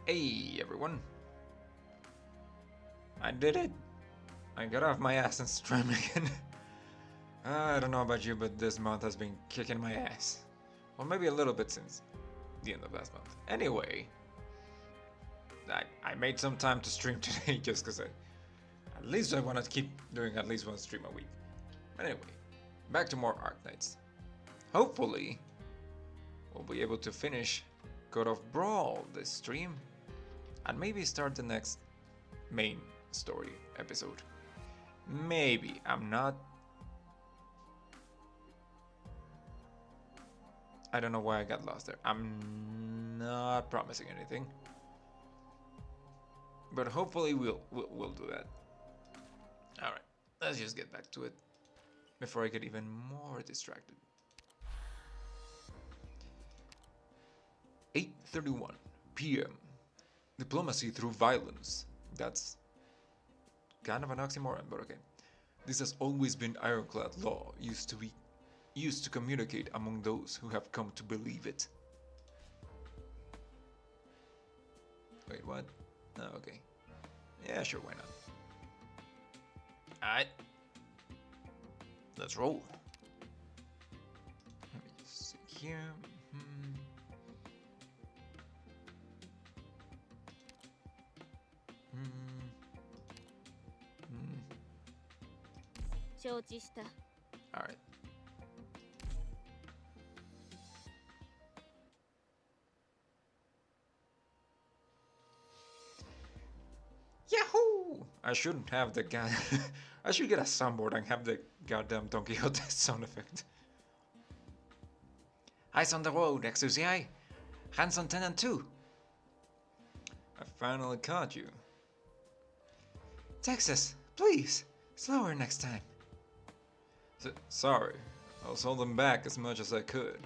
Hey everyone, I did it! I got off my ass and streamed again. I don't know about you, but this month has been kicking my ass. Or maybe a little bit since the end of last month. Anyway, I made some time to stream today just because at least I want to keep doing at least one stream a week. But anyway, back to more Arknights. Hopefully, we'll be able to finish God of Brawl this stream and maybe start the next main story episode. Maybe. I don't know why I got lost there. I'm not promising anything. But hopefully we'll do that. Alright, let's just get back to it before I get even more distracted. 8:31 p.m. Diplomacy through violence. That's kind of an oxymoron, but okay. This has always been ironclad law, used to communicate among those who have come to believe it. Wait, what? Oh, okay. Yeah, sure, why not? Alright. Let's roll. Let me just see here. Alright. Yahoo! I shouldn't have the guy. I should get a soundboard and have the goddamn Don Quixote sound effect. Eyes on the road, XUCI. Hands on 10 and 2. I finally caught you. Texas, please, slower next time. Sorry, I was holding back as much as I could.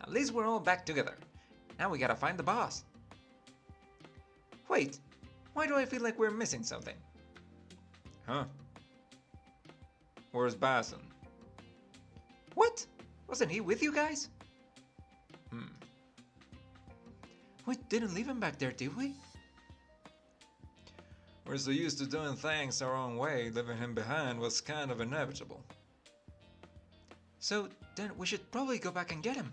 At least we're all back together. Now we gotta find the boss. Wait, why do I feel like we're missing something? Huh? Where's Bison? What? Wasn't he with you guys? We didn't leave him back there, did we? We're so used to doing things our own way, leaving him behind was kind of inevitable. So then we should probably go back and get him.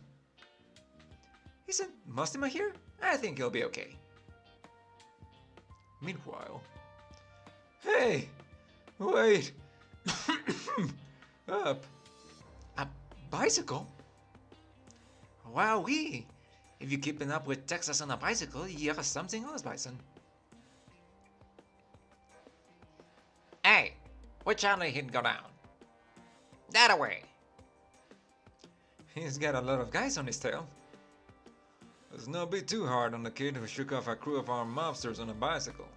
Isn't Mustima here? I think he'll be okay. Meanwhile... Hey! Wait! Up! A bicycle? Wowee! If you're keeping up with Texas on a bicycle, you have something else, Bison. Hey! Which alley he'd go down? That away! He's got a lot of guys on his tail. Let's not be too hard on the kid who shook off a crew of armed mobsters on a bicycle.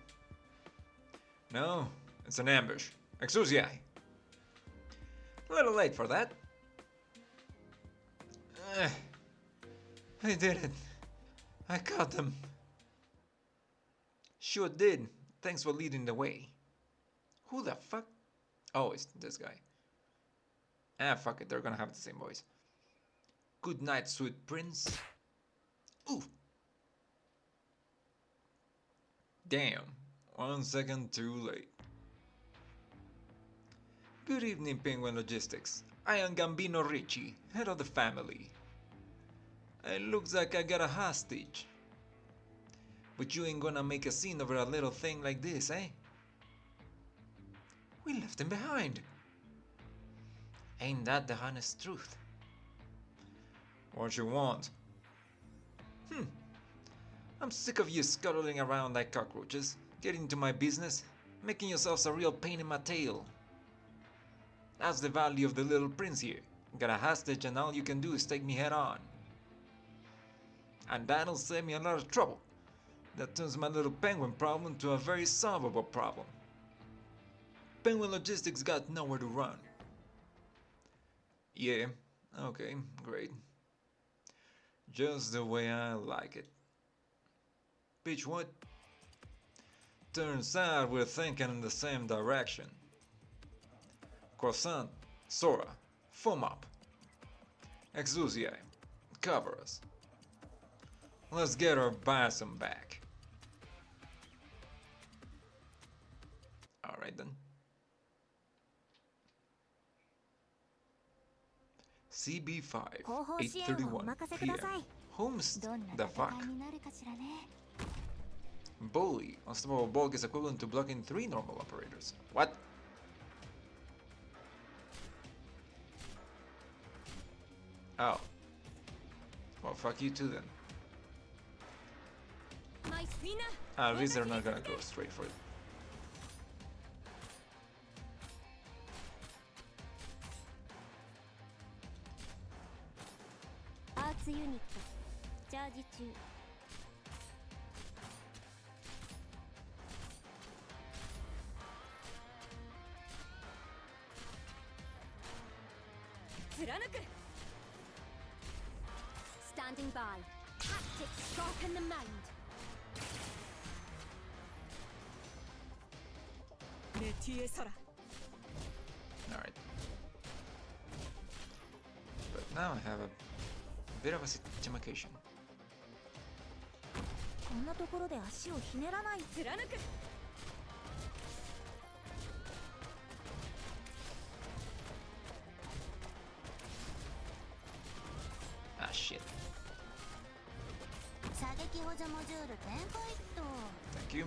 No, it's an ambush. XUCI. A little late for that. I did it. I caught them. Sure did. Thanks for leading the way. Who the fuck? Oh, it's this guy. Ah, fuck it. They're gonna have the same voice. Good night, sweet prince. Ooh. Damn. 1 second too late. Good evening, Penguin Logistics. I am Gambino Ricci, head of the family. It looks like I got a hostage. But you ain't gonna make a scene over a little thing like this, eh? We left him behind. Ain't that the honest truth? What you want? I'm sick of you scuttling around like cockroaches, getting into my business, making yourselves a real pain in my tail. That's the value of the little prince here. Got a hostage and all you can do is take me head on. And that'll save me a lot of trouble. That turns my little penguin problem to a very solvable problem. Penguin Logistics got nowhere to run. Yeah, okay, great. Just the way I like it. Bitch, what? Turns out we're thinking in the same direction. Croissant, Sora, foam up. XUCI, cover us. Let's get our bosom back. Alright then. CB5 831 PM. Homes the fuck? Bully. Unstoppable bulk is equivalent to blocking 3 normal operators. What? Oh. Well, fuck you too then. At least they're not gonna go straight for it. Standing by. Tactics sharpen the mind. Alright. But now I have a bit of a situation. Ah shit. Thank you.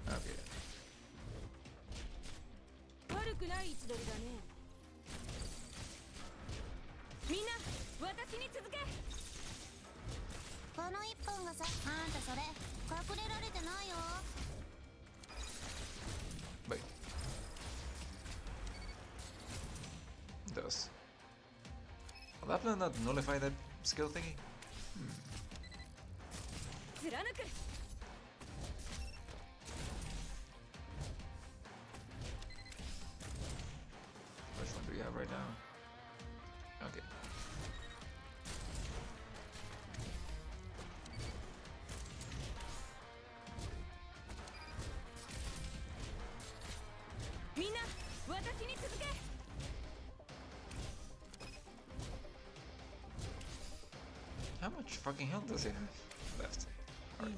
Okay. Wait. Does. Will that plan not nullify that skill thingy? Which one do we have right now? Okay. How much fucking health does he have left? Alright.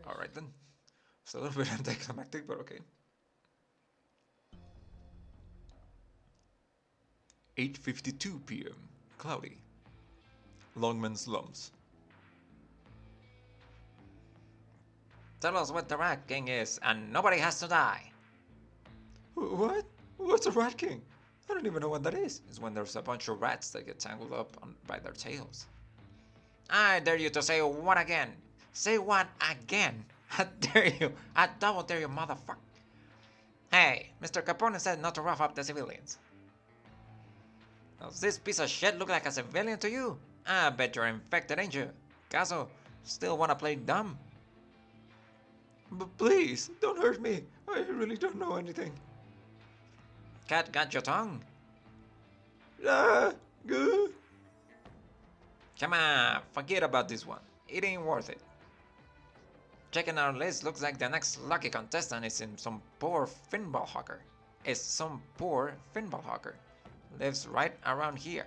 Alright then. It's a little bit anticlimactic, but okay. 8:52 PM. Cloudy. Lungmen slums. Tell us what the Rat King is, and nobody has to die. What? What's a Rat King? I don't even know what that is. It's when there's a bunch of rats that get tangled up by their tails. I dare you to say what again? Say what again? I dare you. I double dare you, motherfucker. Hey, Mr. Capone said not to rough up the civilians. Does this piece of shit look like a civilian to you? I bet you're infected, ain't you? Caso, still wanna play dumb? But please, don't hurt me. I really don't know anything. Cat got your tongue? Ah, good. Come on, forget about this one. It ain't worth it. Checking our list, looks like the next lucky contestant is some poor pinball hawker. Lives right around here.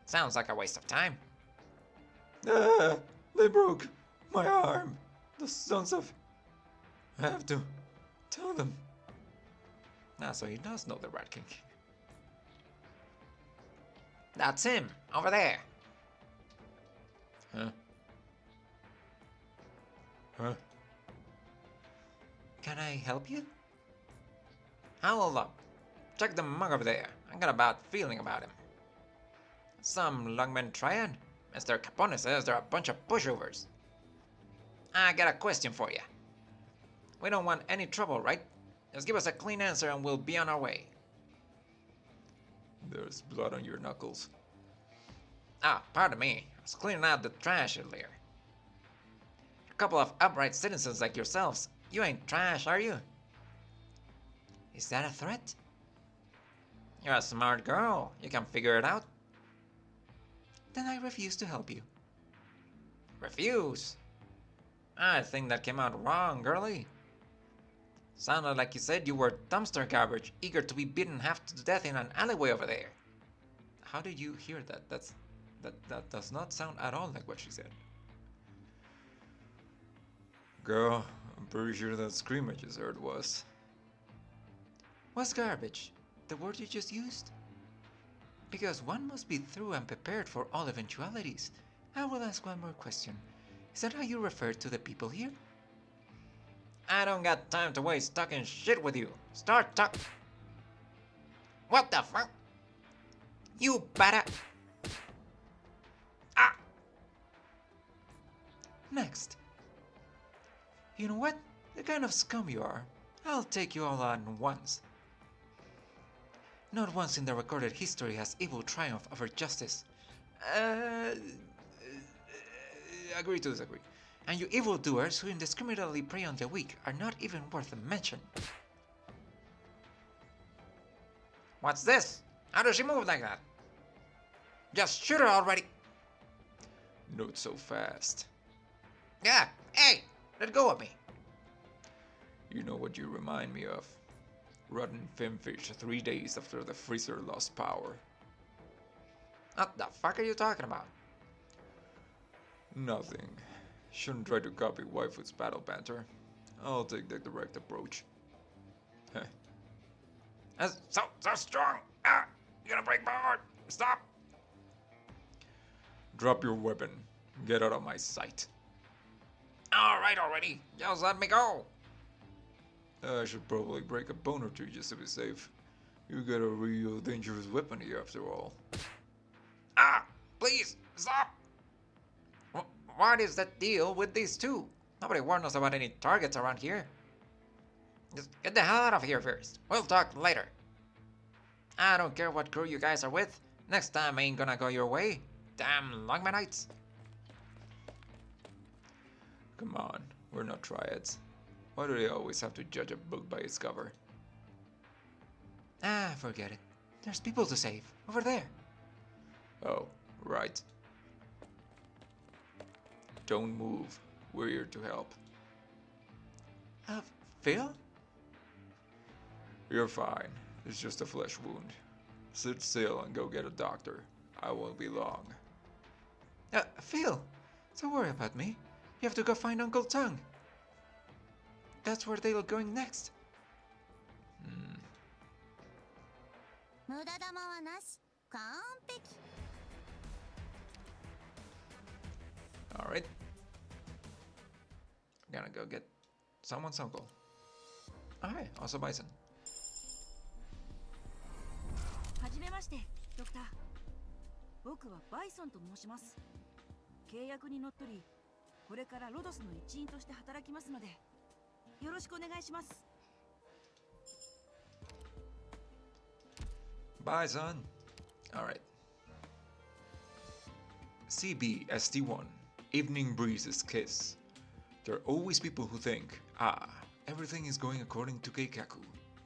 Sounds like a waste of time. Ah, they broke my arm. The sons of... I have to tell them. Ah, so he does know the Rat King. That's him, over there. Huh? Huh? Can I help you? Hold up. Check the mug over there. I got a bad feeling about him. Some Lungmen triad? Mr. Capone says they're a bunch of pushovers. I got a question for you. We don't want any trouble, right? Just give us a clean answer and we'll be on our way. There's blood on your knuckles. Ah, pardon me. I was cleaning out the trash earlier. A couple of upright citizens like yourselves. You ain't trash, are you? Is that a threat? You're a smart girl. You can figure it out. Then I refuse to help you. Refuse? I think that came out wrong, girlie. Sounded like you said you were dumpster garbage, eager to be beaten half to death in an alleyway over there. How did you hear that? That does not sound at all like what she said. Girl, I'm pretty sure that scream I just heard was... What's garbage? The word you just used? Because one must be through and prepared for all eventualities. I will ask one more question. Is that how you refer to the people here? I don't got time to waste talking shit with you. Start talk. What the fuck? You better... Ah! Next. You know what? The kind of scum you are. I'll take you all on once. Not once in the recorded history has evil triumphed over justice. Agree to disagree. And you evildoers who indiscriminately prey on the weak are not even worth a mention. What's this? How does she move like that? Just shoot her already. Not so fast. Yeah, hey, let go of me. You know what you remind me of? Rotten finfish 3 days after the freezer lost power. What the fuck are you talking about? Nothing. Shouldn't try to copy Waifu's battle banter. I'll take the direct approach. Heh. That's so strong! Ah! You're gonna break my heart! Stop! Drop your weapon. Get out of my sight. Alright already! Just let me go! I should probably break a bone or two just to be safe. You got a real dangerous weapon here after all. Ah! Please! Stop! What is the deal with these two? Nobody warned us about any targets around here. Just get the hell out of here first. We'll talk later. I don't care what crew you guys are with. Next time ain't gonna go your way. Damn Lungmenites. Come on, we're not triads. Why do they always have to judge a book by its cover? Ah, forget it. There's people to save. Over there. Oh, right. Don't move. We're here to help. Phil? You're fine. It's just a flesh wound. Sit still and go get a doctor. I won't be long. Phil! Don't worry about me. You have to go find Uncle Tongue. That's where they're going next. Alright. Gonna go get someone's uncle. Oh, hi, also Bison. はじめまして、ドクター。僕はバイソンと申します。契約にのっとり、これからロドスの一員として働きますので、よろしくお願いします。Bison. Alright. CBST1. Evening Breeze's Kiss. There are always people who think, everything is going according to Keikaku.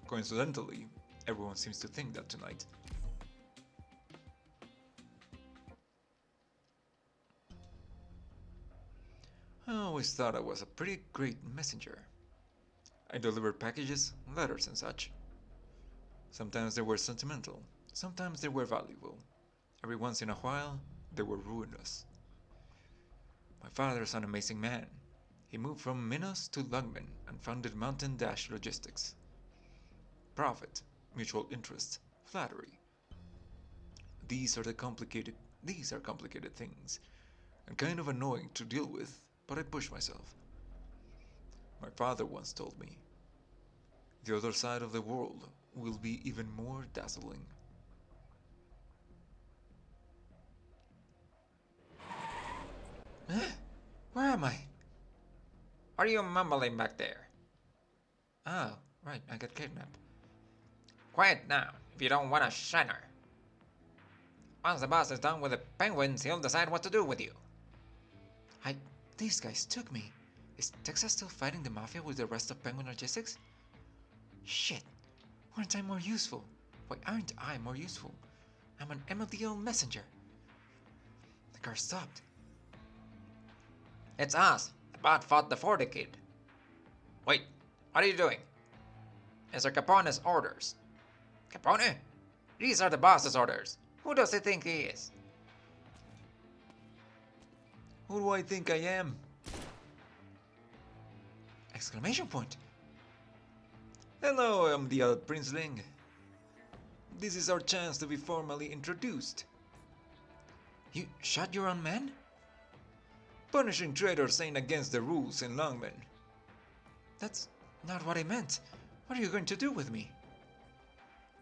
Coincidentally, everyone seems to think that tonight. I always thought I was a pretty great messenger. I delivered packages, letters and such. Sometimes they were sentimental, sometimes they were valuable. Every once in a while, they were ruinous. My father's an amazing man. He moved from Minos to Lungmen and founded Mountain Dash Logistics. Profit, mutual interest, flattery. These are complicated things, and kind of annoying to deal with, but I push myself. My father once told me, the other side of the world will be even more dazzling. Where am I? What are you mumbling back there? Ah, right, I got kidnapped. Quiet now, if you don't want a shiner. Once the boss is done with the penguins, he'll decide what to do with you. These guys took me. Is Texas still fighting the mafia with the rest of Penguin Logistics? Shit, aren't I more useful? Why aren't I more useful? I'm an MLDL messenger. The car stopped. It's us. The bot fought the 40 kid. Wait, what are you doing? Mr. Capone's orders. Capone? These are the boss's orders. Who does he think he is? Who do I think I am? Exclamation point. Hello, I'm the Princeling. This is our chance to be formally introduced. You shot your own man? Punishing traitors ain't against the rules in Lungmen. That's not what I meant. What are you going to do with me?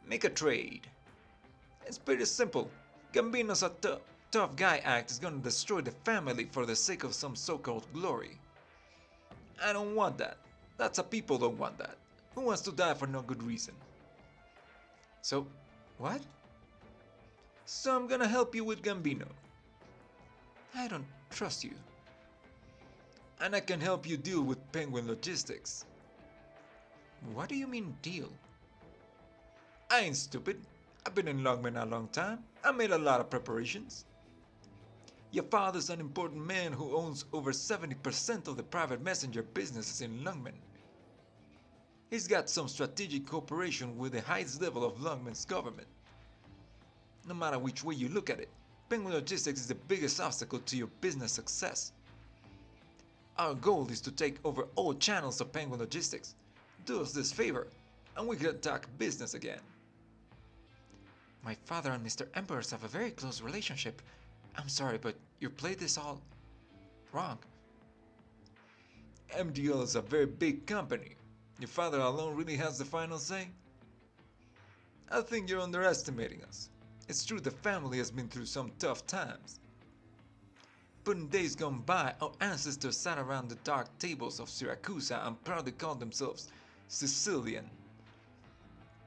Make a trade. It's pretty simple. Gambino's a tough guy act is gonna destroy the family for the sake of some so-called glory. I don't want that. Lots of people don't want that. Who wants to die for no good reason? So, what? So I'm gonna help you with Gambino. I don't trust you. And I can help you deal with Penguin Logistics. What do you mean deal? I ain't stupid. I've been in Lungmen a long time. I made a lot of preparations. Your father's an important man who owns over 70% of the private messenger businesses in Lungmen. He's got some strategic cooperation with the highest level of Lungmen's government. No matter which way you look at it, Penguin Logistics is the biggest obstacle to your business success. Our goal is to take over all channels of Penguin Logistics. Do us this favor, and we can attack business again. My father and Mr. Emperors have a very close relationship. I'm sorry, but you played this all wrong. MDL is a very big company. Your father alone really has the final say? I think you're underestimating us. It's true the family has been through some tough times. But in days gone by, our ancestors sat around the dark tables of Siracusa and proudly called themselves Sicilian.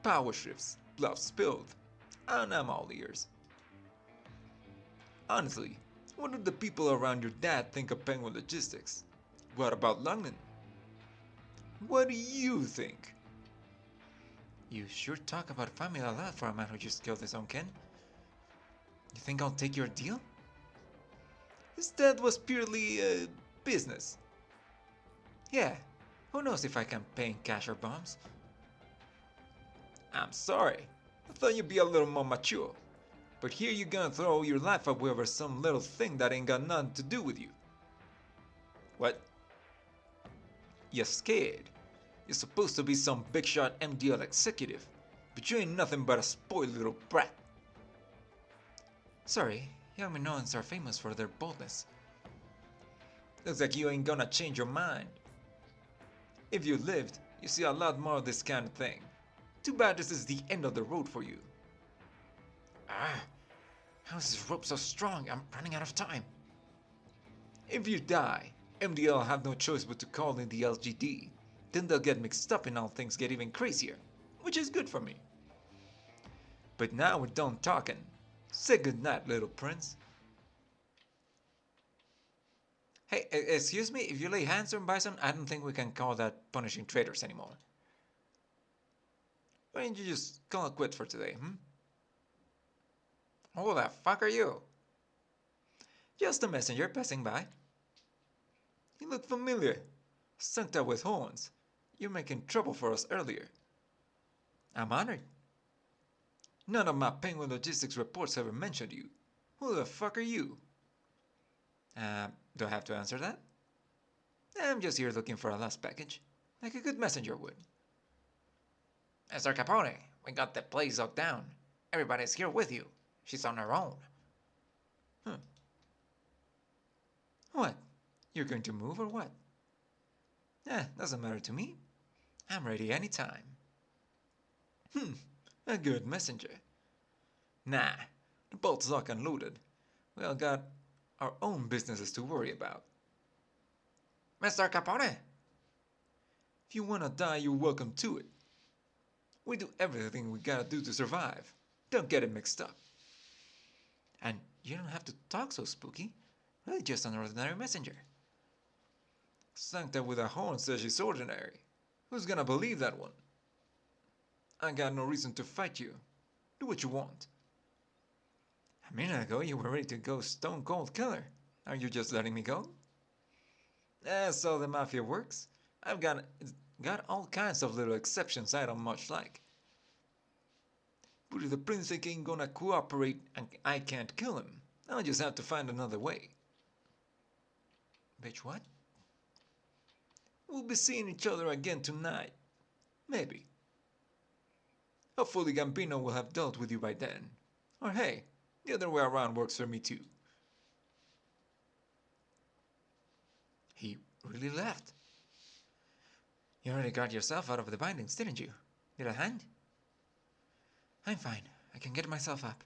Power shifts, blood spilled, and I'm all ears. Honestly, what do the people around your dad think of Penguin Logistics? What about Lungmen? What do you think? You sure talk about family a lot for a man who just killed his own kin. You think I'll take your deal? His dad was purely, business. Yeah, who knows if I can pay in cash or bombs? I'm sorry, I thought you'd be a little more mature. But here you're gonna throw your life away over some little thing that ain't got nothing to do with you. What? You're scared. You're supposed to be some big shot MDL executive, but you ain't nothing but a spoiled little brat. Sorry, young Minoans are famous for their boldness. Looks like you ain't gonna change your mind. If you lived, you see a lot more of this kind of thing. Too bad this is the end of the road for you. How is this rope so strong? I'm running out of time. If you die, MDL have no choice but to call in the LGD. Then they'll get mixed up and all things get even crazier, which is good for me. But now we're done talking. Say goodnight, little prince. Hey, excuse me, if you lay hands on Bison, I don't think we can call that punishing traitors anymore. Why don't you just call it quits for today, Who the fuck are you? Just a messenger passing by. You look familiar. Santa with horns. You're making trouble for us earlier. I'm honored. None of my Penguin Logistics reports ever mentioned you. Who the fuck are you? Do I have to answer that? I'm just here looking for a lost package, like a good messenger would. Mr. Capone, we got the place locked down. Everybody's here with you. She's on her own. What? You're going to move or what? Doesn't matter to me. I'm ready anytime. A good messenger. Nah, the boat's locked and loaded. We all got our own businesses to worry about. Mr. Capone! If you wanna die, you're welcome to it. We do everything we gotta do to survive. Don't get it mixed up. And you don't have to talk so spooky. Really just an ordinary messenger. Sancta with a horn says she's ordinary. Who's gonna believe that one? I got no reason to fight you. Do what you want. A minute ago you were ready to go stone cold killer. Are you just letting me go? That's how the mafia works. I've got all kinds of little exceptions I don't much like. But if the prince ain't gonna cooperate and I can't kill him, I'll just have to find another way. Bitch, what? We'll be seeing each other again tonight. Maybe. Hopefully Gambino will have dealt with you by then. Or hey, the other way around works for me too. He really left. You already got yourself out of the bindings, didn't you? Need a hand? I'm fine. I can get myself up.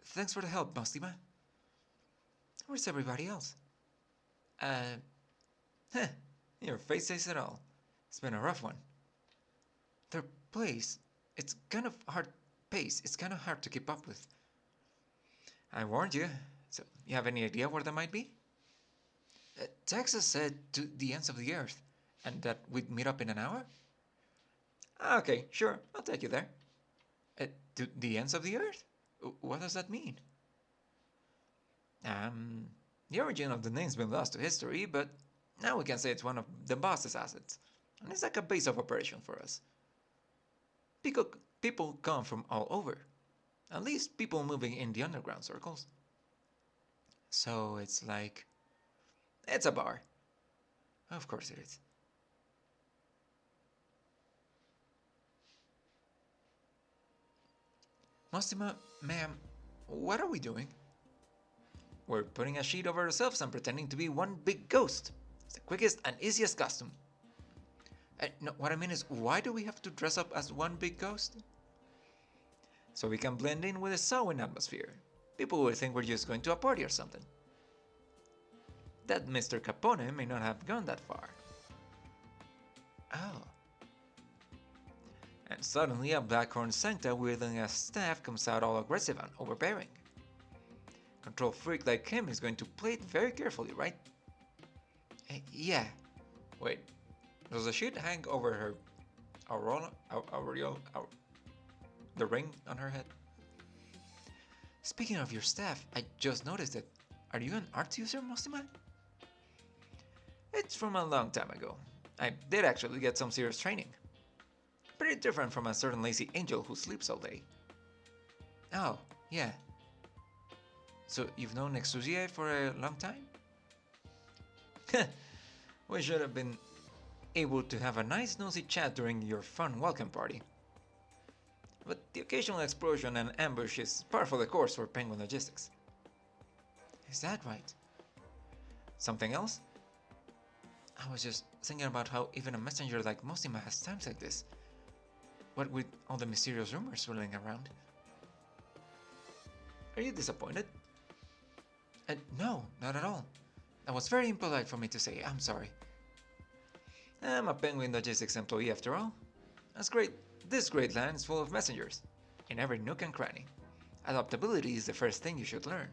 Thanks for the help, Mostima. Where's everybody else? Your face says it all. It's been a rough one. Their place, it's kind of hard pace. It's kind of hard to keep up with. I warned you. So, you have any idea where they might be? Texas said to the ends of the earth, and that we'd meet up in an hour? Okay, sure, I'll take you there. To the ends of the earth? What does that mean? The origin of the name's been lost to history, but now we can say it's one of the boss's assets, and it's like a base of operation for us. People come from all over, at least people moving in the underground circles. So it's like... It's a bar. Of course it is. Mostima, ma'am, what are we doing? We're putting a sheet over ourselves and pretending to be one big ghost. It's the quickest and easiest costume. No, what I mean is, why do we have to dress up as one big ghost? So we can blend in with the Samhain atmosphere. People will think we're just going to a party or something. That Mr. Capone may not have gone that far. Oh. And suddenly a blackhorn Sancta wielding a staff comes out all aggressive and overbearing. Control freak like him is going to play it very carefully, right? Yeah. Wait, does the sheet hang over her aureole, the ring on her head? Speaking of your staff, I just noticed it. Are you an art user, Mostima? It's from a long time ago. I did actually get some serious training. Pretty different from a certain lazy angel who sleeps all day. Oh, yeah. So you've known Exusie for a long time? We should have been able to have a nice nosy chat during your fun welcome party. But the occasional explosion and ambush is par for the course for Penguin Logistics. Is that right? Something else? I was just thinking about how even a messenger like Mostima has times like this. What with all the mysterious rumors swirling around. Are you disappointed? No, not at all. That was very impolite for me to say. I'm sorry. I'm a Penguin Logistics employee after all. That's great. This great land is full of messengers, in every nook and cranny. Adaptability is the first thing you should learn.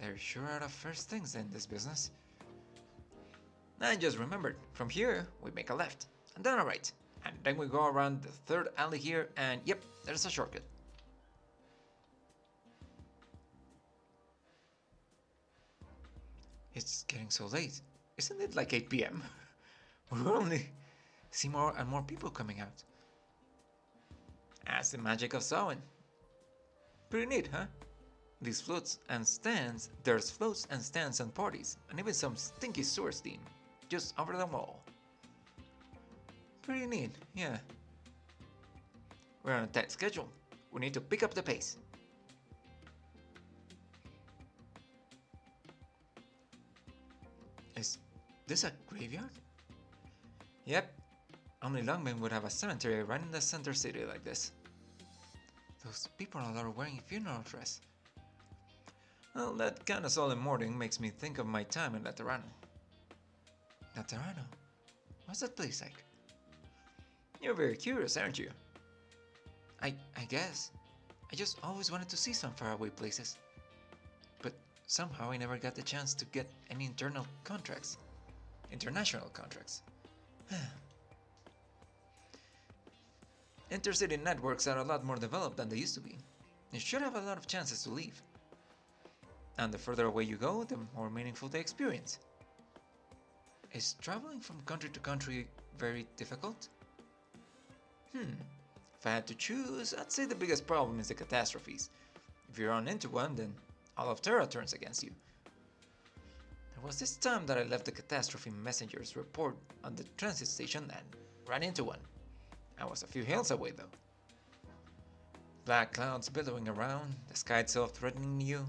There sure are the first things in this business. I just remembered, from here we make a left, and then a right, and then we go around the third alley here, and yep, there's a shortcut. It's getting so late. Isn't it like 8 p.m.? We'll only see more and more people coming out. That's the magic of Samhain. Pretty neat, huh? There's floats and stands and parties, and even some stinky sewer steam. just over the wall. Pretty neat, yeah. We're on a tight schedule. We need to pick up the pace. Is this a graveyard? Yep. Only Lungmen would have a cemetery right in the center city like this. Those people are wearing funeral dress. Well, that kind of solemn morning makes me think of my time in Laterano. Laterano? What's that place like? You're very curious, aren't you? I guess. I just always wanted to see some faraway places. But somehow I never got the chance to get any international contracts. Intercity networks are a lot more developed than they used to be. You should have a lot of chances to leave. And the further away you go, the more meaningful the experience. Is traveling from country to country very difficult? If I had to choose, I'd say the biggest problem is the catastrophes. If you run into one, then all of Terra turns against you. There was this time that I left the catastrophe messenger's report on the transit station and ran into one. I was a few hills away though. Black clouds billowing around, the sky itself threatening you.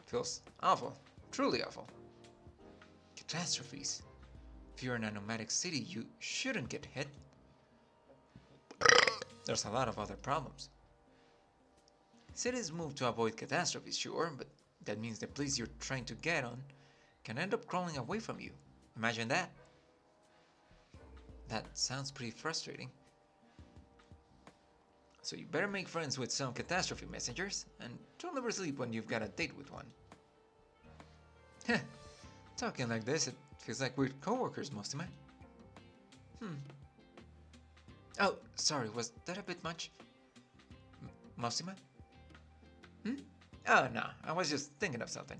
Feels awful, truly awful. Catastrophes. If you're in a nomadic city, you shouldn't get hit. There's a lot of other problems. Cities move to avoid catastrophes, sure, but that means the place you're trying to get on can end up crawling away from you. Imagine that. That sounds pretty frustrating. So you better make friends with some catastrophe messengers, and don't ever sleep when you've got a date with one. Heh, talking like this, it feels like we're co-workers, Mostima. Oh, sorry, was that a bit much? Mostima? Oh, no, I was just thinking of something.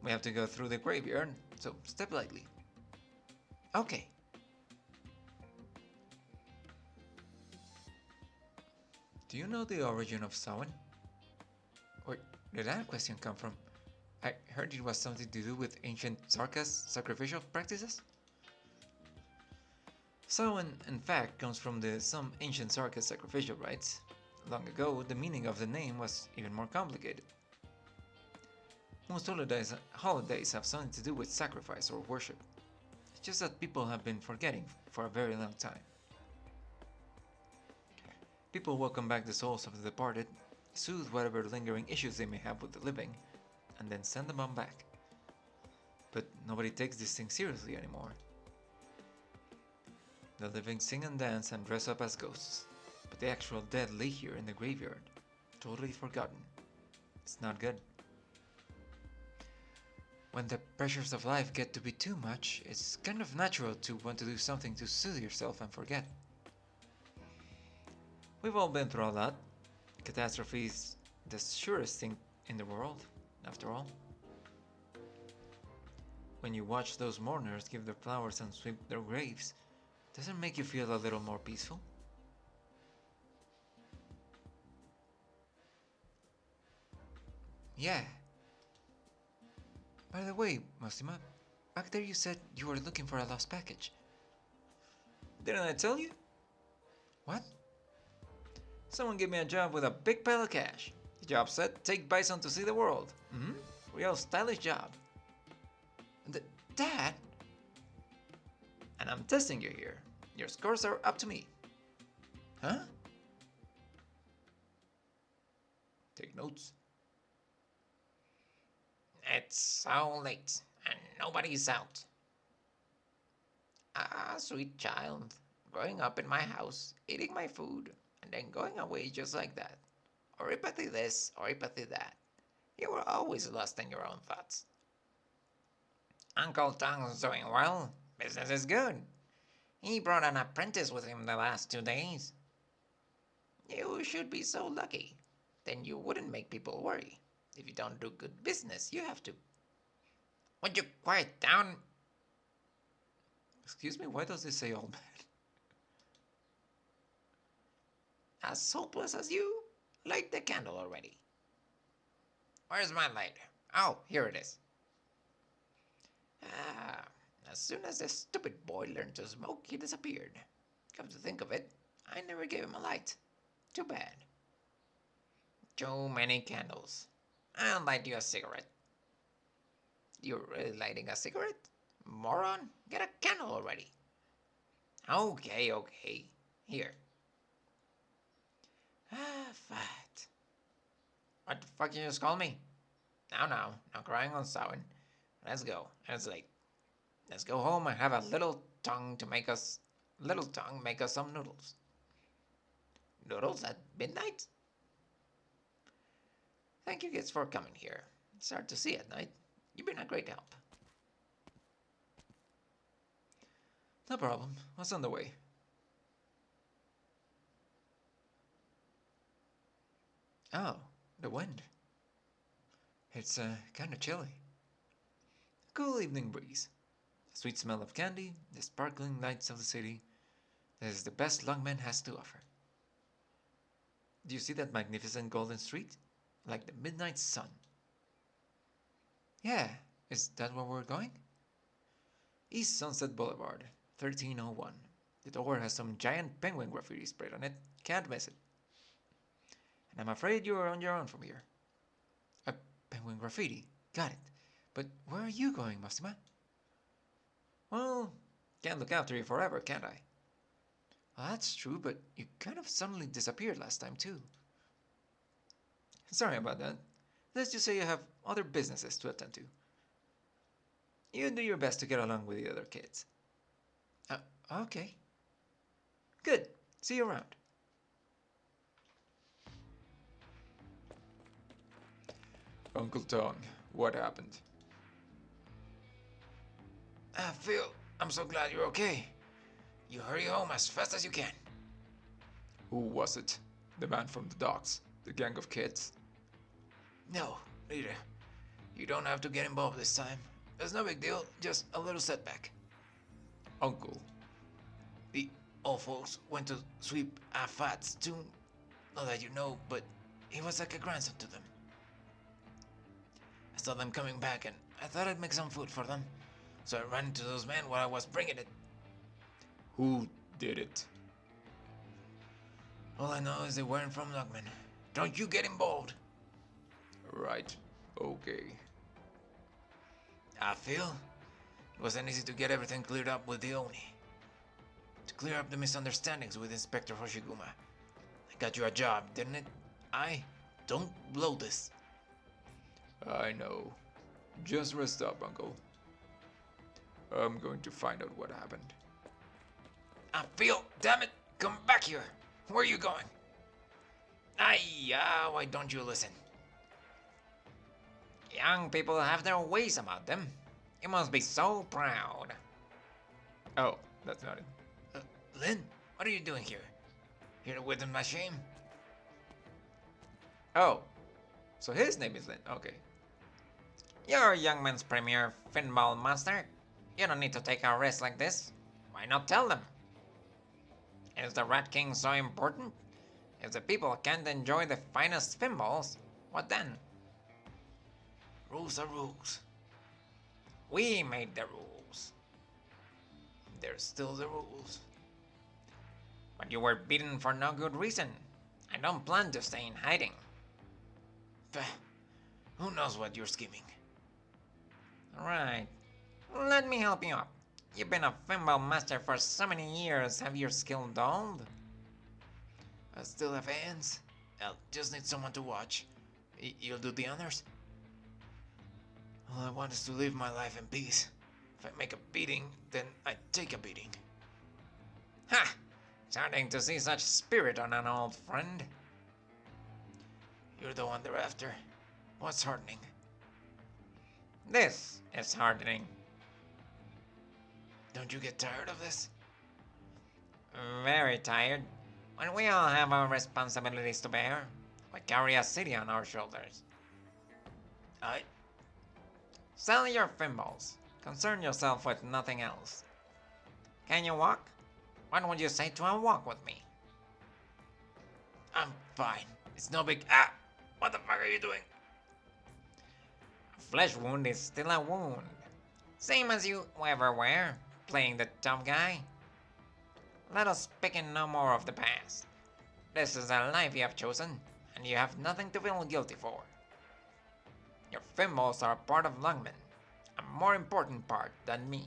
We have to go through the graveyard, so step lightly. Okay. Do you know the origin of Samhain? Where did that question come from? I heard it was something to do with ancient Sarkas sacrificial practices? Samhain, in fact, comes from some ancient Sarkas sacrificial rites. Long ago, the meaning of the name was even more complicated. Most holidays have something to do with sacrifice or worship. It's just that people have been forgetting for a very long time. People welcome back the souls of the departed, soothe whatever lingering issues they may have with the living, and then send them on back. But nobody takes this thing seriously anymore. The living sing and dance and dress up as ghosts, but the actual dead lay here in the graveyard, totally forgotten. It's not good. When the pressures of life get to be too much, it's kind of natural to want to do something to soothe yourself and forget. We've all been through a lot. Catastrophe is the surest thing in the world, after all. When you watch those mourners give their flowers and sweep their graves, doesn't it make you feel a little more peaceful? Yeah. By the way, Mostima, back there you said you were looking for a lost package. Didn't I tell you? What? Someone gave me a job with a big pile of cash. The job said, take Bison to see the world. Real stylish job. Dad? And I'm testing you here. Your scores are up to me. Huh? Take notes. It's so late, and nobody's out. Ah, sweet child, growing up in my house, eating my food, and then going away just like that. Oripathy this, oripathy that. You were always lost in your own thoughts. Uncle Tong's doing well. Business is good. He brought an apprentice with him the last 2 days. You should be so lucky. Then you wouldn't make people worry. If you don't do good business, you have to. Would you quiet down? Excuse me, why does this say all bad? As hopeless as you? Light the candle already. Where's my lighter? Oh, here it is. Ah, As soon as the stupid boy learned to smoke, he disappeared. Come to think of it, I never gave him a light. Too bad. Too many candles. I'll light you a cigarette. You're really lighting a cigarette? Moron, get a candle already. Okay, okay. Here. Ah, fat. What the fuck you just call me? Now, no crying on Samhain. Let's go. It's late. Let's go home and have a little tongue make us some noodles. Noodles at midnight? Thank you kids for coming here. It's hard to see at night. You've been a great help. No problem. What's on the way? Oh, the wind. It's kind of chilly. Cool evening breeze. The sweet smell of candy, the sparkling lights of the city. This is the best Lungmen has to offer. Do you see that magnificent golden street? Like the midnight sun. Yeah, is that where we're going? East Sunset Boulevard, 1301. The door has some giant penguin graffiti sprayed on it. Can't miss it. And I'm afraid you're on your own from here. Penguin graffiti. Got it. But where are you going, Mastima? Well, can't look after you forever, can't I? Well, that's true, but you kind of suddenly disappeared last time, too. Sorry about that. Let's just say you have other businesses to attend to. You do your best to get along with the other kids. Okay. Good. See you around. Uncle Tong, what happened? Phil, I'm so glad you're okay. You hurry home as fast as you can. Who was it? The man from the docks? The gang of kids? No, neither. You don't have to get involved this time. It's no big deal, just a little setback. Uncle. The old folks went to sweep Fat's tomb. Not that you know, but he was like a grandson to them. I saw them coming back and I thought I'd make some food for them. So I ran into those men while I was bringing it. Who did it? All I know is they weren't from Lungmen. Don't you get involved. Right. Okay. I feel it wasn't easy to get everything cleared up with the Oni. To clear up the misunderstandings with Inspector Hoshiguma. I got you a job, didn't it? Don't blow this. I know. Just rest up, Uncle. I'm going to find out what happened. I feel, damn it, come back here. Where are you going? Why don't you listen? Young people have their ways about them. You must be so proud. Oh, that's not it. Lin, what are you doing here? Here to witness my shame? Oh, so his name is Lin. Okay. You're Youngman's premier pinball master. You don't need to take a risk like this. Why not tell them? Is the Rat King so important? If the people can't enjoy the finest pinballs, what then? Rules are rules. We made the rules. They're still the rules. But you were beaten for no good reason. I don't plan to stay in hiding. Who knows what you're scheming? Right. Let me help you up. You've been a pinball master for so many years. Have your skill dulled? I still have hands. I'll just need someone to watch. You'll do the honors? All I want is to live my life in peace. If I make a beating, then I take a beating. Ha! Starting to see such spirit on an old friend. You're the one they're after. What's hardening? This is hardening. Don't you get tired of this? Very tired. When we all have our responsibilities to bear, we carry a city on our shoulders. Sell your pinballs. Concern yourself with nothing else. Can you walk? What would you say to a walk with me? I'm fine. It's no big... What the fuck are you doing? A flesh wound is still a wound. Same as you ever were, playing the tough guy. Let us speak in no more of the past. This is a life you have chosen, and you have nothing to feel guilty for. Your fimbles are a part of Lungmen, a more important part than me.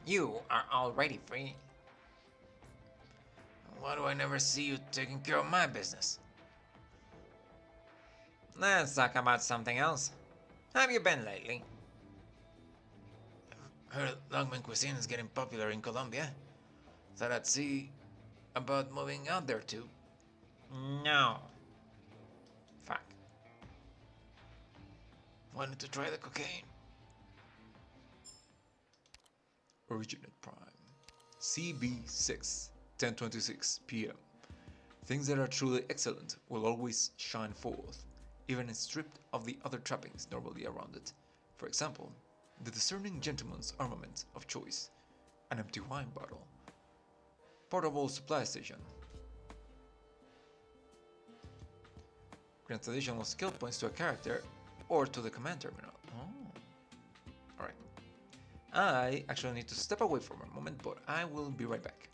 You are already free. Why do I never see you taking care of my business? Let's talk about something else. How have you been lately? Heard Lungmen cuisine is getting popular in Colombia. Thought I'd see about moving out there too. No. Fuck. Wanted to try the cocaine. Originate Prime. CB6, 10:26 p.m. Things that are truly excellent will always shine forth, even if stripped of the other trappings normally around it. For example, the discerning gentleman's armament of choice, an empty wine bottle, portable supply station, grants additional skill points to a character or to the command terminal. Oh. Alright. I actually need to step away for a moment, but I will be right back.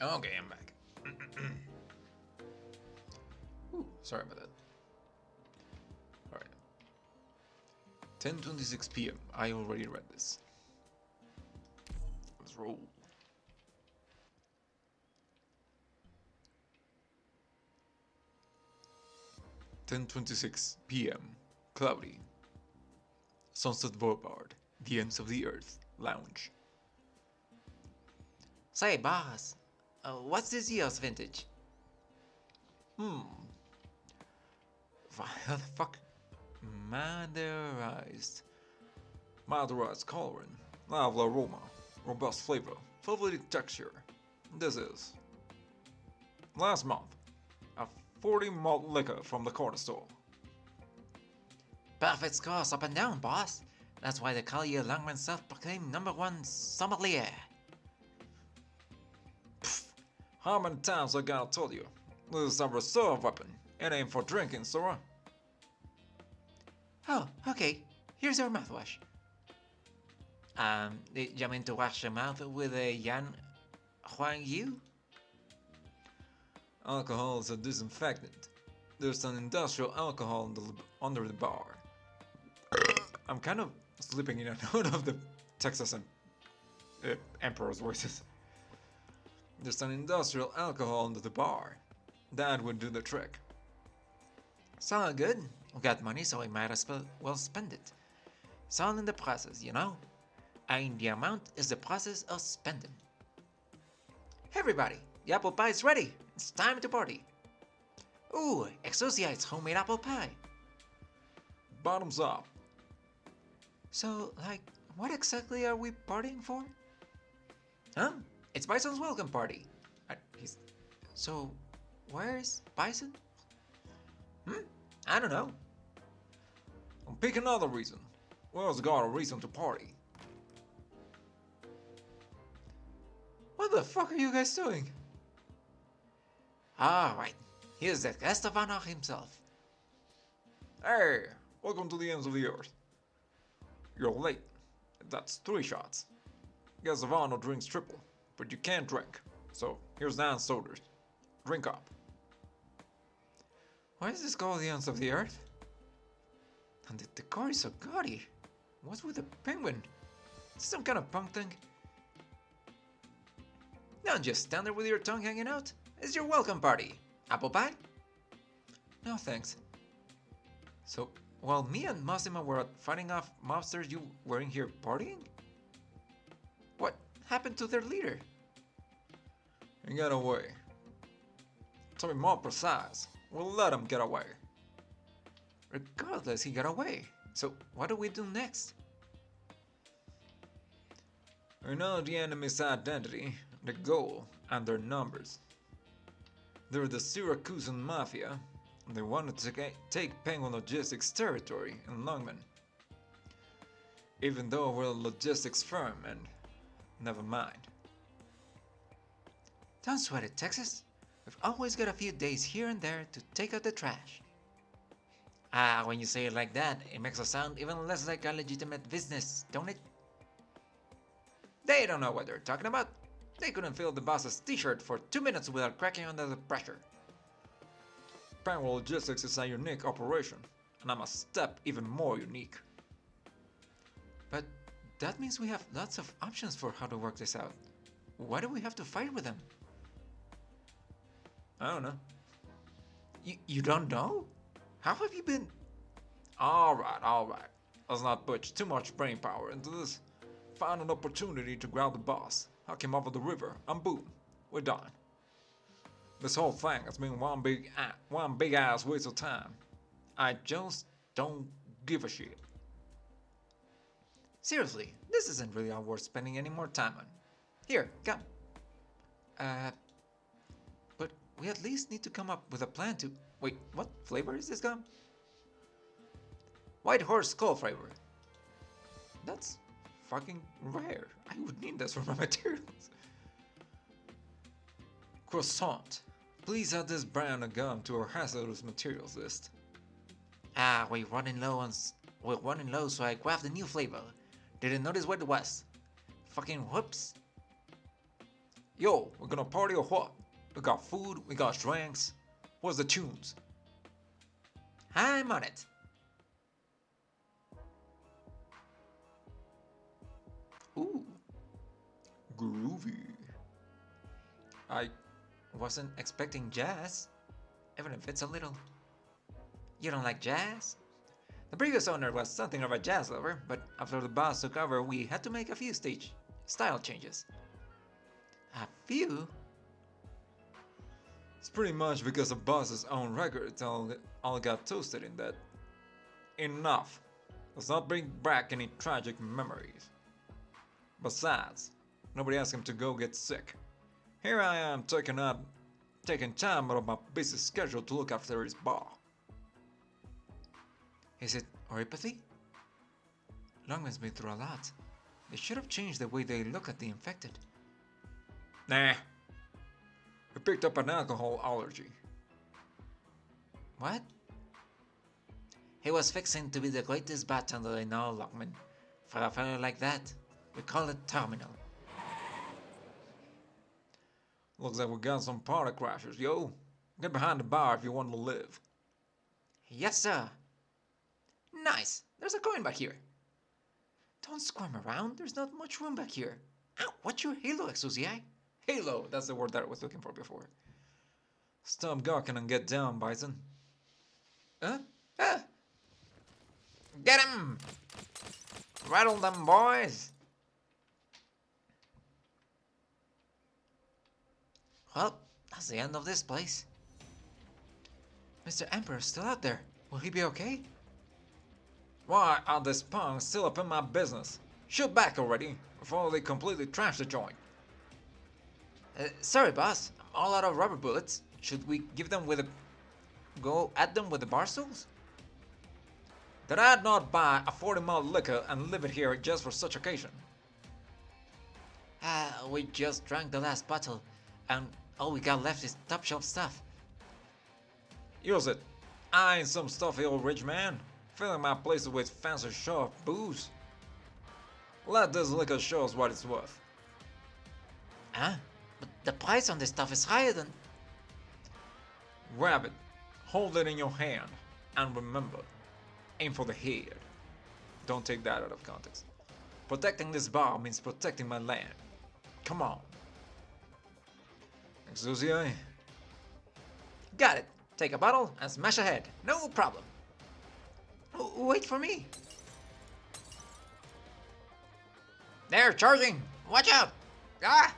Okay, I'm back. Ooh, sorry about that. Alright. 10:26 p.m. I already read this. Let's roll. (10:26 p.m.) cloudy. Sunset Boulevard, the ends of the earth, lounge. Say, boss, what's this year's vintage? What the fuck? Maderized. Maderized coloring, lively aroma, robust flavor, velvety texture. This is. Last month, a 40 malt liquor from the corner store. Perfect scores up and down, boss. That's why they call you Lungmen self-proclaimed #1 sommelier. How many times I gotta tell you? This is a reserve weapon. It ain't for drinking, Sora. Oh, okay. Here's your mouthwash. Did you mean to wash your mouth with a Yan Huang Yu? Alcohol is a disinfectant. There's an industrial alcohol under the bar. I'm kind of slipping in and out of the Texas and Emperor's voices. There's an industrial alcohol under the bar. That would do the trick. So good. We got money, so we might as well spend it. It's all in the process, you know? And the amount is the process of spending. Everybody, the apple pie is ready. It's time to party. Ooh, Exosiate's homemade apple pie. Bottoms up. So, like, what exactly are we partying for? Huh? It's Bison's welcome party. So, where's Bison? I don't know. Pick another reason. Where's got a reason to party? What the fuck are you guys doing? Alright, here's the guest of honor himself. Hey, welcome to the ends of the earth. You're late. That's 3 shots. Guest of honor drinks triple, but you can't drink. So here's 9 sodas. Drink up. Why is this called the ends of the earth? And the decor is so gaudy. What's with the penguin? Is this some kind of punk thing? Don't just stand there with your tongue hanging out. It's your welcome party. Apple pie? No thanks. So, while me and Massimo were fighting off mobsters, you were in here partying? What happened to their leader? He got away. To be more precise, we'll let him get away. Regardless, he got away. So, what do we do next? We know the enemy's identity, the goal, and their numbers. They're the Syracusan Mafia. They wanted to take Penguin Logistics territory in Lungmen. Even though we're a logistics firm, and never mind. Don't sweat it, Texas. We've always got a few days here and there to take out the trash. When you say it like that, it makes us sound even less like a legitimate business, don't it? They don't know what they're talking about. They couldn't fill the boss's t-shirt for 2 minutes without cracking under the pressure. Penguin Logistics is a unique operation, and I'm a step even more unique. But that means we have lots of options for how to work this out. Why do we have to fight with them? I don't know. You don't know? How have you been? Alright. Let's not put too much brain power into this. Find an opportunity to grab the boss, huck him over the river, and boom, we're done. This whole thing has been one big ass waste of time. I just don't give a shit. Seriously, this isn't really worth spending any more time on. Here, come. But we at least need to come up with a plan to... Wait, what flavor is this gum? White horse skull flavor. That's fucking rare. I would need this for my materials. Croissant. Please add this brand of gum to our hazardous materials list. We're running low, so I grabbed a new flavor. Didn't notice what it was. Fucking whoops. Yo, we're gonna party or what? We got food, we got drinks. What's the tunes? I'm on it. Ooh. Groovy. I wasn't expecting jazz, even if it's a little. You don't like jazz? The previous owner was something of a jazz lover, but after the boss took over, we had to make a few style changes. A few? It's pretty much because the boss's own records all got toasted in that. Enough. Let's not bring back any tragic memories. Besides, nobody asked him to go get sick. Here I am taking time out of my busy schedule to look after his bar. Is it oropathy? Lungmen's been through a lot. They should have changed the way they look at the infected. Nah. We picked up an alcohol allergy. What? He was fixing to be the greatest bartender in all Lungmen. For a fellow like that, we call it terminal. Looks like we got some party crashers, yo. Get behind the bar if you want to live. Yes, sir. Nice. There's a coin back here. Don't squirm around. There's not much room back here. Ow, what's your halo, Exusi? Halo, that's the word that I was looking for before. Stop gawking and get down, Bison. Huh? Get him! Rattle them, boys! Well, that's the end of this place. Mr. Emperor's still out there. Will he be okay? Why are these punks still up in my business? Shoot back already, before they completely trash the joint. Sorry, boss. I'm all out of rubber bullets. Should we go at them with the bar stools? Did I not buy a 40 ml liquor and leave it here just for such occasion? We just drank the last bottle, and all we got left is top shelf stuff. Use it. I ain't some stuffy old rich man, filling my places with fancy sharp booze. Let this liquor show us what it's worth. Huh? But the price on this stuff is higher than... Grab it, hold it in your hand, and remember, aim for the head. Don't take that out of context. Protecting this bar means protecting my land. Come on. Exusi? Got it. Take a bottle and smash ahead. No problem. Wait for me. They're charging. Watch out. Ah!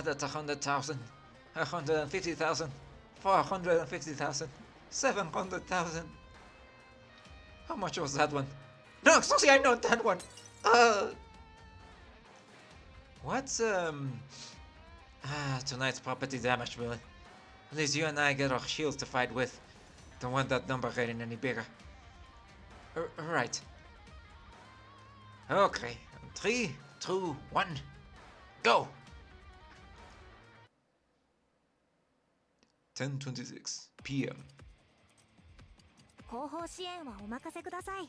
That's 100,000, 150,000, 450,000, 700,000. How much was that one? No, Susie, I know that one. What's tonight's property damage, Billy. At least you and I get our shields to fight with. Don't want that number getting any bigger. Right. Okay. 3, 2, 1, go! 10:26 p.m. 後方支援はお任せください。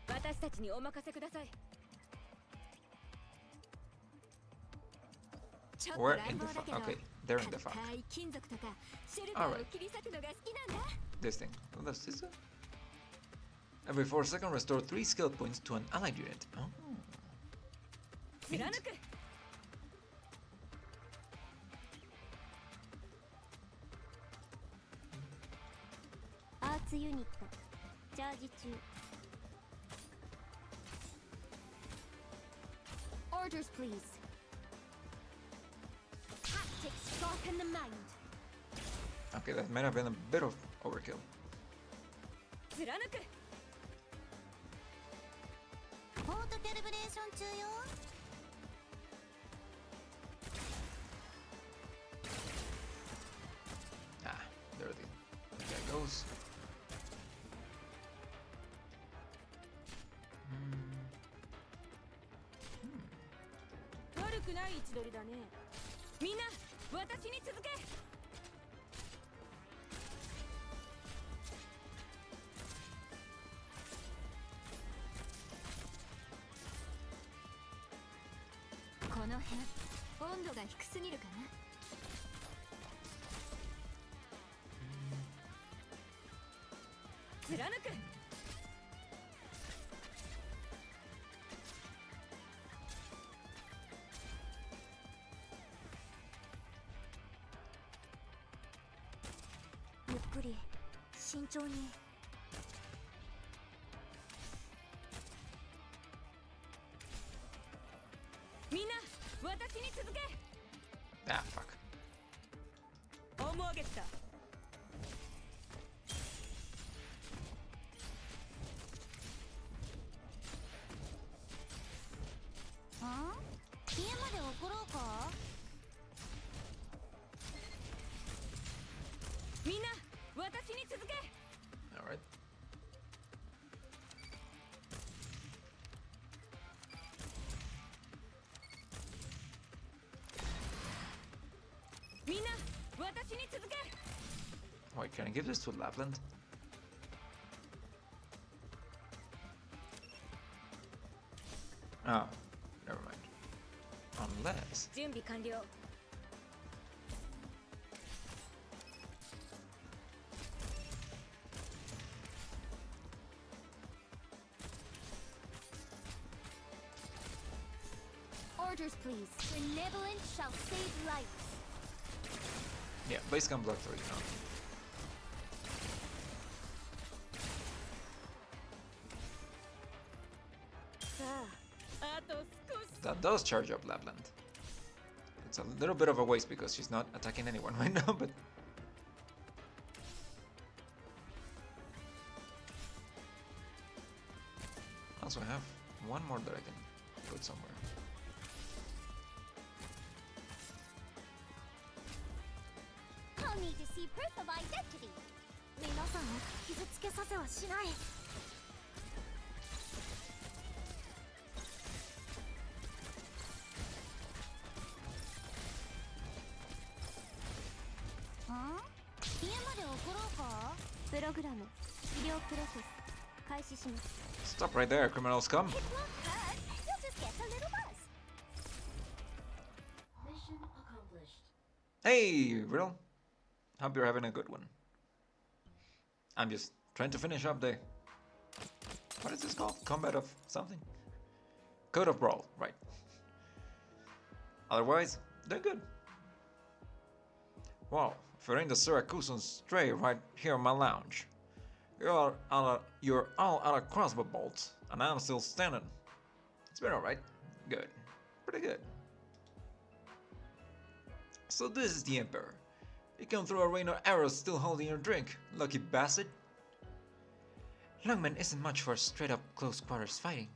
私たちにお任せください。 We're in the front. Okay, they're in the front. Alright. This thing. Oh, that's this one? Every 4 seconds, restore 3 skill points to an allied unit. Oh. Neat. Orders, please. Tactics sharpen the mind. Okay, that might have been a bit of overkill. Ah, there that goes. くり慎重に。みんな私に続け。 Ah, fuck. オウムを上げた。家まで送ろうか。みんな私に続け。 Alright. みんな私に続け。 Wait, can I give this to Lapland? Oh, never mind. Unless... 準備完了。 Orders, please. Benevolence shall save lives. Yeah, base can block 3 now. That does charge up Lapland. It's a little bit of a waste because she's not attacking anyone right now, but... Also, I have one more that I can put somewhere. I'll need to see proof of identity. 皆さんを傷つけさせはしない。家まで送ろうか。プログラム治療プロセス開始します。 Stop right there, criminal scum! It won't hurt. You'll just get a little buzz. Mission accomplished. Hey, Riddle! Hope you're having a good one. I'm just trying to finish up the... What is this called? Combat of something? Code of Brawl, right. Otherwise, they're good. Wow, if you're in the Syracusan stray right here in my lounge. You're all out of crossbow bolts, and I'm still standing. It's been alright. Good. Pretty good. So this is the Emperor. You came through a rain of arrows still holding your drink, lucky bastard. Lungmen isn't much for straight-up close quarters fighting.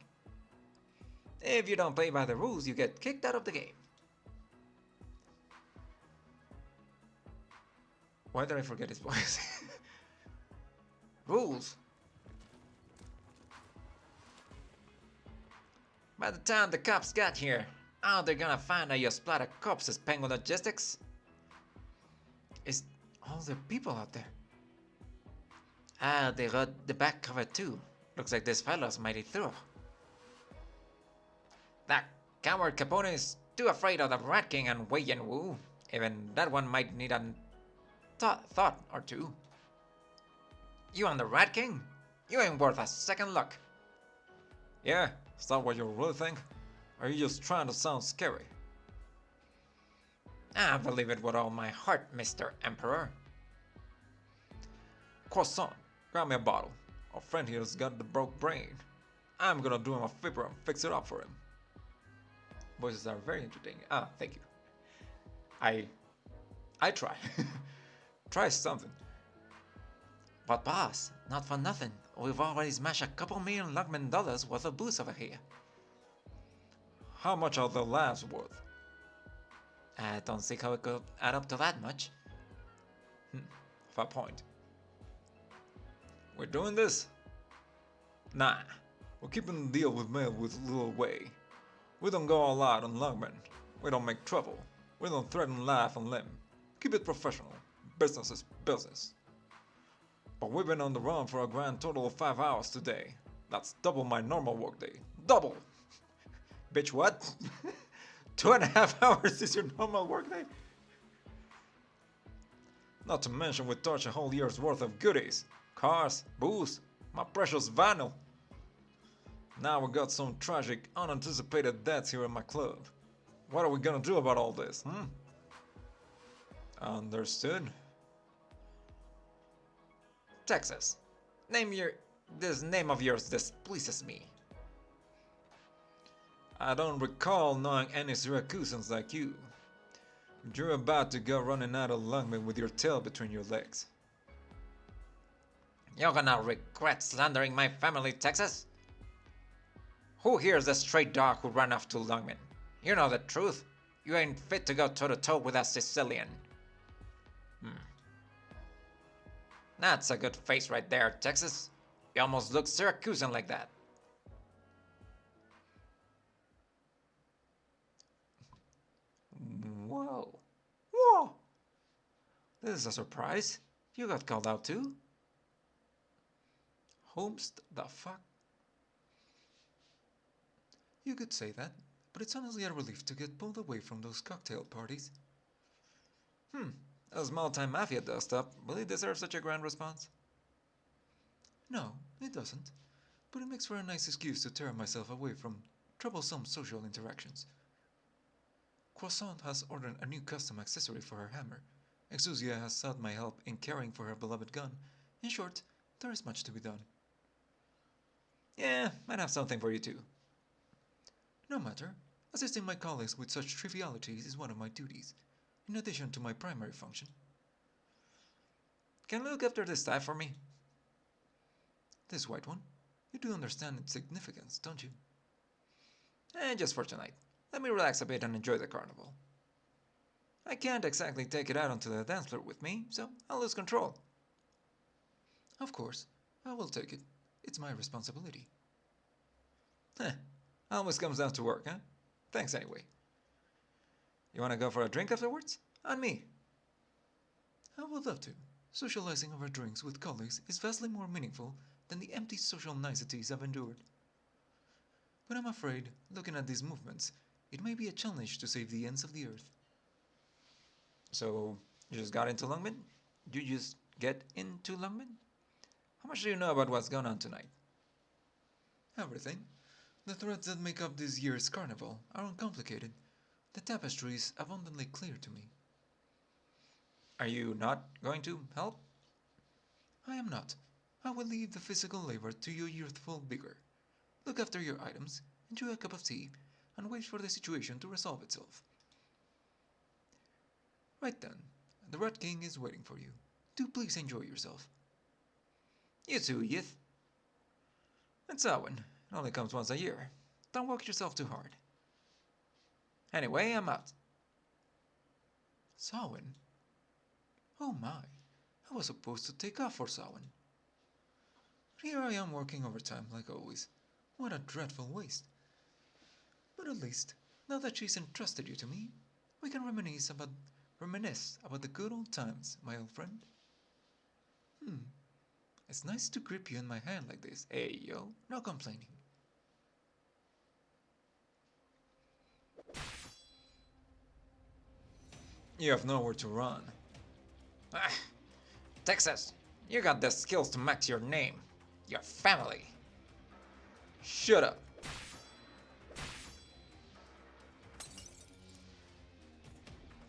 If you don't play by the rules, you get kicked out of the game. Why did I forget his voice? Rules? By the time the cops got here, oh, they're gonna find out you splattered corpses, Penguin Logistics. Is all the people out there? Ah, they got the back cover too. Looks like this fellow's mighty thorough. That coward Capone is too afraid of the Rat King and Wei and Wu. Even that one might need a thought or two. You and the Rat King? You ain't worth a second look. Yeah, is that what you really think? Or are you just trying to sound scary? I believe it with all my heart, Mr. Emperor. Croissant, grab me a bottle. Our friend here's got the broke brain. I'm gonna do him a favor and fix it up for him. Voices are very entertaining. Ah, thank you. I try. Try something. But boss, not for nothing. We've already smashed a couple $1 million Lungmen worth of booze over here. How much are the labs worth? I don't think how it could add up to that much. Fair point. We're doing this? Nah, we're keeping the deal with Mail with Lil Wei. We don't go all out on Lungmen. We don't make trouble. We don't threaten life and limb. Keep it professional. Business is business. But we've been on the run for a grand total of 5 hours today. That's double my normal workday. Double! Bitch, what? 2.5 hours is your normal workday? Not to mention we torch a whole year's worth of goodies. Cars, booze, my precious vinyl. Now we got some tragic, unanticipated deaths here in my club. What are we gonna do about all this, Understood. Texas, this name of yours displeases me. I don't recall knowing any Syracusans like you. You're about to go running out of Lungmen with your tail between your legs. You're gonna regret slandering my family, Texas. Who here's the stray dog who ran off to Lungmen? You know the truth. You ain't fit to go toe-to-toe with a Sicilian. That's a good face right there, Texas. You almost look Syracusan like that. Whoa. Whoa! This is a surprise. You got called out too? Holmes, the fuck? You could say that, but it's honestly a relief to get pulled away from those cocktail parties. A small-time mafia dust-up, will it deserve such a grand response? No, it doesn't, but it makes for a nice excuse to tear myself away from troublesome social interactions. Croissant has ordered a new custom accessory for her hammer. Exousia has sought my help in caring for her beloved gun. In short, there is much to be done. Yeah, might have something for you too. No matter, assisting my colleagues with such trivialities is one of my duties, in addition to my primary function. Can you look after this staff for me? This white one? You do understand its significance, don't you? Just for tonight. Let me relax a bit and enjoy the carnival. I can't exactly take it out onto the dance floor with me, so I'll lose control. Of course, I will take it. It's my responsibility. Always comes down to work, huh? Thanks anyway. You wanna go for a drink afterwards? On me. I would love to. Socializing over drinks with colleagues is vastly more meaningful than the empty social niceties I've endured. But I'm afraid, looking at these movements, it may be a challenge to save the ends of the earth. So, you just got into Lungmen? You just get into Lungmen? How much do you know about what's going on tonight? Everything. The threads that make up this year's carnival are uncomplicated. The tapestry is abundantly clear to me. Are you not going to help? I am not. I will leave the physical labor to your youthful vigor. Look after your items, enjoy a cup of tea, and wait for the situation to resolve itself. Right then, the Rat King is waiting for you. Do please enjoy yourself. You too, Yith. It's Owen. It only comes once a year. Don't work yourself too hard. Anyway, I'm out. Samhain? Oh my, I was supposed to take off for Samhain. Here I am working overtime like always. What a dreadful waste. But at least, now that she's entrusted you to me, we can reminisce about the good old times, my old friend. It's nice to grip you in my hand like this. Hey, yo, no complaining. You have nowhere to run. Texas, you got the skills to match your name, your family. Shut up.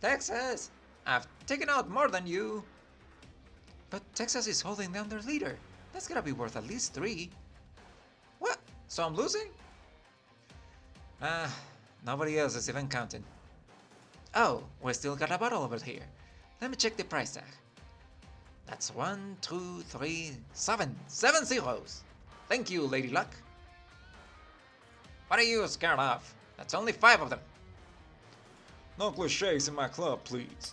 Texas, I've taken out more than you. But Texas is holding down their leader. That's gotta be worth at least 3. What? So I'm losing? Nobody else is even counting. Oh, we still got a bottle over here. Let me check the price tag. That's 1, 2, 3, 7. 7 zeros. Thank you, Lady Luck. What are you scared of? That's only 5 of them. No cliches in my club, please.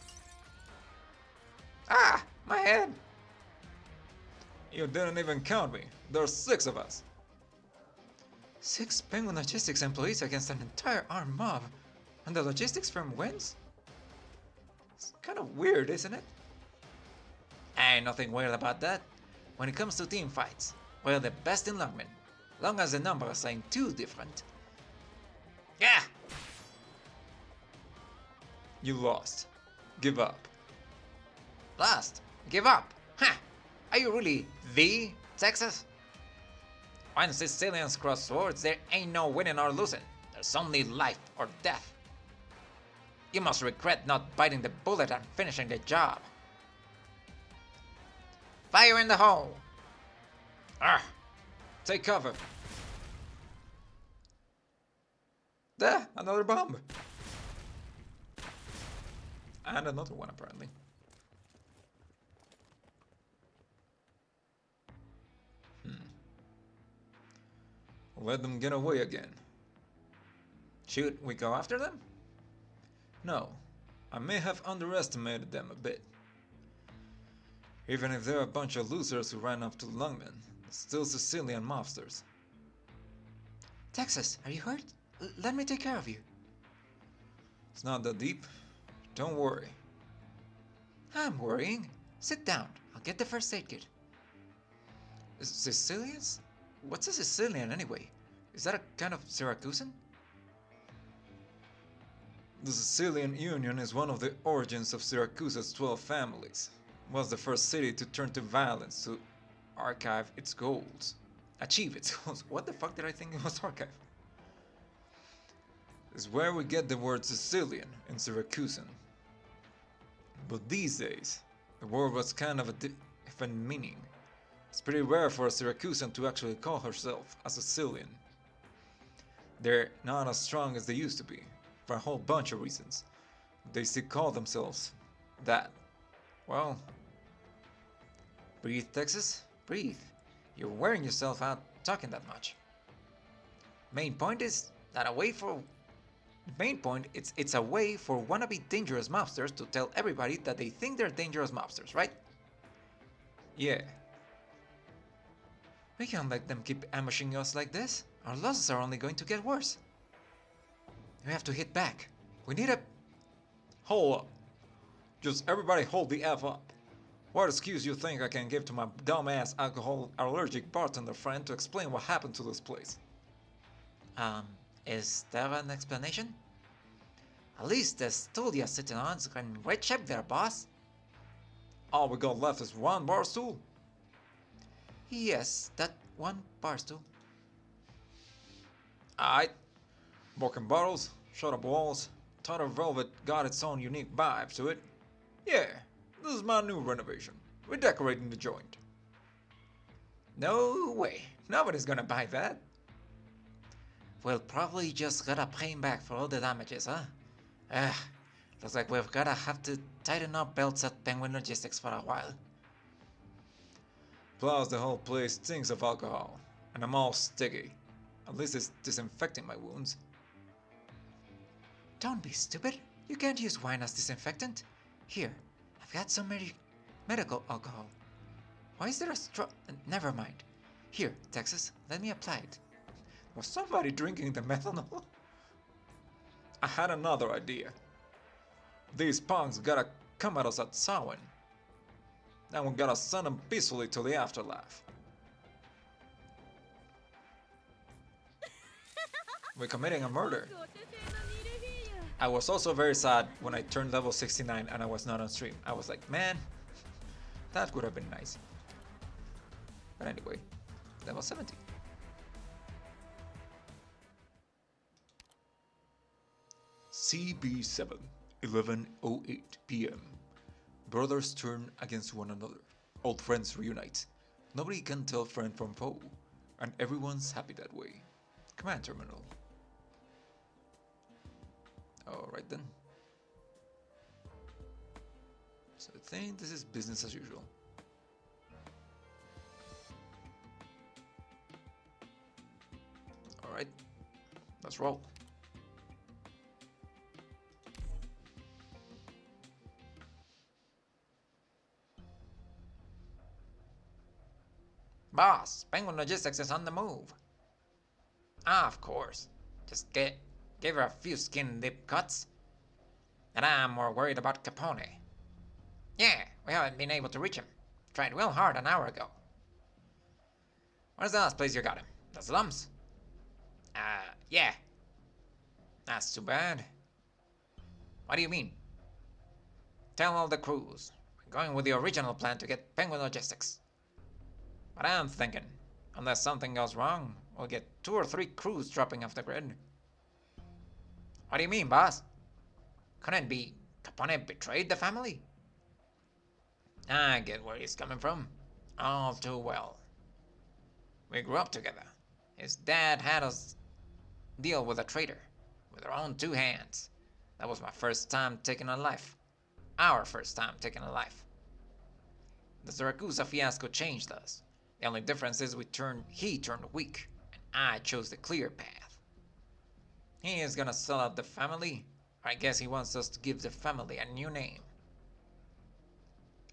Ah, my head. You didn't even count me. There's 6 of us. 6 Penguin Logistics employees against an entire armed mob. And the logistics firm wins? It's kind of weird, isn't it? Ain't nothing weird about that. When it comes to team fights, we're the best in Lungmen. Long as the numbers ain't too different. Yeah! You lost. Give up. Lost? Give up? Ha! Are you really the Texas? Once Sicilians cross swords, there ain't no winning or losing. There's only life or death. You must regret not biting the bullet and finishing the job. Fire in the hole! Ah! Take cover! There! Another bomb! And another one, apparently. Let them get away again. Should we go after them? No, I may have underestimated them a bit. Even if they're a bunch of losers who ran up to Lungmen, still Sicilian mobsters. Texas, are you hurt? Let me take care of you. It's not that deep. Don't worry. I'm worrying. Sit down. I'll get the first aid kit. Sicilians? What's a Sicilian anyway? Is that a kind of Syracusan? The Sicilian Union is one of the origins of Syracusa's 12 families. It was the first city to turn to violence to archive its goals. Achieve its goals. What the fuck did I think it was archive? It's where we get the word Sicilian in Syracusan. But these days, the word was kind of a different meaning. It's pretty rare for a Syracusan to actually call herself a Sicilian. They're not as strong as they used to be, for a whole bunch of reasons. They still call themselves that. Well, breathe, Texas, breathe. You're wearing yourself out talking that much. Main point is that it's a way for wannabe dangerous mobsters to tell everybody that they think they're dangerous mobsters, right? Yeah. We can't let them keep ambushing us like this. Our losses are only going to get worse. We have to hit back. We need a... Hold up. Just everybody hold the F up. What excuse you think I can give to my dumbass alcohol allergic bartender friend to explain what happened to this place? Is there an explanation? At least the studio sitting on is in great shape there, boss. All we got left is one bar stool? Yes, that one bar stool. Aight. Broken bottles, shut up walls, Tartar velvet got its own unique vibe to it. Yeah, this is my new renovation. We're decorating the joint. No way, nobody's gonna buy that. We'll probably just gotta pay him back for all the damages, huh? Looks like we've gotta have to tighten up belts at Penguin Logistics for a while. Plus the whole place stinks of alcohol, and I'm all sticky. At least it's disinfecting my wounds. Don't be stupid. You can't use wine as disinfectant. Here, I've got some medical alcohol. Why is there a straw? Never mind. Here, Texas, let me apply it. Was somebody drinking the methanol? I had another idea. These punks gotta come at us at Samhain. Then we gotta send them peacefully to the afterlife. We're committing a murder. I was also very sad when I turned level 69 and I was not on stream. I was like, man, that would have been nice. But anyway, level 70. CB7, 11:08 p.m. Brothers turn against one another. Old friends reunite. Nobody can tell friend from foe, and everyone's happy that way. Command terminal. Alright then. So I think this is business as usual. Alright, let's roll. Boss, Penguin Logistics is on the move. Of course. Just give her a few skin deep cuts. And I'm more worried about Capone. Yeah, we haven't been able to reach him. Tried real hard an hour ago. Where's the last place you got him? The slums? Yeah. That's too bad. What do you mean? Tell all the crews. We're going with the original plan to get Penguin Logistics. But I'm thinking, unless something goes wrong, we'll get 2 or 3 crews dropping off the grid. What do you mean, boss? Couldn't it be Capone betrayed the family? I get where he's coming from. All too well. We grew up together. His dad had us deal with a traitor with our own two hands. That was my first time taking a life. Our first time taking a life. The Syracuse fiasco changed us. The only difference is he turned weak, and I chose the clear path. He is gonna sell out the family, or I guess he wants us to give the family a new name.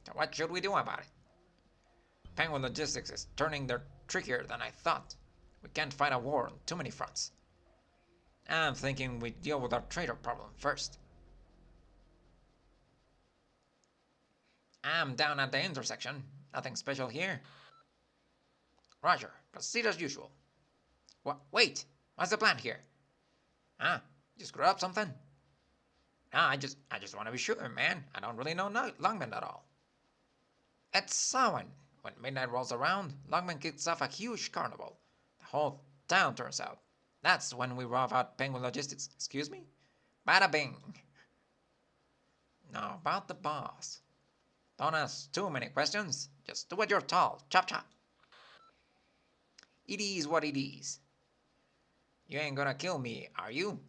So what should we do about it? Penguin Logistics is turning their trickier than I thought. We can't fight a war on too many fronts. I'm thinking we deal with our traitor problem first. I'm down at the intersection. Nothing special here. Roger, proceed as usual. Wait, what's the plan here? Huh? You screw up something? Nah, I just want to be sure, man. I don't really know Lungmen at all. It's Samhain. When midnight rolls around, Lungmen kicks off a huge carnival. The whole town turns out. That's when we rob out Penguin Logistics. Excuse me? Bada bing. Now about the boss. Don't ask too many questions. Just do what you're told. Chop chop. It is what it is. You ain't gonna kill me, are you?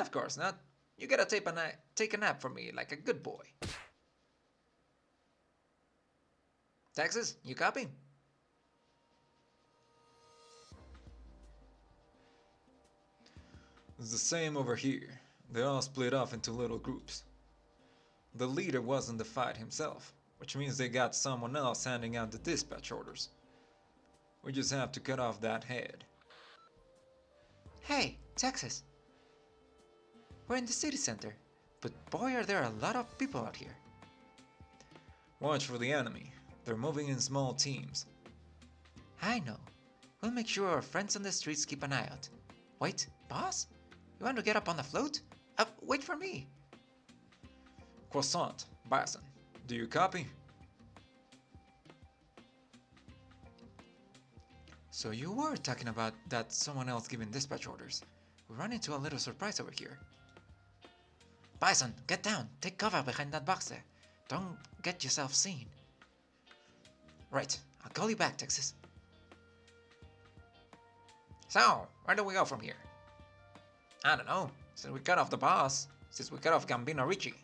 Of course not. You gotta take a nap from me like a good boy. Texas, you copy? It's the same over here. They all split off into little groups. The leader wasn't the fight himself, which means they got someone else handing out the dispatch orders. We just have to cut off that head. Hey, Texas. We're in the city center, but boy are there a lot of people out here. Watch for the enemy. They're moving in small teams. I know. We'll make sure our friends on the streets keep an eye out. Wait, boss? You want to get up on the float? Wait for me. Croissant, Bison, do you copy? So you were talking about that someone else giving dispatch orders. We run into a little surprise over here. Bison, get down. Take cover behind that box there. Don't get yourself seen. Right, I'll call you back, Texas. So, where do we go from here? I don't know. Since we cut off the boss, since we cut off Gambino Ricci,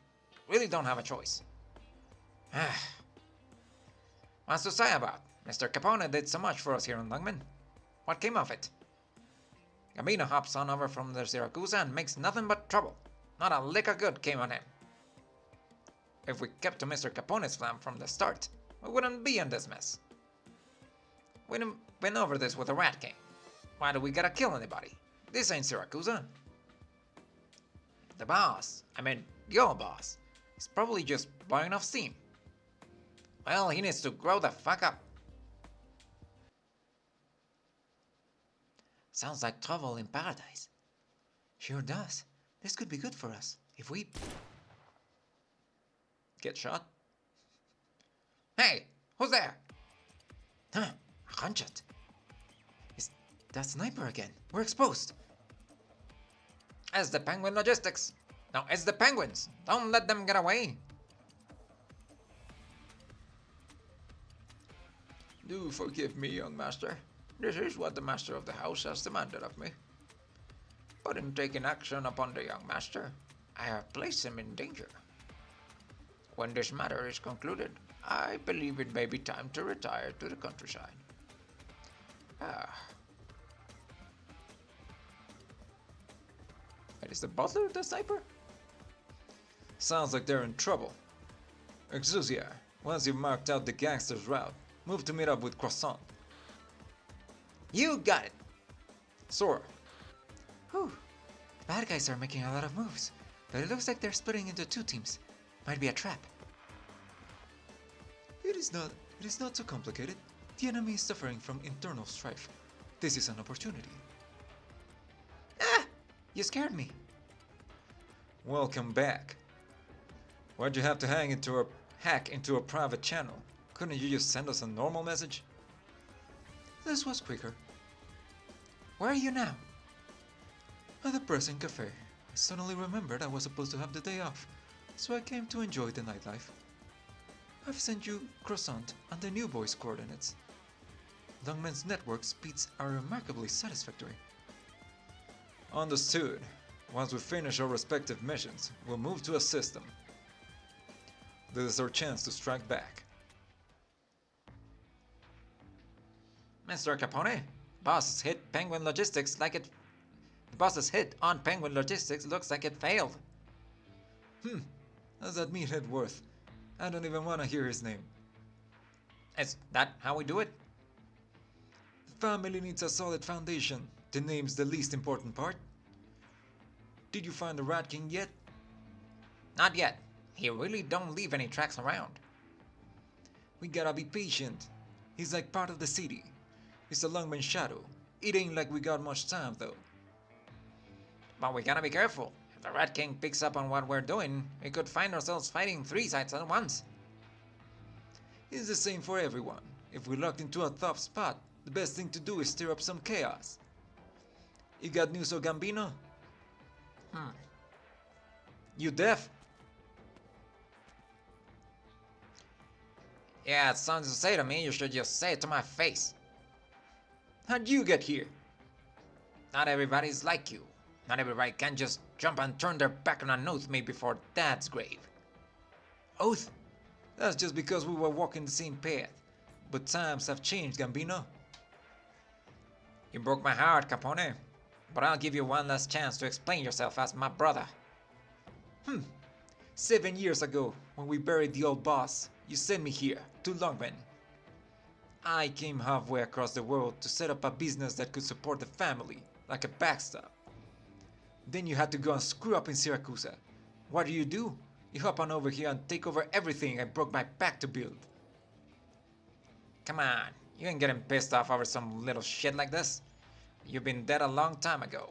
really don't have a choice. What's to say about? Mr. Capone did so much for us here in Lungmen. What came of it? Gambino hops on over from the Syracuse and makes nothing but trouble. Not a lick of good came on him. If we kept to Mr. Capone's plan from the start, we wouldn't be in this mess. We done been over this with the Rat King. Why do we gotta kill anybody? This ain't Syracuse. The boss, your boss, is probably just blowing off steam. Well, he needs to grow the fuck up. Sounds like trouble in paradise. Sure does. This could be good for us if we Get shot? Hey, who's there? Huh, a gunshot. Is that sniper again? We're exposed. It's the Penguin Logistics. No, it's the Penguins. Don't let them get away. Do forgive me, young master. This is what the master of the house has demanded of me. But in taking action upon the young master, I have placed him in danger. When this matter is concluded, I believe it may be time to retire to the countryside. And is the butler the sniper? Sounds like they're in trouble. Exousia, once you've marked out the gangster's route, move to meet up with Croissant. You got it. Sora. Whew. The bad guys are making a lot of moves, but it looks like they're splitting into two teams. Might be a trap. It is not so complicated. The enemy is suffering from internal strife. This is an opportunity. Ah! You scared me. Welcome back. Why'd you have to hack into a private channel? Couldn't you just send us a normal message? This was quicker. Where are you now? At the pressing cafe. I suddenly remembered I was supposed to have the day off, so I came to enjoy the nightlife. I've sent you Croissant and the new boy's coordinates. Lungmen's network speeds are remarkably satisfactory. Understood. Once we finish our respective missions, we'll move to a system. This is our chance to strike back. Mr. Capone, boss's hit Penguin Logistics like it. The boss's hit on Penguin Logistics looks like it failed. How's that meathead worth? I don't even want to hear his name. Is that how we do it? The family needs a solid foundation. The name's the least important part. Did you find the Rat King yet? Not yet. He really don't leave any tracks around. We gotta be patient. He's like part of the city. It's a Lungmen shadow. It ain't like we got much time though. But we gotta be careful. If the Rat King picks up on what we're doing, we could find ourselves fighting 3 sides at once. It's the same for everyone. If we're locked into a tough spot, the best thing to do is stir up some chaos. You got news of Gambino? You deaf? Yeah, it's something to say to me. You should just say it to my face. How'd you get here? Not everybody's like you. Not everybody can just jump and turn their back on an oath made before Dad's grave. Oath? That's just because we were walking the same path. But times have changed, Gambino. You broke my heart, Capone. But I'll give you one last chance to explain yourself as my brother. 7 years ago, when we buried the old boss, you sent me here, to Lungmen. I came halfway across the world to set up a business that could support the family, like a backstop. Then you had to go and screw up in Syracuse. What do? You hop on over here and take over everything I broke my back to build. Come on, you ain't getting pissed off over some little shit like this. You've been dead a long time ago.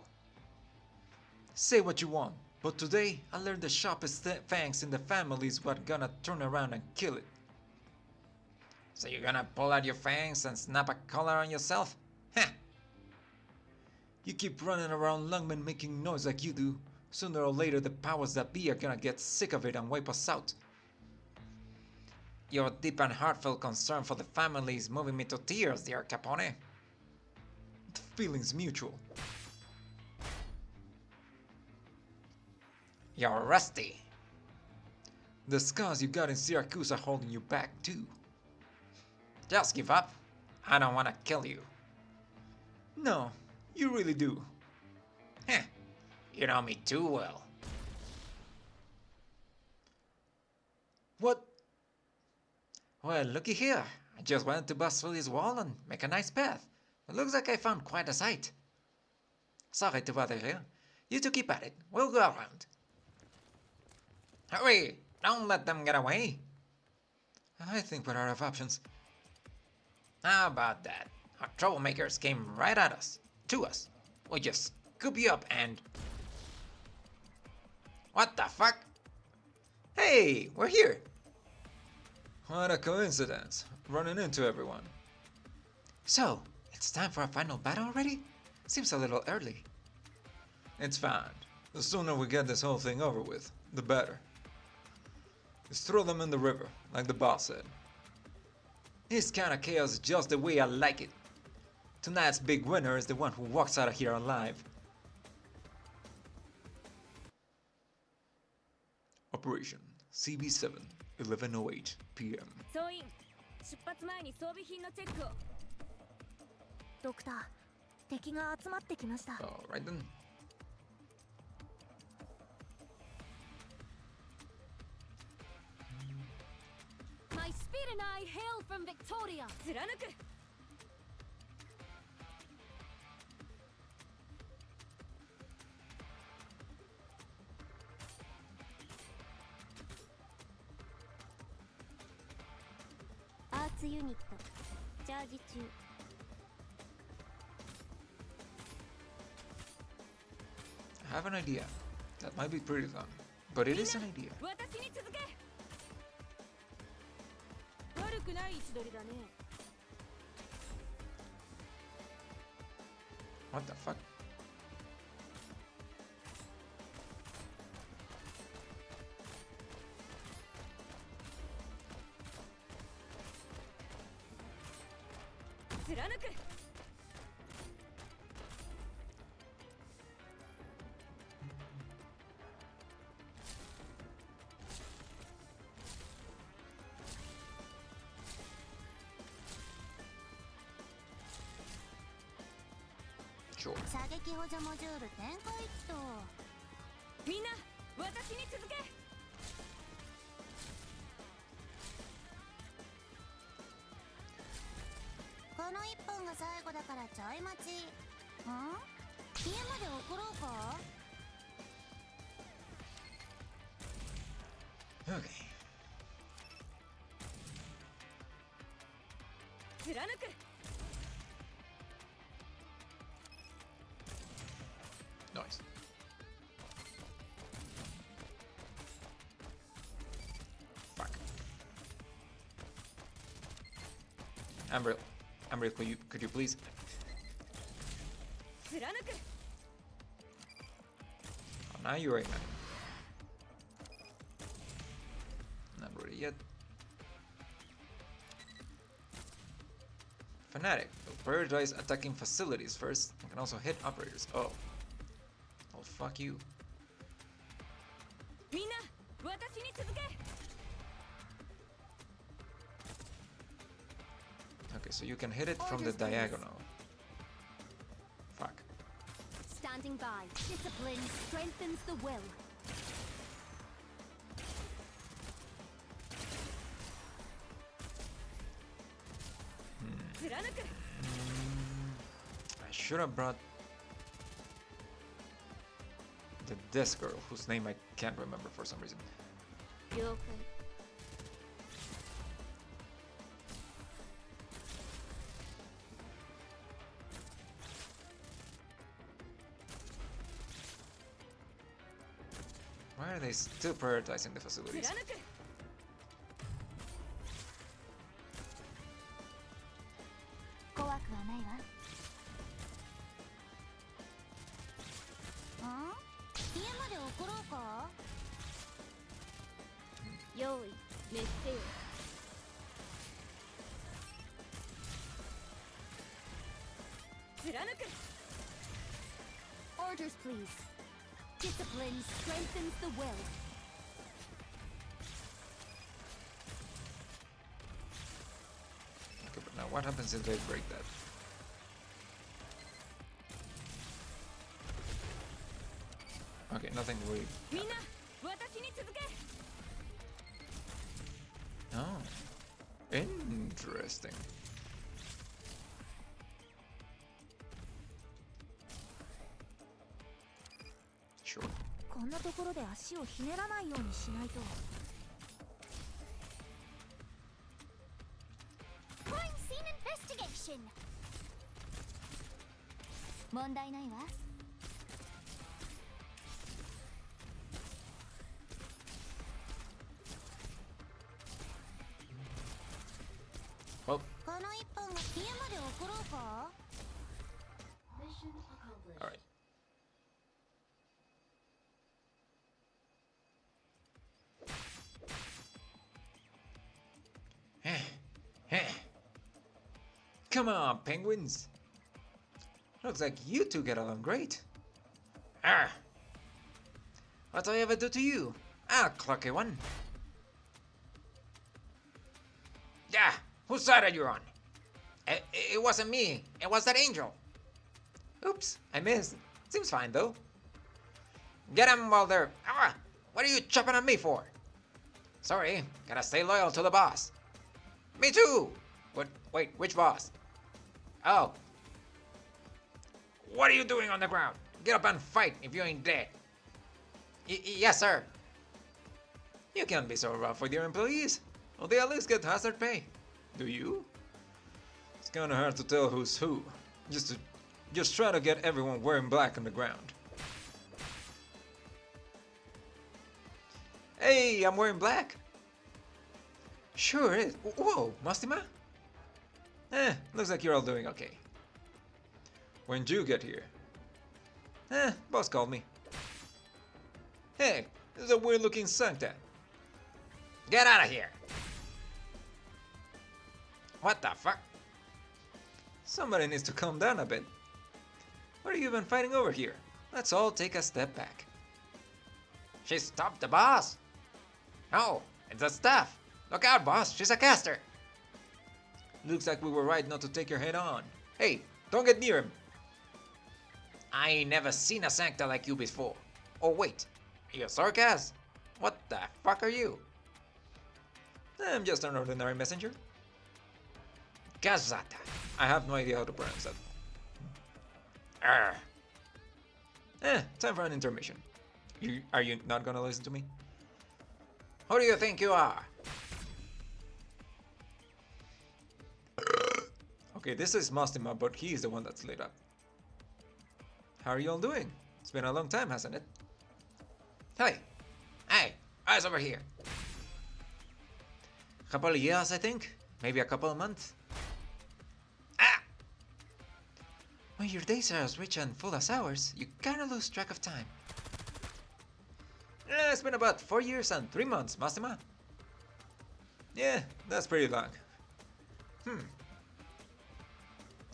Say what you want, but today I learned the sharpest fangs in the family is what gonna turn around and kill it. So you're gonna pull out your fangs and snap a collar on yourself? Heh! You keep running around Lungmen making noise like you do. Sooner or later the powers that be are gonna get sick of it and wipe us out. Your deep and heartfelt concern for the family is moving me to tears, dear Capone. The feeling's mutual. You're rusty. The scars you got in Syracuse are holding you back too. Just give up. I don't want to kill you. No, you really do. Heh, you know me too well. What? Well, looky here. I just wanted to bust through this wall and make a nice path. It looks like I found quite a sight. Sorry to bother you. You two keep at it. We'll go around. Hurry! Don't let them get away. I think we're out of options. How about that? Our troublemakers came right at us. To us. We just scoop you up and... What the fuck? Hey, we're here. What a coincidence. Running into everyone. So, it's time for a final battle already? Seems a little early. It's fine. The sooner we get this whole thing over with, the better. Just throw them in the river, like the boss said. This kind of chaos is just the way I like it. Tonight's big winner is the one who walks out of here alive. Operation CB7, 11:08 p.m. 総員出発前に装備品のチェックを。ドクター、敵が集まってきました。 Alright then. My speed and I hail from Victoria. 貫く。アーツユニットチャージ中。 I have an idea. That might be pretty fun, but it is an idea. 私に続け。悪くない位置取りだね。 What the fuck? 貫く Sure. 射撃補助モジュール展開機とみんな私に続け この1本が最後だからちょい待ち。ん？家まで送ろうか？ Okay. 貫く Nice. Fuck. Amber, could you please? 貫く Oh, now you're right, man. Not ready yet. Fanatic. Prioritize attacking facilities first and can also hit operators. Oh. Oh, fuck you. みんな私に続け Okay, so you can hit it from the Orders, please. diagonal. Fuck. Standing by. Discipline strengthens the will. Hmm. 貫く I should have brought the desk girl, whose name I can't remember for some reason. 了解。 Why are they still prioritizing the facilities? 貫く 怖くはないわ。ん？家まで送ろうか？用意、熱せよ。貫く Orders, please. Discipline strengthens the will. Okay, but now what happens if they break that? Okay, nothing really. みんな私に続け Oh, interesting. Sure. こんなところで足をひねらないようにしないと。Crime scene investigation. 問題ないわ。Well, この一本が家まで送ろうか？ all right. Come on, penguins. Looks like you two get along great. Ah. What do I ever do to you? I'll clock you one. Yeah, whose side are you on? It wasn't me. It was that angel. Oops, I missed. Seems fine though. Get him while they're... Ah! What are you chopping at me for? Sorry, gotta stay loyal to the boss. Me too! What? Wait, which boss? Oh. What are you doing on the ground? Get up and fight if you ain't dead. Yes, sir. You can't be so rough with your employees. Well, they at least get hazard pay. Do you? It's kinda hard to tell who's who. Just try to get everyone wearing black on the ground. Hey, I'm wearing black. Sure is. Whoa, Mastima? Looks like you're all doing okay. When'd you get here? Boss called me. Hey, this is a weird looking Sancta. Get out of here! What the fuck? Somebody needs to calm down a bit. What are you even fighting over here? Let's all take a step back. She stopped the boss! No, it's the staff! Look out, boss, she's a caster! Looks like we were right not to take your head on. Hey, don't get near him. I ain't never seen a Sancta like you before. Oh wait, you Sarkaz? What the fuck are you? I'm just an ordinary messenger. Gazata. I have no idea how to pronounce that. Arr. Time for an intermission. Are you not gonna listen to me? Who do you think you are? Okay, this is Mastima, but he is the one that's lit up. How are you all doing? It's been a long time, hasn't it? Hey, eyes over here. Couple of years, I think. Maybe a couple of months. Ah! When your days are as rich and full as ours, you kinda lose track of time. It's been about 4 years and 3 months, Mastima. Yeah, that's pretty long.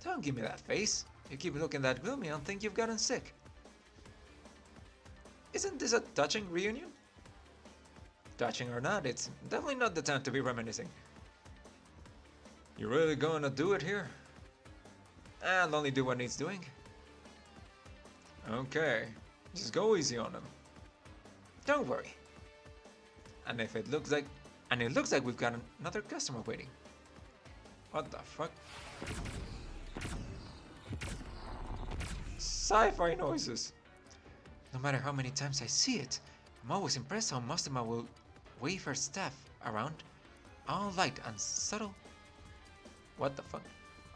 Don't give me that face. You keep looking that gloomy and think you've gotten sick. Isn't this a touching reunion? Touching or not, it's definitely not the time to be reminiscing. You really gonna do it here? And only do what needs doing? Okay, just go easy on them. Don't worry. And it looks like we've got another customer waiting. What the fuck? Sci-fi noises. No matter how many times I see it, I'm always impressed how Mastima will wave her staff around, all light and subtle. What the fuck?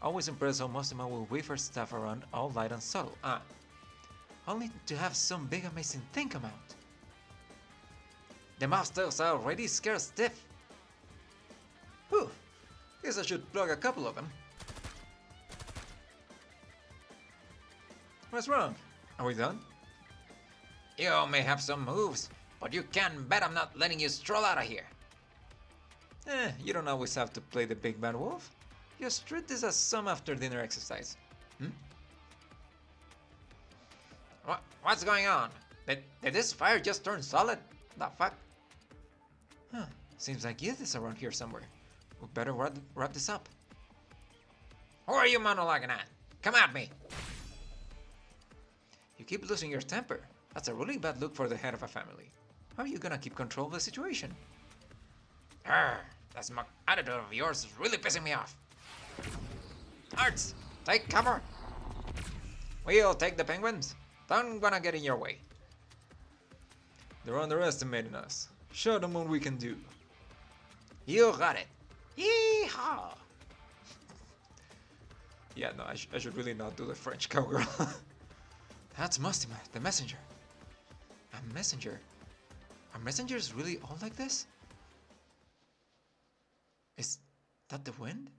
Always impressed how Mastima will wave her staff around, all light and subtle. Only to have some big amazing thing come out. The masters are already scared stiff. Whew. Guess I should plug a couple of them. What's wrong? Are we done? You may have some moves, but you can bet I'm not letting you stroll out of here. You don't always have to play the big bad wolf. Just treat this as some after dinner exercise. What's going on? Did this fire just turn solid? The fuck? Seems like Yith is around here somewhere. We better wrap this up. Who are you monologuing at? Come at me! You keep losing your temper. That's a really bad look for the head of a family. How are you gonna keep control of the situation? That smug attitude of yours is really pissing me off. Arts, take cover! We'll take the penguins. Don't wanna get in your way. They're underestimating us. Show them what we can do. You got it. Yeehaw! Yeah, no, I should really not do the French cowgirl. That's Mastima, the messenger. A messenger? Are messengers really all like this? Is that the wind?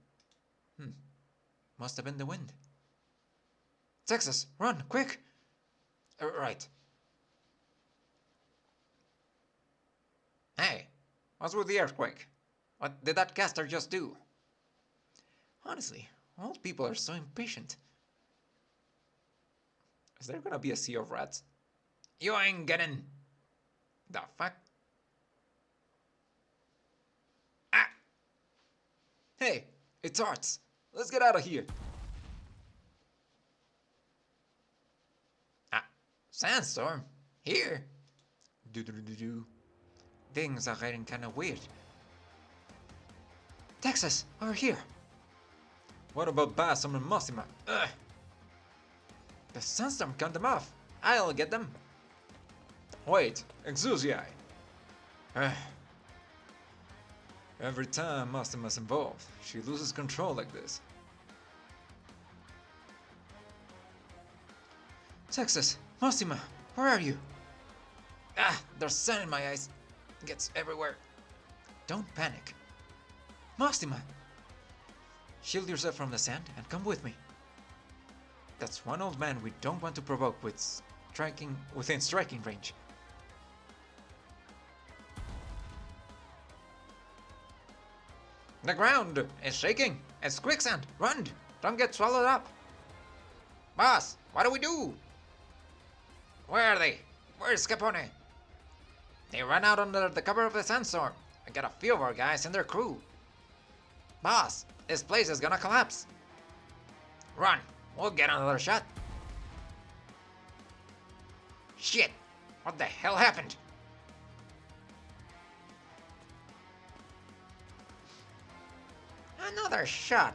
Must have been the wind. Texas, run, quick! Right. Hey, what's with the earthquake? What did that caster just do? Honestly, old people are so impatient. Is there gonna be a sea of rats? You ain't getting... The fuck? Ah! Hey, it's Arts. Let's get out of here. Sandstorm? Here? Do. Things are getting kinda weird. Texas, over here. What about Bassam and Mastima? The sandstorm cut them off. I'll get them. Wait, Exusiai. Every time Mastima's involved, she loses control like this. Texas, Mastima, where are you? There's sand in my eyes. It gets everywhere. Don't panic. Mastima! Shield yourself from the sand and come with me. That's one old man we don't want to provoke within striking range. The ground is shaking. It's quicksand. Run! Don't get swallowed up. Boss, what do we do? Where are they? Where's Capone? They ran out under the cover of the sandstorm. We got a few of our guys and their crew. Boss, this place is gonna collapse. Run, we'll get another shot. Shit, what the hell happened? Another shot,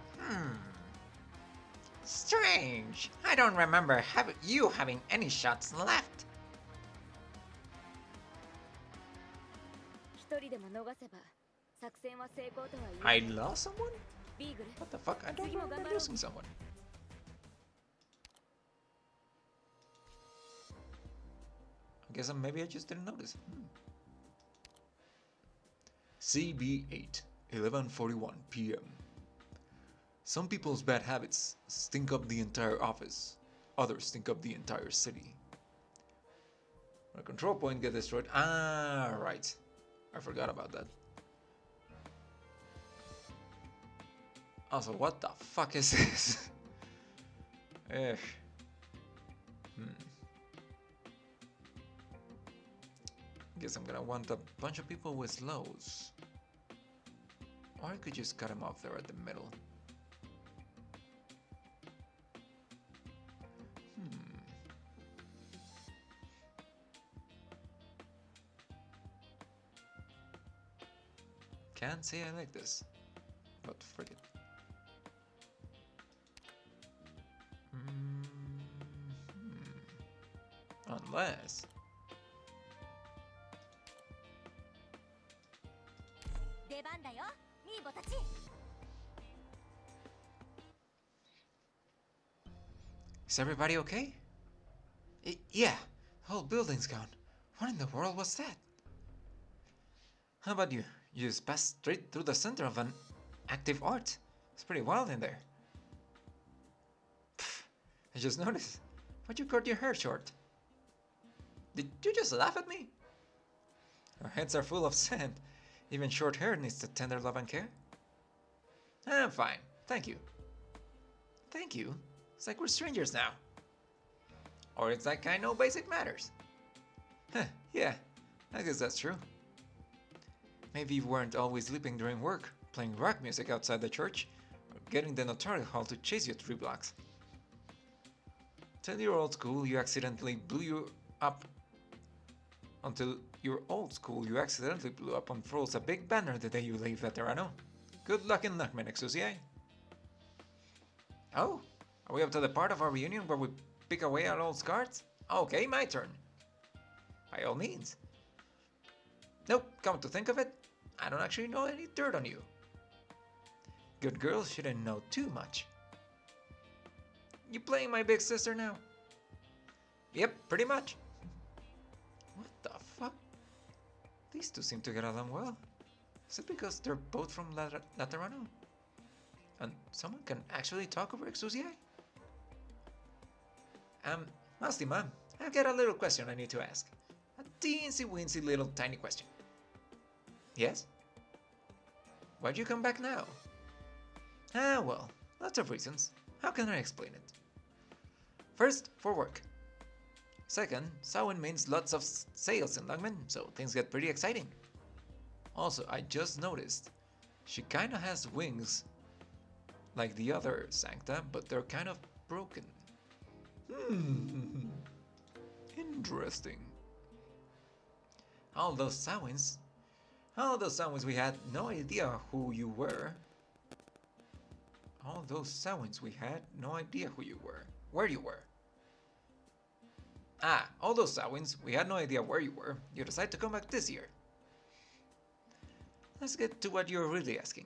Strange, I don't remember you having any shots left. 一人でも逃せば作戦は成功とは言え I lost someone? ビーグル What the fuck? I don't remember losing someone. I guess maybe I just didn't notice. CB8, 11:41 p.m. Some people's bad habits stink up the entire office. Others stink up the entire city. When a control point gets destroyed. Ah, right. I forgot about that. Also, what the fuck is this? Eh. Guess I'm gonna want a bunch of people with lows. Or I could just cut them off there at the middle. Can't say I like this, but frick it. Unless... 出番だよミーボたち Is everybody okay? Yeah, the whole building's gone. What in the world was that? How about you? You just passed straight through the center of an active art. It's pretty wild in there. Pfft, I just noticed. Why'd you cut your hair short? Did you just laugh at me? Our heads are full of sand. Even short hair needs the tender love and care. I'm fine, thank you. Thank you? It's like we're strangers now. Or it's like I know basic matters. Huh, yeah, I guess that's true. Maybe you weren't always sleeping during work, playing rock music outside the church, or getting the notarial hall to chase you 3 blocks. Till your old school, you accidentally blew up and froze a big banner the day you leave Veterano. Good luck in Lungmen, Exusiae. Oh, are we up to the part of our reunion where we pick away our old scars? Okay, my turn. By all means. Nope, come to think of it, I don't actually know any dirt on you. Good girls shouldn't know too much. You playing my big sister now? Yep, pretty much. What the fuck? These two seem to get along well. Is it because they're both from Laterano? And someone can actually talk over Exusiae? Mostly, Mom, I've got a little question I need to ask. A teensy-weensy little tiny question. Yes? Why'd you come back now? Ah, well, lots of reasons. How can I explain it? First, for work. Second, Samhain means lots of sales in Lungmen, so things get pretty exciting. Also, I just noticed, she kinda has wings like the other Sancta, but they're kind of broken. Interesting. All those Samhains we had no idea who you were. All those Samhains we had no idea who you were, where you were. Ah, all those Samhains we had no idea where you were. You decided to come back this year. Let's get to what you're really asking.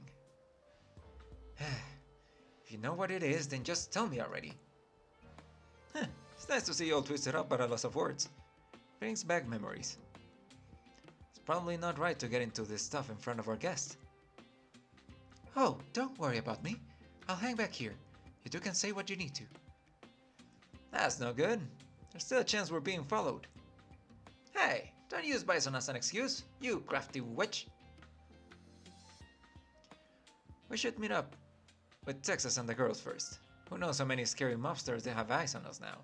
If you know what it is, then just tell me already. It's nice to see you all twisted up by a loss of words. Brings back memories. It's probably not right to get into this stuff in front of our guest. Oh, don't worry about me. I'll hang back here. You two can say what you need to. That's no good. There's still a chance we're being followed. Hey, don't use Bison as an excuse, you crafty witch. We should meet up with Texas and the girls first. Who knows how many scary mobsters they have eyes on us now?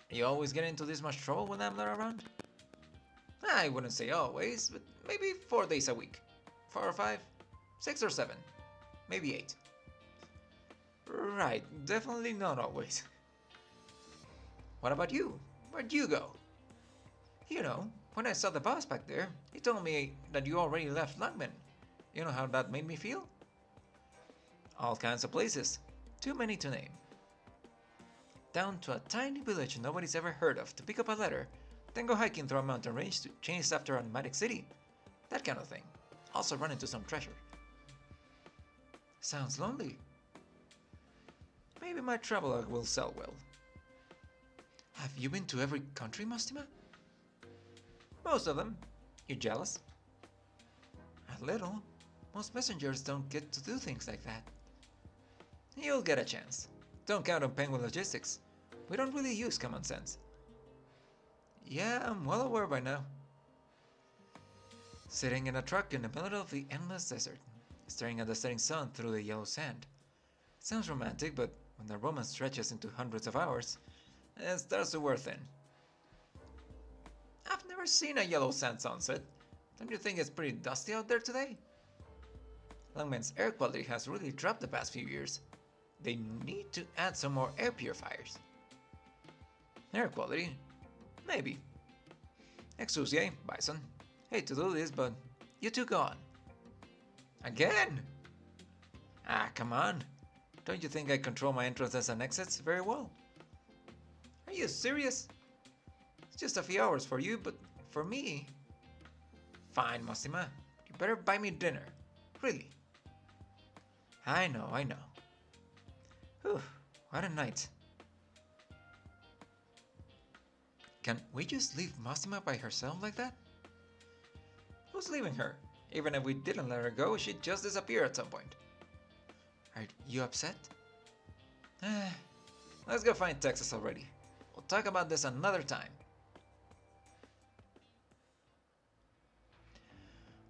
You always get into this much trouble when I'm not around? I wouldn't say always, but maybe 4 days a week. 4 or 5, 6 or 7, maybe 8. Right, definitely not always. What about you? Where'd you go? You know, when I saw the boss back there, he told me that you already left Lungmen. You know how that made me feel? All kinds of places. Too many to name. Down to a tiny village nobody's ever heard of to pick up a letter, then go hiking through a mountain range to chase after a nomadic city. That kind of thing. Also run into some treasure. Sounds lonely. Maybe my travelogue will sell well. Have you been to every country, Mostima? Most of them. You jealous? A little. Most messengers don't get to do things like that. You'll get a chance. Don't count on Penguin Logistics. We don't really use common sense. Yeah, I'm well aware by now. Sitting in a truck in the middle of the endless desert, staring at the setting sun through the yellow sand. It sounds romantic, but when the romance stretches into hundreds of hours, it starts to wear thin. I've never seen a yellow sand sunset. Don't you think it's pretty dusty out there today? Lungmen's air quality has really dropped the past few years. They need to add some more air purifiers. Air quality? Maybe. Excuse, Bison. Hate to do this, but you two go on. Again? Ah, come on. Don't you think I control my entrances and exits very well? Are you serious? It's just a few hours for you, but for me... Fine, Mostima. You better buy me dinner. Really. I know. Whew, what a night. Can we just leave Mostima by herself like that? Who's leaving her? Even if we didn't let her go, she'd just disappear at some point. Are you upset? Let's go find Texas already. We'll talk about this another time.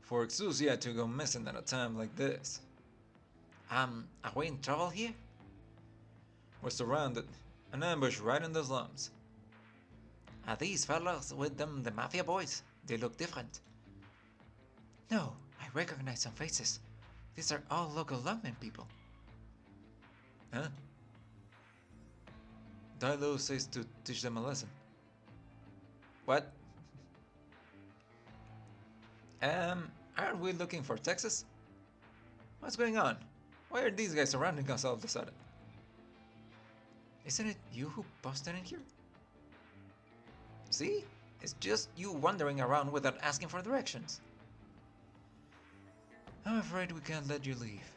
For Exusia to go missing at a time like this. Are we in trouble here? We're surrounded. An ambush right in the slums. Are these fellas with them the mafia boys? They look different. No, I recognize some faces. These are all local Lungmen people. Huh? Dilo says to teach them a lesson. What? Aren't we looking for Texas? What's going on? Why are these guys surrounding us all of a sudden? Isn't it you who busted in here? See? It's just you wandering around without asking for directions. I'm afraid we can't let you leave.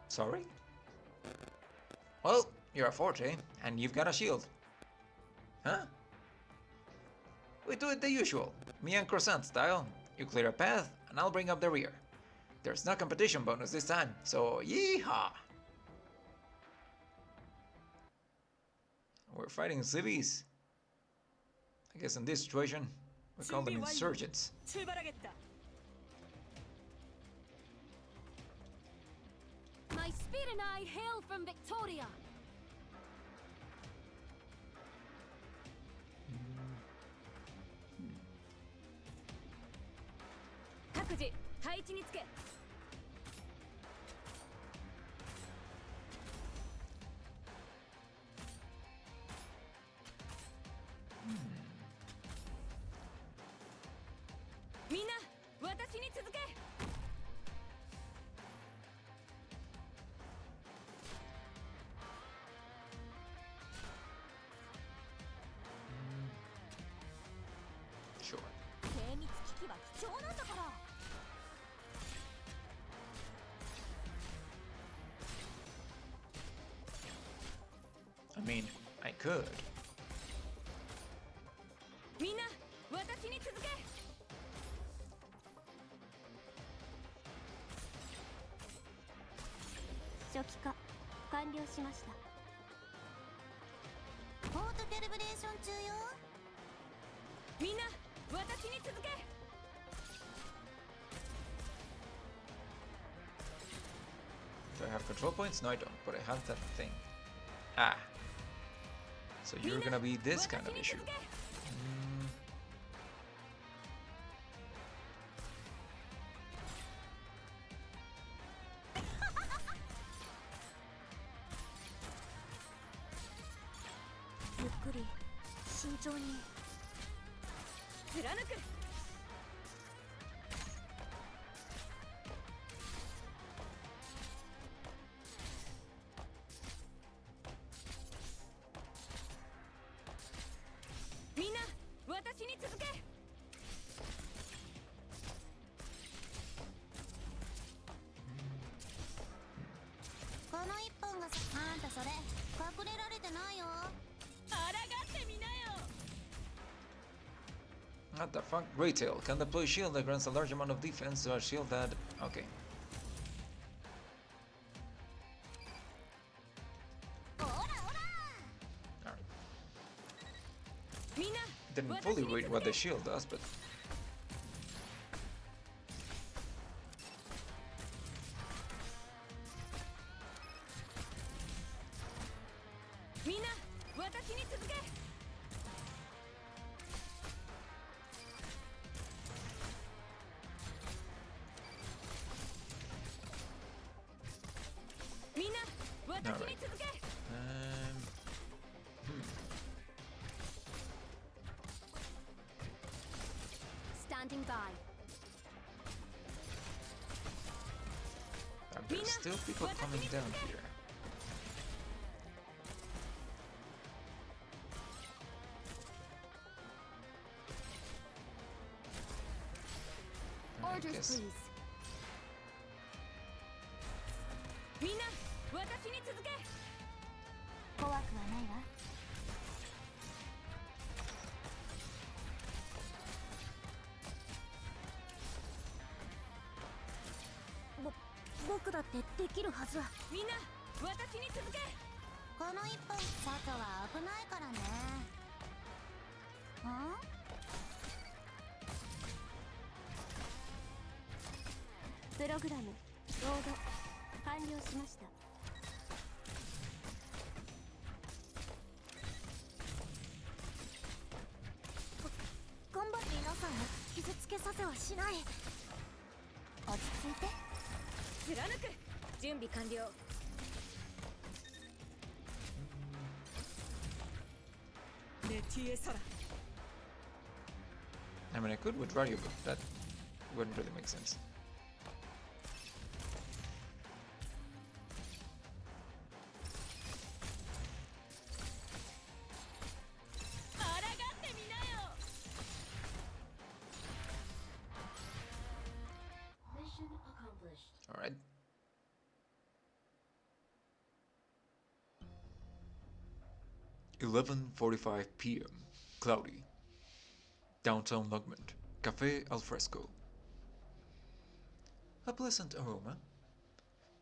Sorry? Well, you're a forte, and you've got a shield. Huh? We do it the usual, me and Croissant style. You clear a path, and I'll bring up the rear. There's no competition bonus this time, so yeehaw! We're fighting civvies. I guess in this situation, we call them insurgents. My speed and I hail from Victoria. Takuji, 配置につけ。みんな、私に続け。Sure. 精密機器は貴重なんだから。I mean, I could. みんな、私に続け。初期化完了しました。ポートキャリブレーション中よ。みんな、私に続け。Do I have control points? No, I don't, but I have that thing. Ah. So you're gonna be this kind of issue. Mm. What the fuck? Great Tail can deploy shield that grants a large amount of defense to a shield that... Okay. Alright. Didn't fully read what the shield does, but... Alright. Standing by. And there's still people coming down here. I Orders, guess. please. みんな、私に続け。怖くはないわ。僕だってできるはず。みんな、私に続け。この一本、外は危ないからね。プログラム、ロード、完了しました。頑張って皆さんを傷つけさせはしない。落ち着いて。貫く。準備完了。ネティエサラ。 I mean, I could withdraw you, but that wouldn't really make sense. Alright. $11:45 p.m. Cloudy. Downtown Lungmen. Cafe al fresco. A pleasant aroma.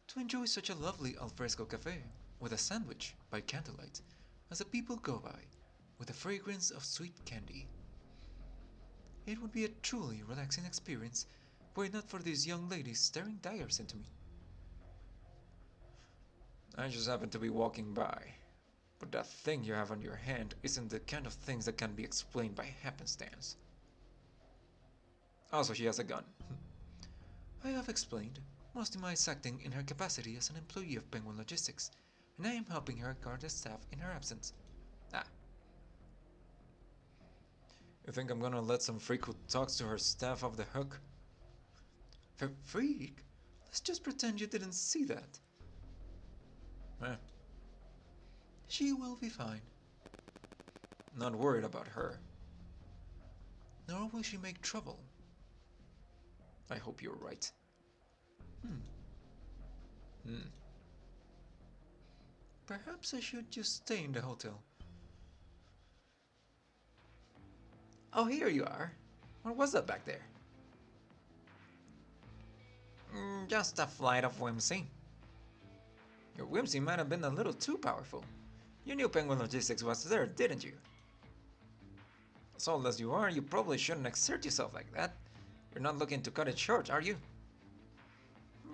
To enjoy such a lovely al fresco cafe with a sandwich by candlelight as the people go by with the fragrance of sweet candy. It would be a truly relaxing experience were it not for these young ladies staring daggers into me. I just happen to be walking by, but that thing you have on your hand isn't the kind of things that can be explained by happenstance. Also, she has a gun. I have explained, Mostima is acting in her capacity as an employee of Penguin Logistics, and I am helping her guard the staff in her absence. Ah. You think I'm gonna let some freak who talks to her staff off the hook? Freak? Let's just pretend you didn't see that. Eh. She will be fine. Not worried about her. Nor will she make trouble. I hope you're right. Perhaps I should just stay in the hotel. Oh, here you are. What was that back there? Just a flight of whimsy. Your whimsy might have been a little too powerful. You knew Penguin Logistics was there, didn't you? As old as you are, you probably shouldn't exert yourself like that. You're not looking to cut it short, are you?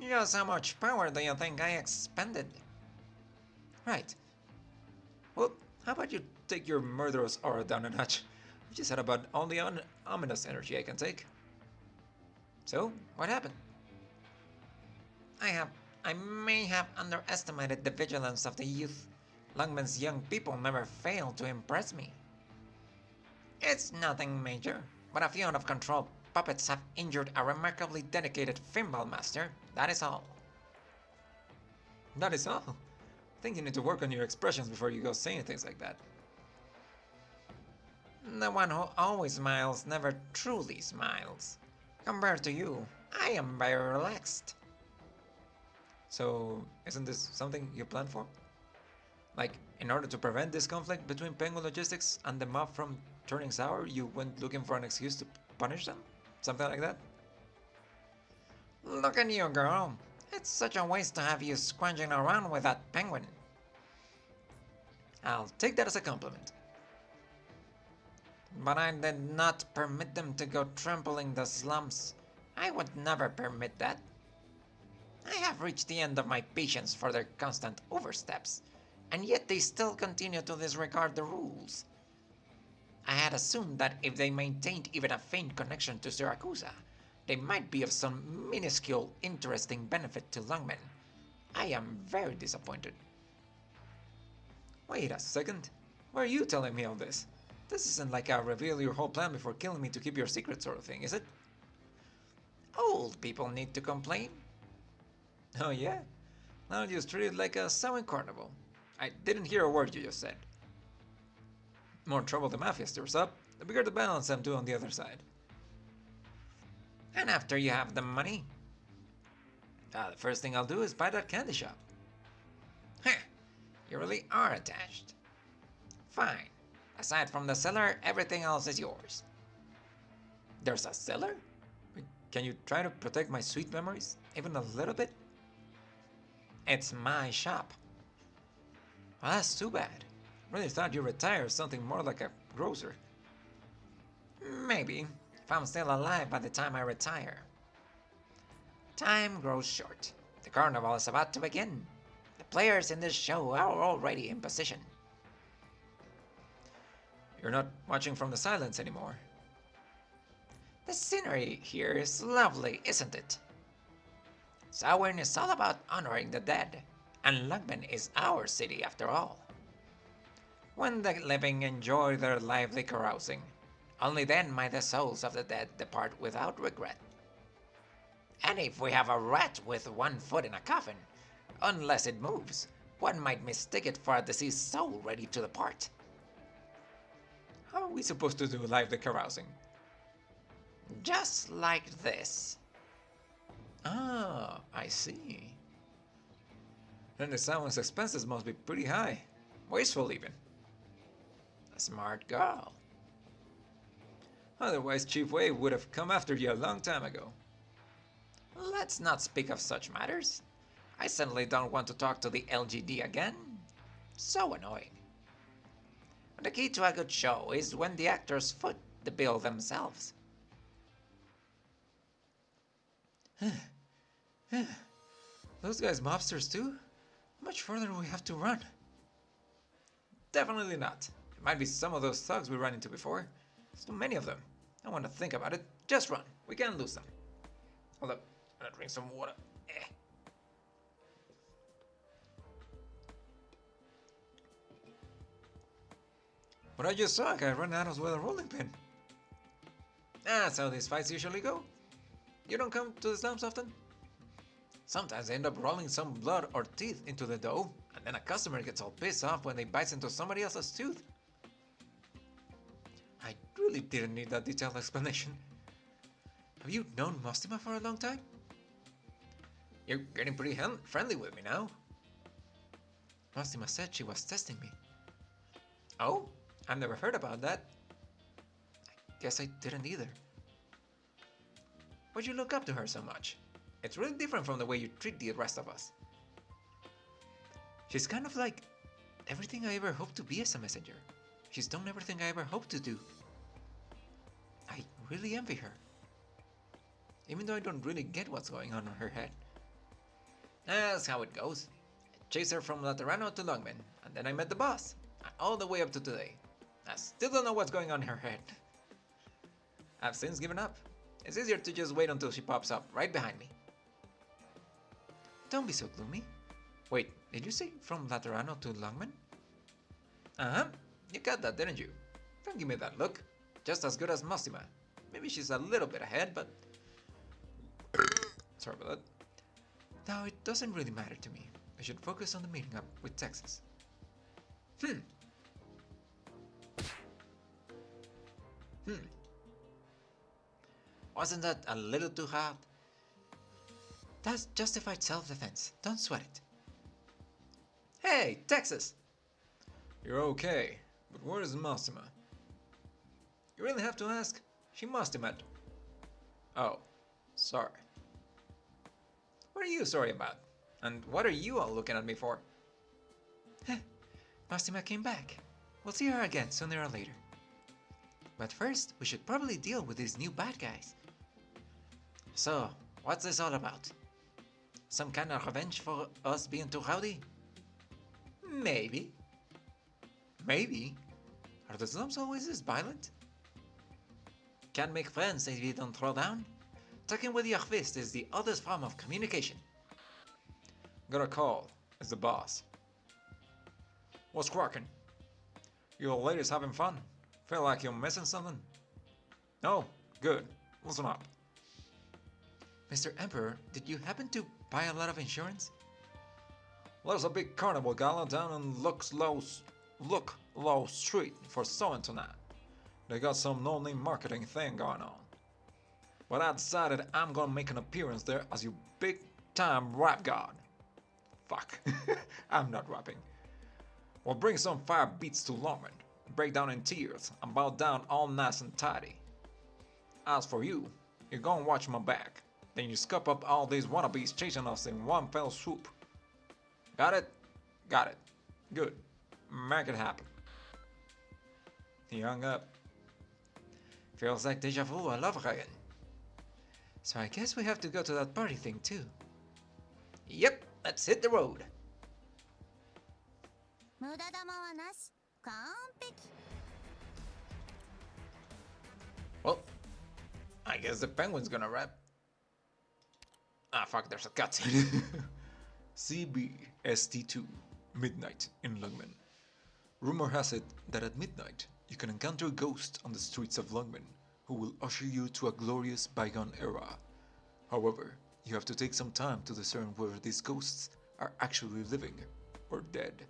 Just how much power do you think I expended? Right. Well, how about you take your murderous aura down a notch? I've just had about all the ominous energy I can take. So, what happened? I may have underestimated the vigilance of the youth. Lungmen's young people never fail to impress me. It's nothing major, but a few out-of-control puppets have injured a remarkably dedicated Fimball master, that is all. That is all. I think you need to work on your expressions before you go saying things like that. The one who always smiles never truly smiles. Compared to you, I am very relaxed. So, isn't this something you planned for? Like, in order to prevent this conflict between Penguin Logistics and the mob from turning sour, you went looking for an excuse to punish them? Something like that? Look at you, girl. It's such a waste to have you squanging around with that penguin. I'll take that as a compliment. But I did not permit them to go trampling the slums. I would never permit that. I have reached the end of my patience for their constant oversteps, and yet they still continue to disregard the rules. I had assumed that if they maintained even a faint connection to Siracusa, they might be of some minuscule, interesting benefit to Lungmen. I am very disappointed. Wait a second. Why are you telling me all this? This isn't like a reveal your whole plan before killing me to keep your secret sort of thing, is it? Old people need to complain. Oh yeah? Now you just treat it like a sewing carnival. I didn't hear a word you just said. More trouble the mafia stirs up, the bigger the balance I'm doing on the other side. And after you have the money? The first thing I'll do is buy that candy shop. Heh, you really are attached. Fine. Aside from the cellar, everything else is yours. There's a cellar? Can you try to protect my sweet memories? Even a little bit? It's my shop. Well, that's too bad. Really thought you retired something more like a grocer. Maybe, if I'm still alive by the time I retire. Time grows short. The carnival is about to begin. The players in this show are already in position. You're not watching from the silence anymore. The scenery here is lovely, isn't it? Samhain is all about honoring the dead, and Lungmen is our city after all. When the living enjoy their lively carousing, only then might the souls of the dead depart without regret. And if we have a rat with one foot in a coffin, unless it moves, one might mistake it for a deceased soul ready to depart. How are we supposed to do lively carousing? Just like this. Ah, I see. Then the someone's expenses must be pretty high. Wasteful even. A smart girl. Otherwise, Chief Wave would have come after you a long time ago. Let's not speak of such matters. I certainly don't want to talk to the LGD again. So annoying. The key to a good show is when the actors foot the bill themselves. Those guys mobsters too? How much further do we have to run? Definitely not. It might be some of those thugs we ran into before. There's too many of them. I want to think about it. Just run. We can't lose them. Hold up. I'm gonna drink some water. But I just saw a guy run at us with a rolling pin. That's how these fights usually go. You don't come to the slums often? Sometimes they end up rolling some blood or teeth into the dough, and then a customer gets all pissed off when they bites into somebody else's tooth. I really didn't need that detailed explanation. Have you known Mostima for a long time? You're getting pretty friendly with me now. Mostima said she was testing me. Oh? I've never heard about that. I guess I didn't either. Why'd you look up to her so much? It's really different from the way you treat the rest of us. She's kind of like everything I ever hoped to be as a messenger. She's done everything I ever hoped to do. I really envy her. Even though I don't really get what's going on in her head. That's how it goes. I chased her from Laterano to Lungmen, and then I met the boss, all the way up to today. I still don't know what's going on in her head. I've since given up. It's easier to just wait until she pops up right behind me. Don't be so gloomy. Wait, did you say from Laterano to Lungmen? Uh-huh, you got that, didn't you? Don't give me that look. Just as good as Mostima. Maybe she's a little bit ahead, but... Sorry about that. Now, it doesn't really matter to me. I should focus on the meeting up with Texas. Wasn't that a little too hard? That's justified self-defense. Don't sweat it. Hey, Texas! You're okay, but where is Mostima? You really have to ask? She must have met. Oh, sorry. What are you sorry about? And what are you all looking at me for? Heh, Mostima came back. We'll see her again sooner or later. But first, we should probably deal with these new bad guys. So, what's this all about? Some kind of revenge for us being too rowdy? Maybe. Maybe. Are the slums always this violent? Can't make friends if you don't throw down? Talking with your fist is the oldest form of communication. Got a call. It's the boss. What's cracking? You ladies having fun? Feel like you're missing something? No? Good. Listen up. Mr. Emperor, did you happen to buy a lot of insurance? There's a big carnival gala down on Look Low Street for sewing tonight. They got some no-name marketing thing going on. But I decided I'm gonna make an appearance there as your big-time rap god. Fuck, I'm not rapping. We'll bring some fire beats to Lungmen, break down in tears, and bow down all nice and tidy. As for you, you're gonna watch my back. Then you scoop up all these wannabes chasing us in one fell swoop. Got it? Got it. Good. Make it happen. He hung up. Feels like deja vu all over again. So I guess we have to go to that party thing too. Yep, let's hit the road. 無駄玉はなし。完璧。 Well, I guess the penguin's gonna rap. Ah, fuck, there's a cutscene. CBST2, midnight in Lungmen. Rumor has it that at midnight, you can encounter a ghost on the streets of Lungmen who will usher you to a glorious bygone era. However, you have to take some time to discern whether these ghosts are actually living or dead.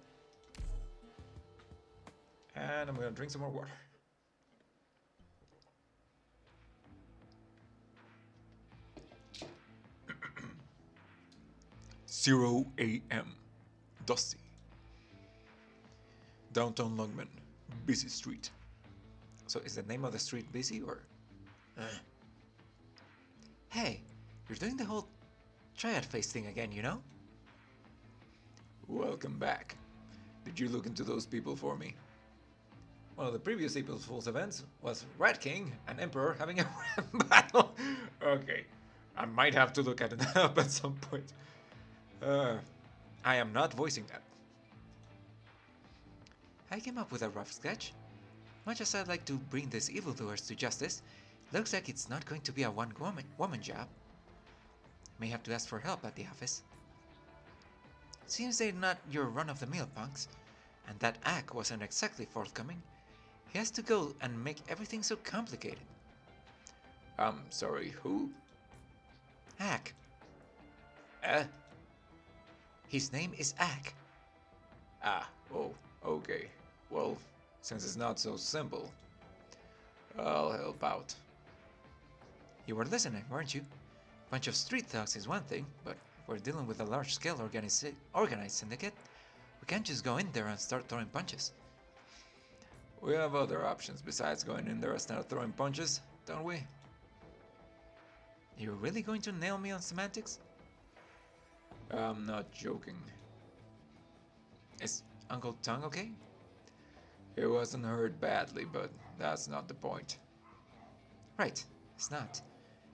And I'm gonna drink some more water. 0 a.m. Dusty. Downtown Lungmen, busy street. So is the name of the street busy or? Hey, you're doing the whole triad face thing again, you know? Welcome back. Did you look into those people for me? One of the previous April Fool's events was Rat King and Emperor having a rap battle. Okay, I might have to look at it up at some point. I am not voicing that. I came up with a rough sketch. Much as I'd like to bring these evildoers to justice, looks like it's not going to be a one-woman job. May have to ask for help at the office. Seems they're not your run-of-the-mill punks, and that Ack wasn't exactly forthcoming. He has to go and make everything so complicated. I'm sorry, who? Ack. His name is Ack. Ah, oh, okay. Well, since it's not so simple, I'll help out. You were listening, weren't you? Bunch of street thugs is one thing, but we're dealing with a large-scale organized syndicate. We can't just go in there and start throwing punches. We have other options besides going in there and start throwing punches, don't we? You're really going to nail me on semantics? I'm not joking. Is Uncle Tongue okay? He wasn't hurt badly, but that's not the point. Right, it's not.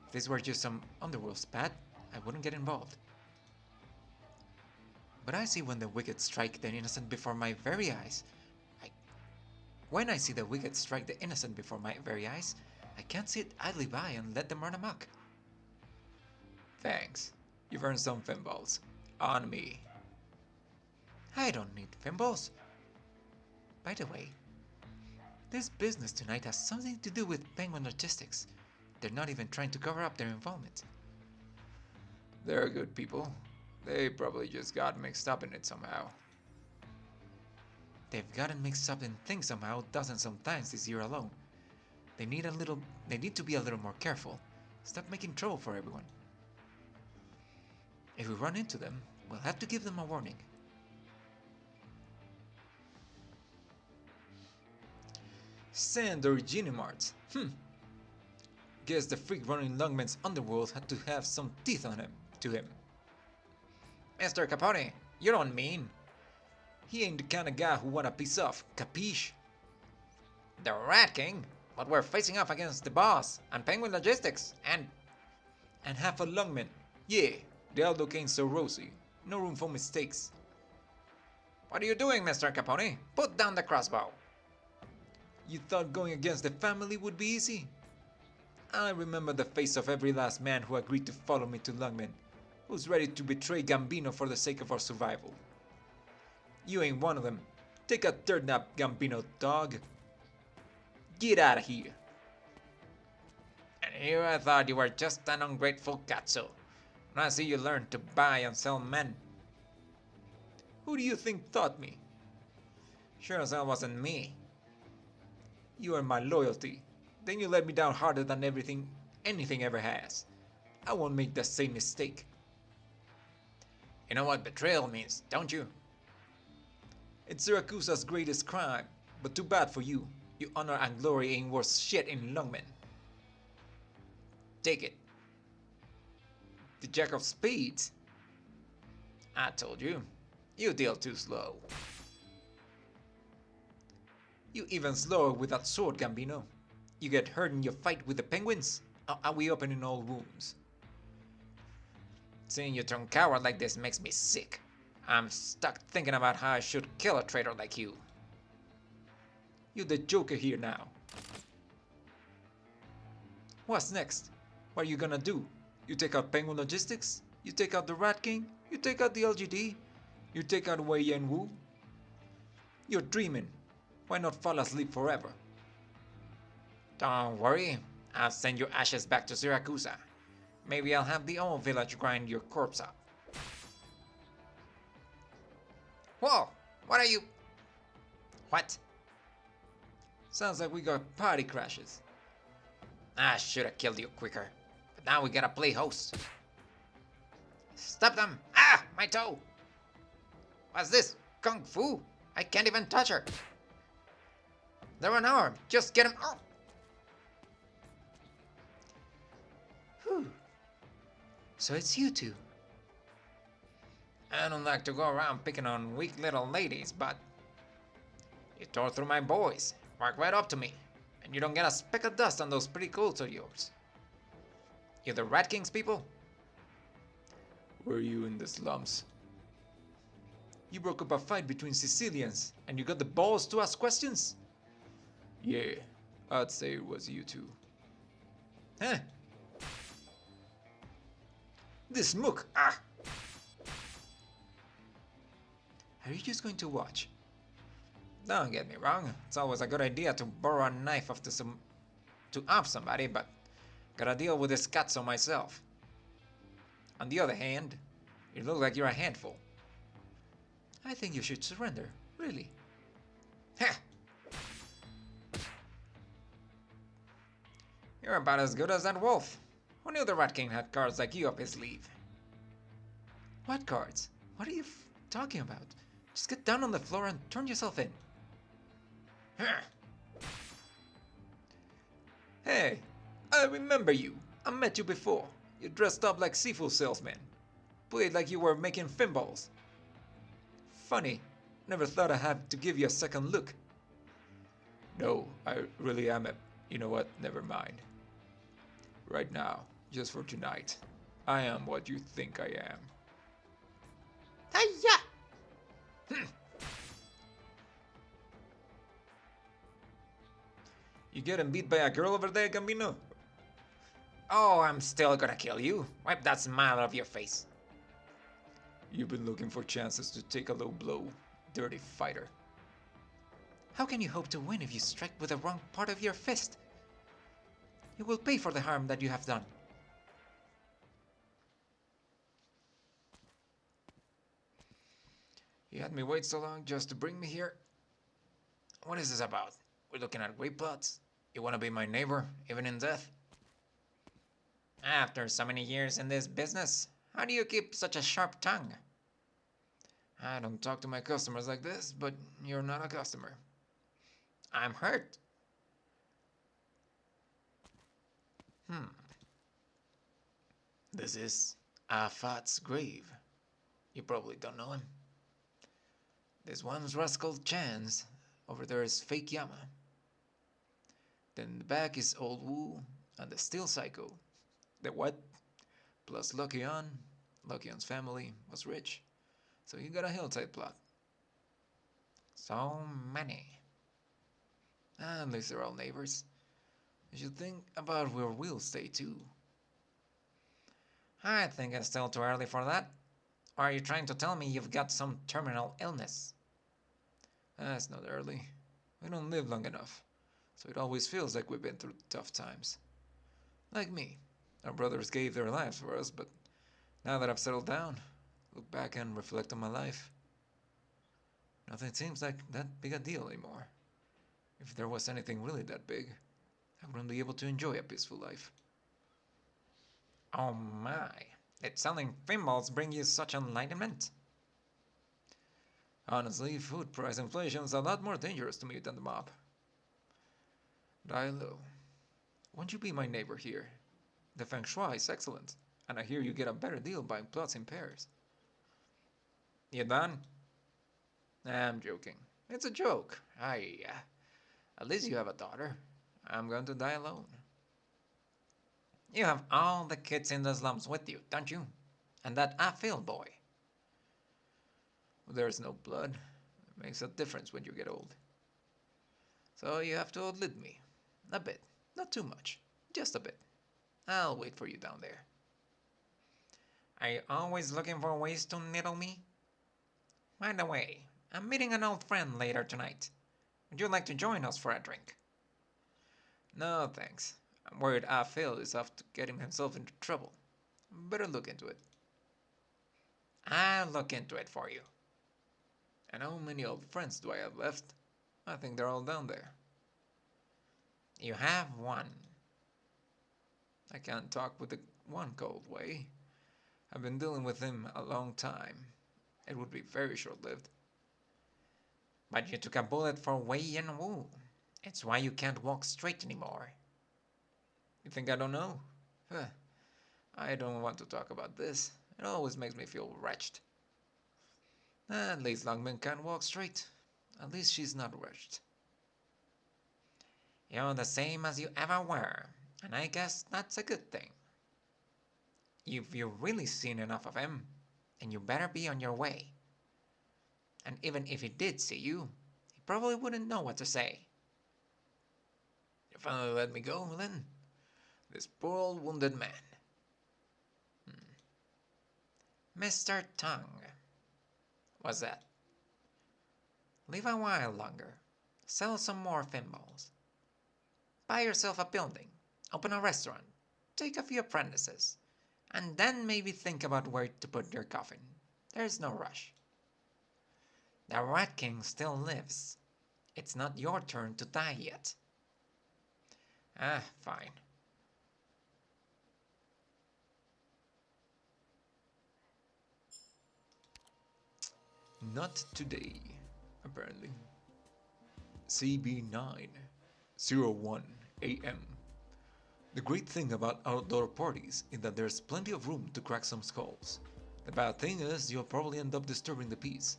If this were just some underworld spat, I wouldn't get involved. But I see when the wicked strike the innocent before my very eyes. When I see the wicked strike the innocent before my very eyes, I can't sit idly by and let them run amok. Thanks. You've earned some finballs. On me. I don't need thimbles. By the way, this business tonight has something to do with Penguin Logistics. They're not even trying to cover up their involvement. They're good people. They probably just got mixed up in it somehow. They've gotten mixed up in things somehow dozens of times this year alone. They need to be a little more careful. Stop making trouble for everyone. If we run into them, we'll have to give them a warning. Sand or Genie Marts? Guess the freak running Lungmen's underworld had to have some teeth on him. Mr. Capone, you don't mean... He ain't the kind of guy who wanna piss off, capiche? The Rat King? But we're facing off against the boss, and Penguin Logistics, and half a Lungmen. Yeah, the outlook ain't so rosy. No room for mistakes. What are you doing, Mr. Capone? Put down the crossbow. You thought going against the family would be easy? I remember the face of every last man who agreed to follow me to Lungmen, who's ready to betray Gambino for the sake of our survival. You ain't one of them. Take a third nap, Gambino dog. Get out of here. And here I thought you were just an ungrateful Katsu. Now I see you learned to buy and sell men. Who do you think taught me? Sure as hell wasn't me. You are my loyalty. Then you let me down harder than anything ever has. I won't make the same mistake. You know what betrayal means, don't you? It's Syracusa's greatest crime, but too bad for you. Your honor and glory ain't worth shit in Lungmen. Take it. The Jack of Spades. I told you. You deal too slow. You even slower with that sword, Gambino. You get hurt in your fight with the penguins? Or are we opening all wounds? Seeing you turn coward like this makes me sick. I'm stuck thinking about how I should kill a traitor like you. You're the Joker here now. What's next? What are you gonna do? You take out Penguin Logistics? You take out the Rat King? You take out the LGD? You take out Wei Yan Wu? You're dreaming. Why not fall asleep forever? Don't worry, I'll send your ashes back to Syracusa. Maybe I'll have the old village grind your corpse up. Whoa! What are you... What? Sounds like we got party crashes. I should have killed you quicker. But now we gotta play host. Stop them! Ah! My toe! What's this? Kung Fu? I can't even touch her. They're unarmed. Just get him off. Whew. So it's you two. I don't like to go around picking on weak little ladies, but you tore through my boys, walked right up to me, and you don't get a speck of dust on those pretty clothes of yours. You're the Rat King's people? Were you in the slums? You broke up a fight between Sicilians, and you got the balls to ask questions? Yeah, I'd say it was you two. Huh? This mook! Ah! Are you just going to watch? Don't get me wrong, it's always a good idea to borrow a knife to off somebody, but gotta deal with this Katsu myself. On the other hand, you look like you're a handful. I think you should surrender, really. Heh! You're about as good as that wolf. Who knew the Rat King had cards like you up his sleeve? What cards? What are you talking about? Just get down on the floor and turn yourself in. Hey, I remember you. I met you before. You dressed up like seafood salesman. Played like you were making finballs. Funny, never thought I'd have to give you a second look. No, I really am a... You know what? Never mind. Right now, just for tonight, I am what you think I am. Hiya! You getting beat by a girl over there, Gambino? Oh, I'm still gonna kill you. Wipe that smile off your face. You've been looking for chances to take a low blow, dirty fighter. How can you hope to win if you strike with the wrong part of your fist? You will pay for the harm that you have done. You had me wait so long just to bring me here? What is this about? We're looking at great plots. You wanna be my neighbor, even in death? After so many years in this business, how do you keep such a sharp tongue? I don't talk to my customers like this, but you're not a customer. I'm hurt. This is Afat's grave. You probably don't know him. This one's Rascal Chance. Over there is Fake Yama. Then in the back is Old Wu and the Steel Psycho. The what? Plus Lucky On. Lucky On's family was rich, so you got a hillside plot. So many. At least they're all neighbors. You should think about where we'll stay too. I think it's still too early for that. Or are you trying to tell me you've got some terminal illness? That's not early. We don't live long enough, so it always feels like we've been through tough times. Like me. Our brothers gave their lives for us, but now that I've settled down, look back and reflect on my life. Nothing seems like that big a deal anymore. If there was anything really that big, I wouldn't be able to enjoy a peaceful life. Oh my, did selling pinballs bring you such enlightenment? Honestly, food price inflation is a lot more dangerous to me than the mob. Die low. Won't you be my neighbor here? The feng shui is excellent, and I hear you get a better deal buying plots in pairs. You done? I'm joking. It's a joke. At least you have a daughter. I'm going to die alone. You have all the kids in the slums with you, don't you? And that Afil boy. There's no blood. It makes a difference when you get old. So you have to outlive me. A bit. Not too much. Just a bit. I'll wait for you down there. Are you always looking for ways to needle me? By the way, I'm meeting an old friend later tonight. Would you like to join us for a drink? No, thanks. I'm worried Phil is off to getting himself into trouble. Better look into it. I'll look into it for you. And how many old friends do I have left? I think they're all down there. You have one. I can't talk with the one cold way. I've been dealing with him a long time. It would be very short-lived. But you took a bullet for Wei and Wu. It's why you can't walk straight anymore. You think I don't know? I don't want to talk about this. It always makes me feel wretched. At least Lungmen can walk straight. At least she's not wretched. You're the same as you ever were, and I guess that's a good thing. If you've really seen enough of him, then you better be on your way. And even if he did see you, he probably wouldn't know what to say. You finally let me go, then? This poor old wounded man. Mr. Tongue. What's that? Live a while longer. Sell some more thimbles. Buy yourself a building. Open a restaurant. Take a few apprentices. And then maybe think about where to put your coffin. There's no rush. The Rat King still lives. It's not your turn to die yet. Fine. Not today, apparently. CB9, 01 AM. The great thing about outdoor parties is that there's plenty of room to crack some skulls. The bad thing is you'll probably end up disturbing the peace.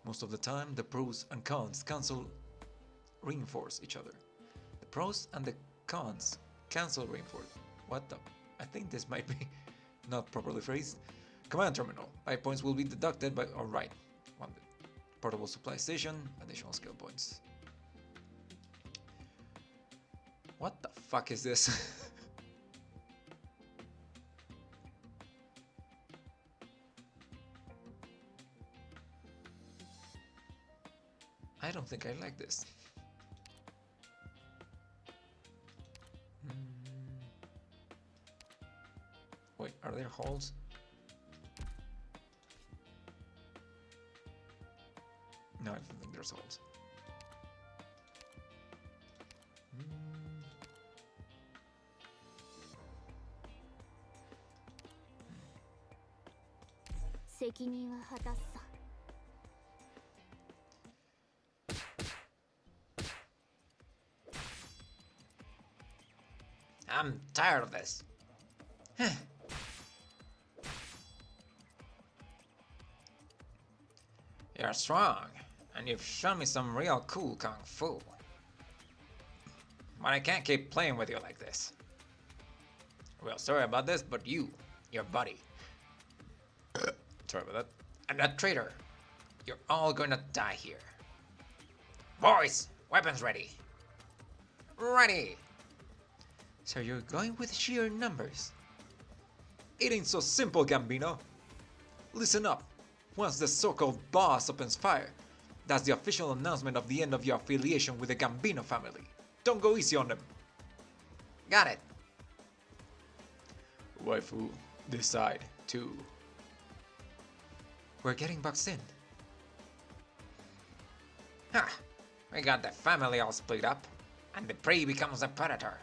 Most of the time, the pros and cons reinforce each other. The pros and the cons reinforce. What the? I think this might be not properly phrased. Command terminal. My points will be deducted by. Alright. Portable supply station, additional skill points. What the fuck is this? I don't think I like this. Wait, are there holes? No, I don't think there's holes. Hmm. 責任は果たすさ。 I'm tired of this. You're strong, and you've shown me some real cool kung fu. But I can't keep playing with you like this. Real sorry about this, but you, your buddy, sorry about that, and that traitor, you're all gonna die here. Boys, weapons ready. Ready! So you're going with sheer numbers? It ain't so simple, Gambino. Listen up. Once the so-called boss opens fire, that's the official announcement of the end of your affiliation with the Gambino family. Don't go easy on them. Got it. Waifu, decide too. We're getting boxed in. Ha! We got the family all split up, and the prey becomes a predator.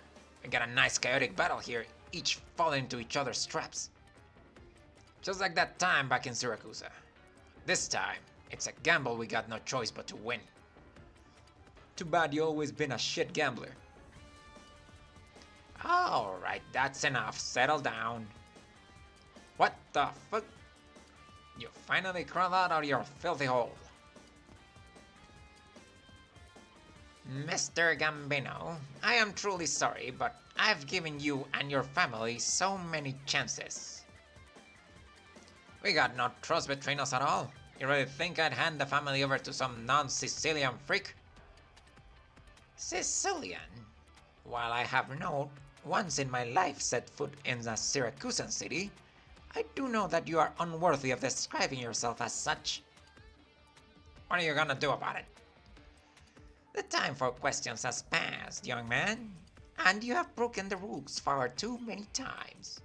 We got a nice chaotic battle here, each falling into each other's traps. Just like that time back in Syracuse. This time, it's a gamble we got no choice but to win. Too bad you always been a shit gambler. Alright, that's enough. Settle down. What the fuck? You finally crawled out of your filthy hole. Mr. Gambino, I am truly sorry, but I've given you and your family so many chances. We got no trust between us at all. You really think I'd hand the family over to some non-Sicilian freak? Sicilian? While I have not once in my life set foot in a Syracusan city, I do know that you are unworthy of describing yourself as such. What are you gonna do about it? The time for questions has passed, young man, and you have broken the rules far too many times.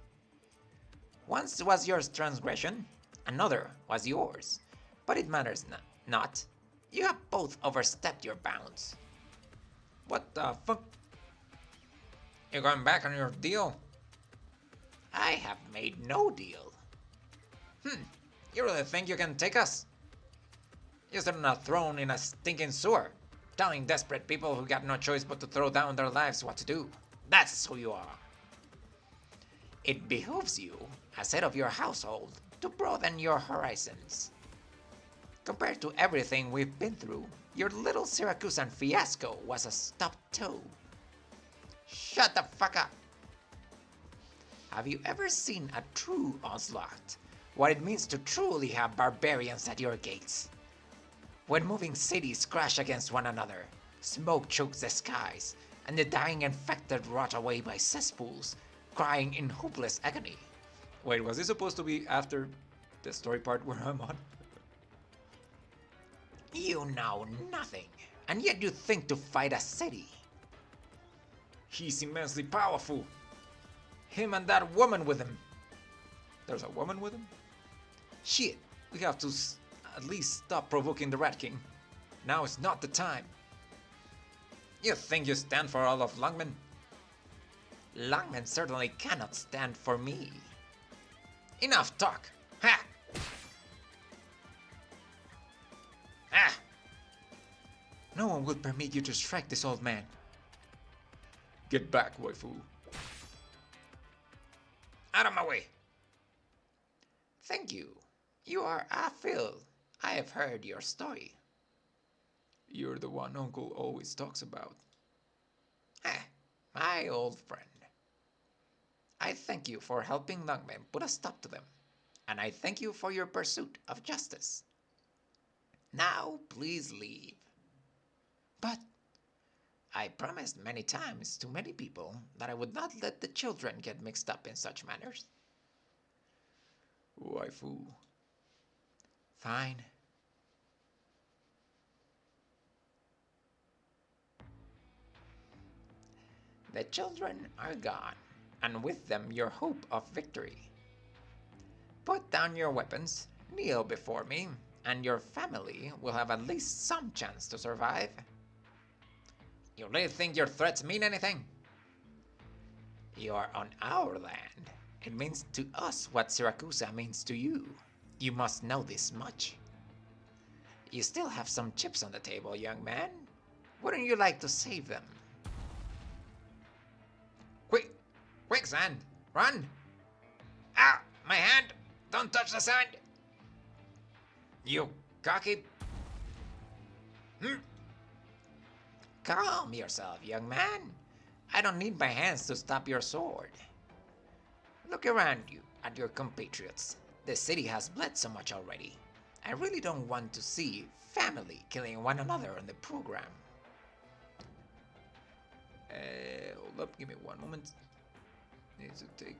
Once was your transgression, another was yours, but it matters not. You have both overstepped your bounds. What the fuck? You going back on your deal? I have made no deal. You really think you can take us? You sit on a throne in a stinking sewer, telling desperate people who got no choice but to throw down their lives what to do. That's who you are. It behooves you, as head of your household, to broaden your horizons. Compared to everything we've been through, your little Syracusan fiasco was a stubbed toe. Shut the fuck up! Have you ever seen a true onslaught? What it means to truly have barbarians at your gates? When moving cities crash against one another, smoke chokes the skies, and the dying infected rot away by cesspools, crying in hopeless agony. Wait, was this supposed to be after the story part where I'm on? You know nothing, and yet you think to fight a city. He's immensely powerful. Him and that woman with him. There's a woman with him? Shit, we have to at least stop provoking the Rat King. Now is not the time. You think you stand for all of Lungmen? Lungmen certainly cannot stand for me. Enough talk! Ha! Ah! No one will permit you to strike this old man. Get back, waifu. Out of my way! Thank you. You are Phil. I have heard your story. You're the one Uncle always talks about. My old friend. I thank you for helping Lungmen put a stop to them, and I thank you for your pursuit of justice. Now, please leave. But I promised many times to many people that I would not let the children get mixed up in such matters. Waifu. Fine. The children are gone, and with them your hope of victory. Put down your weapons, kneel before me, and your family will have at least some chance to survive. You really think your threats mean anything? You are on our land. It means to us what Siracusa means to you. You must know this much. You still have some chips on the table, young man. Wouldn't you like to save them? Quick! Quick, Sand! Run! Ah! My hand! Don't touch the sand! You cocky... Calm yourself, young man. I don't need my hands to stop your sword. Look around you at your compatriots. The city has bled so much already. I really don't want to see family killing one another on the program. Hold up, give me one moment. Need to take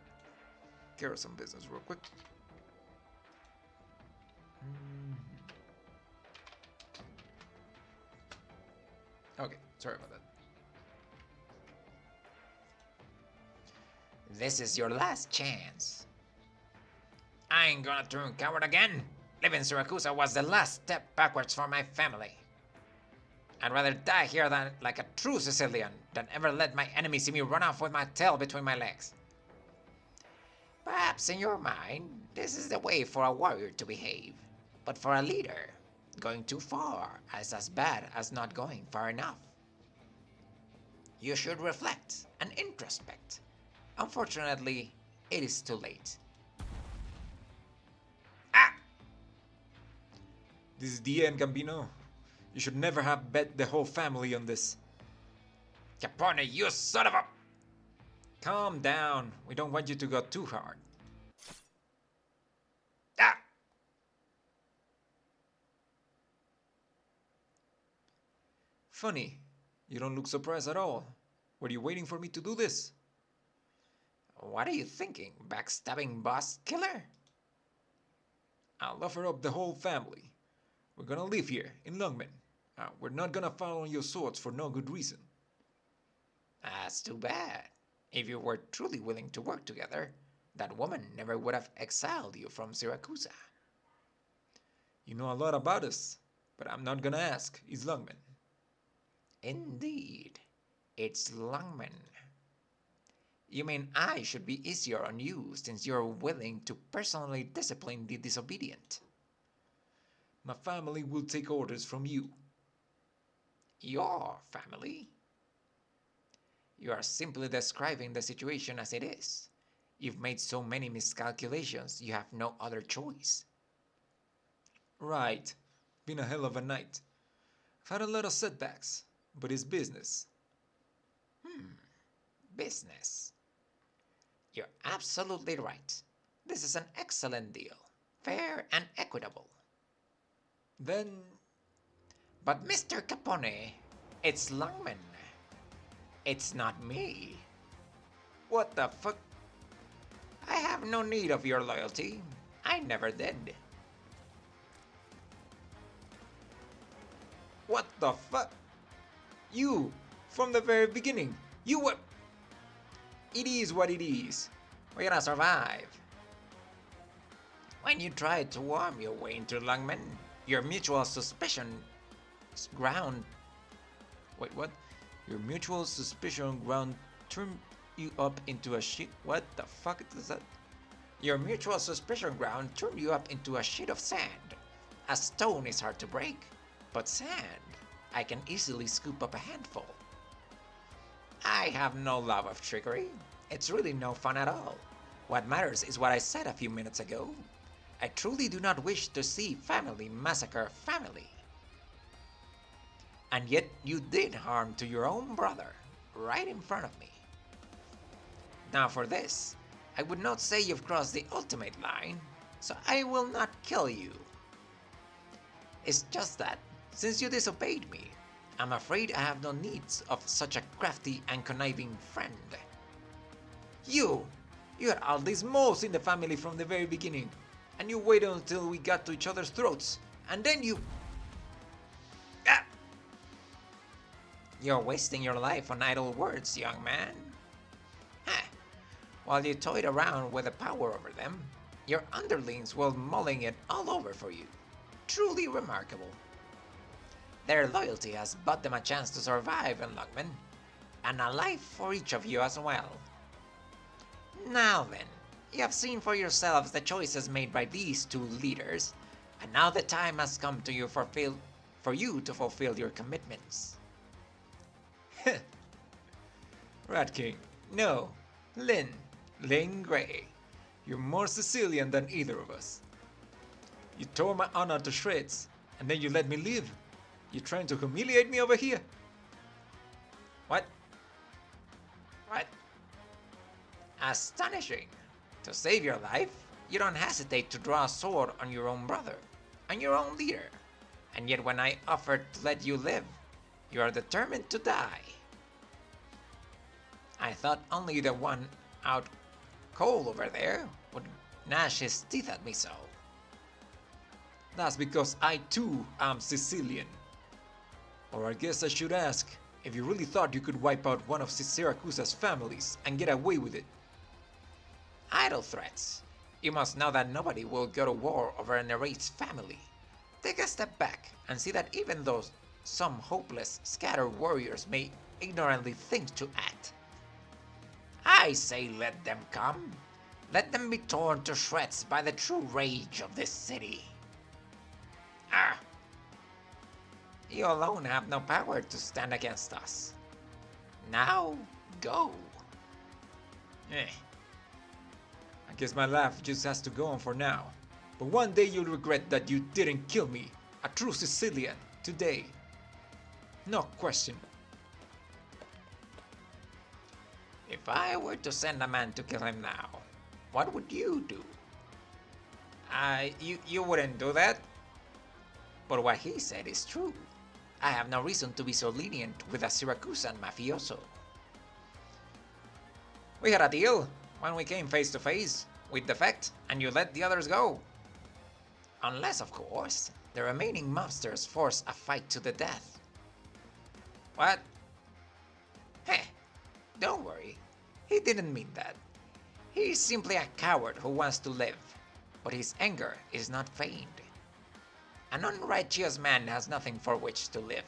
care of some business real quick. Okay, sorry about that. This is your last chance. I ain't gonna turn coward again. Leaving Siracusa was the last step backwards for my family. I'd rather die here than like a true Sicilian than ever let my enemy see me run off with my tail between my legs. Perhaps in your mind, this is the way for a warrior to behave. But for a leader, going too far is as bad as not going far enough. You should reflect and introspect. Unfortunately, it is too late. Ah! This is the end, Gambino. You should never have bet the whole family on this. Capone, you son of a... Calm down. We don't want you to go too hard. Ah! Funny. You don't look surprised at all. Were you waiting for me to do this? What are you thinking, backstabbing boss killer? I'll offer up the whole family. We're gonna live here in Lungmen. We're not gonna fall on your swords for no good reason. That's too bad. If you were truly willing to work together, that woman never would have exiled you from Siracusa. You know a lot about us, but I'm not gonna ask. It's Lungmen. Indeed, it's Lungmen. You mean I should be easier on you since you're willing to personally discipline the disobedient? My family will take orders from you. Your family? You are simply describing the situation as it is. You've made so many miscalculations, you have no other choice. Right. Been a hell of a night. I've had a lot of setbacks, but it's business. Business. You're absolutely right. This is an excellent deal. Fair and equitable. Then... But Mr. Capone, it's Lungmen. It's not me. What the fuck? I have no need of your loyalty. I never did. What the fuck? You, from the very beginning, you were... It is what it is. We're gonna survive. When you tried to worm your way into Lungmen, your mutual suspicion ground... Wait, what? Your mutual suspicion ground turned you up into a shit... What the fuck is that? Your mutual suspicion ground turned you up into a sheet of sand. A stone is hard to break, but sand, I can easily scoop up a handful. I have no love of trickery. It's really no fun at all. What matters is what I said a few minutes ago. I truly do not wish to see family massacre family. And yet you did harm to your own brother, right in front of me. Now for this, I would not say you've crossed the ultimate line, so I will not kill you. It's just that, since you disobeyed me, I'm afraid I have no needs of such a crafty and conniving friend. You had all these moles in the family from the very beginning, and you waited until we got to each other's throats, and then you... Ah! You're wasting your life on idle words, young man. Huh. While you toyed around with the power over them, your underlings were mulling it all over for you. Truly remarkable. Their loyalty has bought them a chance to survive in Lungmen, and a life for each of you as well. Now then, you have seen for yourselves the choices made by these two leaders, and now the time has come to you for you to fulfill your commitments. Rat King, no. Lynn Grey. You're more Sicilian than either of us. You tore my honor to shreds, and then you let me live. You're trying to humiliate me over here? What? Astonishing! To save your life, you don't hesitate to draw a sword on your own brother, on your own leader. And yet when I offered to let you live, you are determined to die. I thought only the one out cold over there would gnash his teeth at me so. That's because I too am Sicilian. Or I guess I should ask if you really thought you could wipe out one of Syracus's families and get away with it. Idle threats. You must know that nobody will go to war over an erased family. Take a step back and see that even though some hopeless, scattered warriors may ignorantly think to act, I say let them come. Let them be torn to shreds by the true rage of this city. Ah! You alone have no power to stand against us. Now, go. I guess my life just has to go on for now. But one day you'll regret that you didn't kill me, a true Sicilian, today. No question. If I were to send a man to kill him now, what would you do? You wouldn't do that? But what he said is true. I have no reason to be so lenient with a Syracusan mafioso. We had a deal when we came face to face with defect, and you let the others go. Unless, of course, the remaining mobsters force a fight to the death. What? Heh, don't worry. He didn't mean that. He's simply a coward who wants to live, but his anger is not feigned. An unrighteous man has nothing for which to live.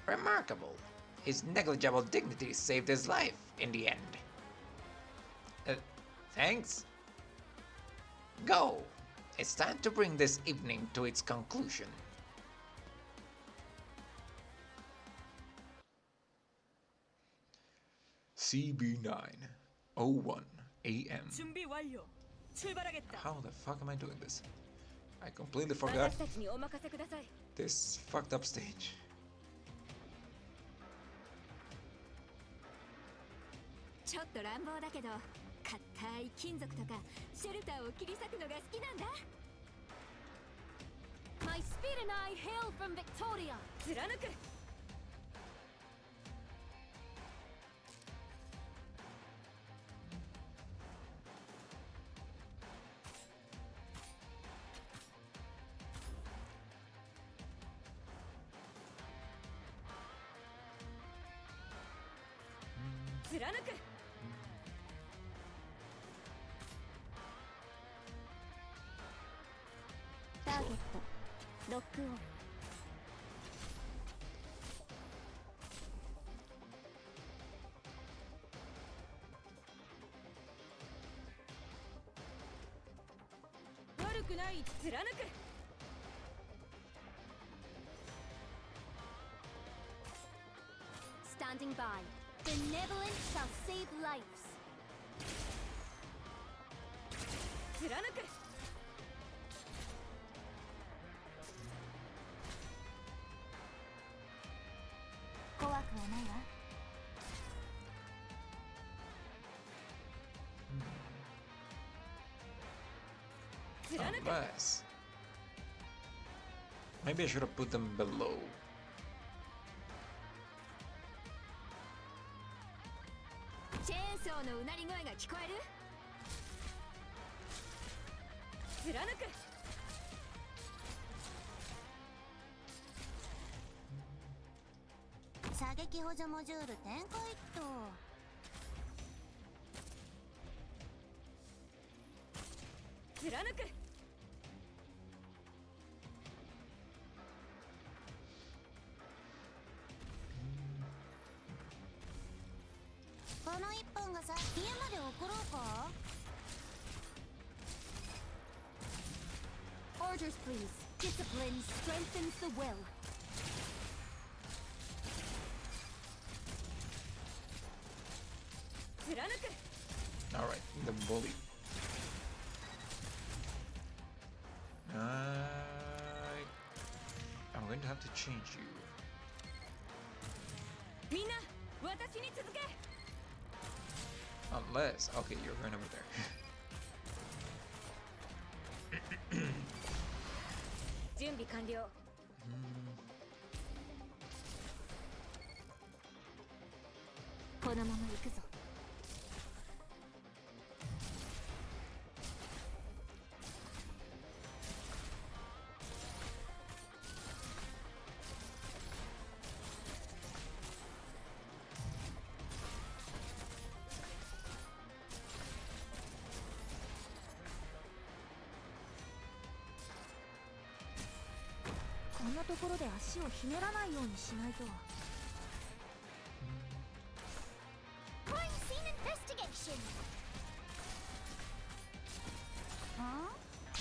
Remarkable. His negligible dignity saved his life in the end. Thanks. Go. It's time to bring this evening to its conclusion. CB9:01 AM. 준비 완료. 출발하겠다. How the fuck am I doing this? I completely forgot 私たちにお任せください。 this fucked up stage. ちょっと乱暴だけど、硬い金属とかシェルターを切り裂くのが好きなんだ。My spirit and I hail from Victoria. 貫く。貫く。ターゲットロックオン。悪くない。貫く。Standing by. Benevolence shall save lives. 貫く。怖くはないわ。貫く。 Unless Maybe I should have put them below. Chainsaw のうなり声が聞こえる？貫く。射撃補助モジュール展開っと。貫く。この一本がさ、家まで送ろうか？ Orders, please. Discipline strengthens the will. Alright, the bully. I'm going to have to change you. みんな、私に続け。 Unless, okay, you're going over there. 準備完了。このまま行くぞ。こんなところで足をひねらないようにしないと。Crime scene investigation。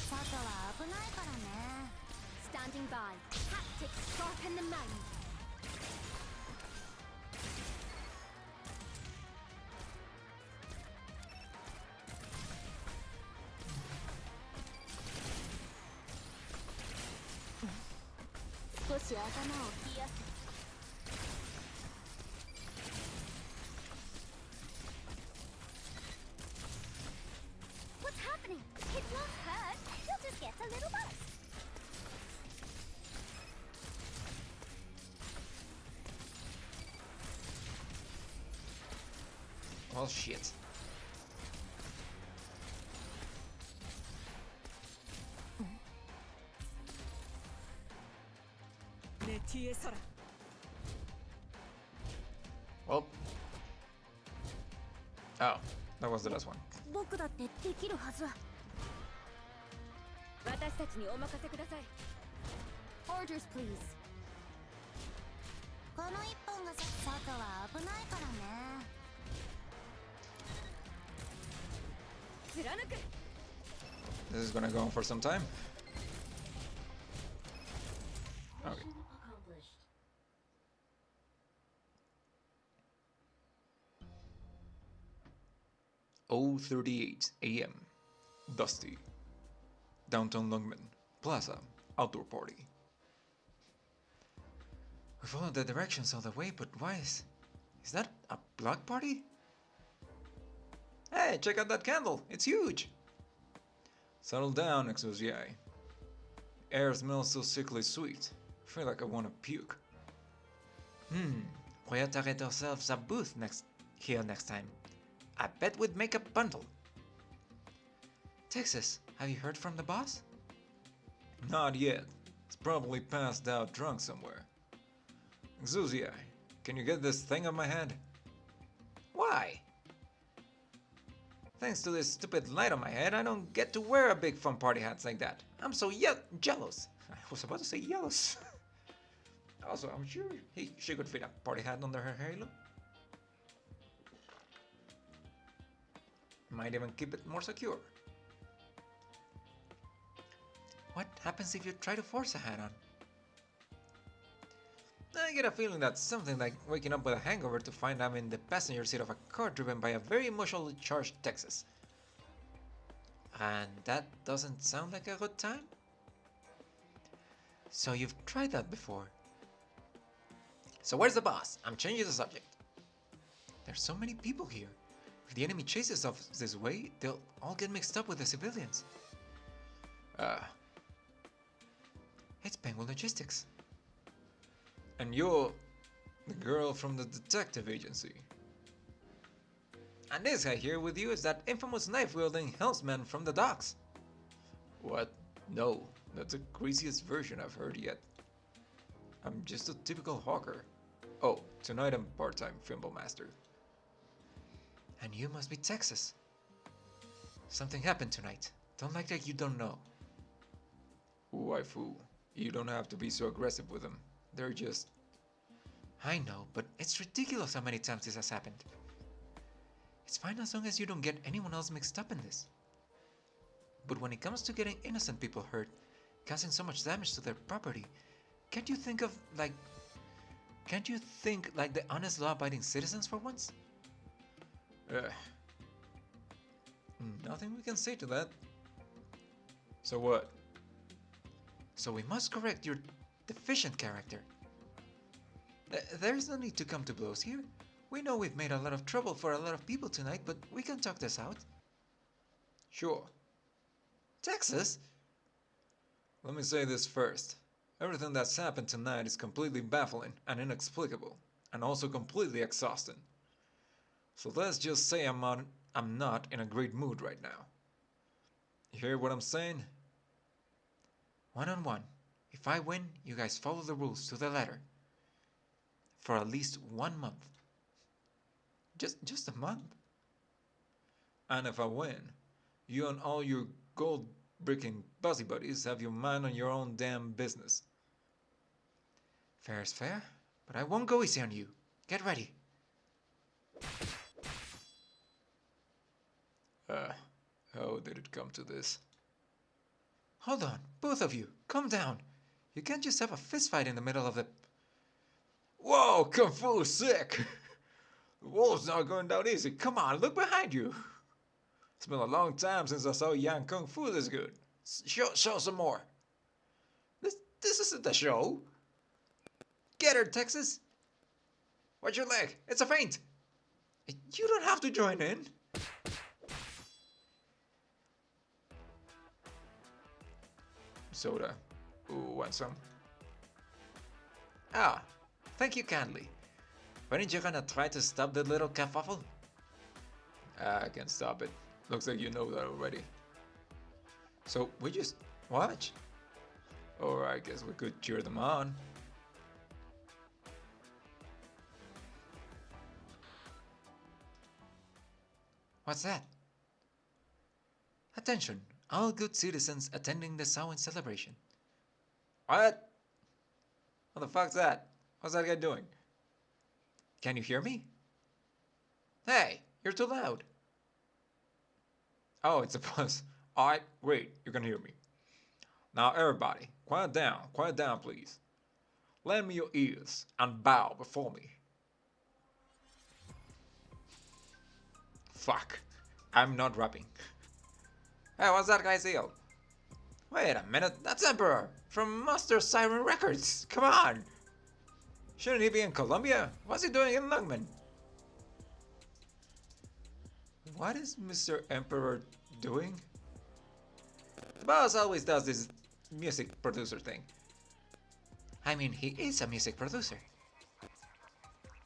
外は危ないからね。Standing by. Tactics sharpen the mind. 少し頭を冷やす。What's happening? It's not hurt. He'll just get a little buzz. Well, shit. Well. Oh, that was the last one. 僕だってできるはず。私たちにお任せください。Orders, please. この一本がさ、外は危ないからね。貫く。 This is gonna go on for some time. Okay. Oh, 38 a.m. Dusty. Downtown Lungmen. Plaza. Outdoor party. We followed the directions all the way, but why is that a block party? Hey, check out that candle! It's huge! Settle down, Exosiai. Air smells so sickly sweet. I feel like I want to puke. We ought to get ourselves a booth next time. I bet we'd make a bundle. Texas, have you heard from the boss? Not yet. It's probably passed out drunk somewhere. Exosiai, can you get this thing on my head? Why? Thanks to this stupid light on my head, I don't get to wear a big fun party hats like that. I'm so jealous. I was about to say jealous. Also, I'm sure she could fit a party hat under her halo. Might even keep it more secure. What happens if you try to force a hat on? I get a feeling that's something like waking up with a hangover to find I'm in the passenger seat of a car driven by a very emotionally charged Texas. And that doesn't sound like a good time? So you've tried that before. So where's the boss? I'm changing the subject. There's so many people here. If the enemy chases us this way, they'll all get mixed up with the civilians. It's Penguin Logistics. And you're the girl from the detective agency. And this guy here with you is that infamous knife-wielding helmsman from the docks. What? No, that's the craziest version I've heard yet. I'm just a typical hawker. Oh, tonight I'm part-time Fimble Master. And you must be Texas. Something happened tonight. Don't like that you don't know. Waifu, you don't have to be so aggressive with them. They're just... I know, but it's ridiculous how many times this has happened. It's fine as long as you don't get anyone else mixed up in this. But when it comes to getting innocent people hurt, causing so much damage to their property, can't you think like the honest law-abiding citizens for once? Nothing we can say to that. So what? So we must correct your deficient character. There's no need to come to blows here. We know we've made a lot of trouble for a lot of people tonight, but we can talk this out. Sure. Texas? Let me say this first. Everything that's happened tonight is completely baffling and inexplicable, and also completely exhausting. So let's just say I'm not in a great mood right now. You hear what I'm saying? One-on-one. If I win, you guys follow the rules to the letter. For at least 1 month. Just a month. And if I win, you and all your gold-bricking buzzy buddies have your mind on your own damn business. Fair is fair, but I won't go easy on you. Get ready. How did it come to this? Hold on, both of you, calm down. You can't just have a fistfight in the middle of the... Whoa, Kung Fu sick! The wolf's not going down easy. Come on, look behind you. It's been a long time since I saw Yang Kung Fu this good. Show some more. This isn't the show. Get her, Texas. Watch your leg. It's a feint. You don't have to join in. Soda. Ooh, want some? Ah, thank you kindly. Weren't you gonna try to stop that little kerfuffle? I can stop it. Looks like you know that already. So we just watch. Or I guess we could cheer them on. What's that? Attention, all good citizens attending the Samhain celebration. What? What the fuck's that? What's that guy doing? Can you hear me? Hey, you're too loud. Oh, it's a buzz. Alright, great, you can hear me. Now everybody, quiet down please. Lend me your ears and bow before me. Fuck, I'm not rapping. Hey, what's that guy's deal? Wait a minute, that's Emperor from Master Siren Records. Come on. Shouldn't he be in Colombia? What's he doing in Lungmen? What is Mr. Emperor doing? The boss always does this music producer thing. I mean, he is a music producer.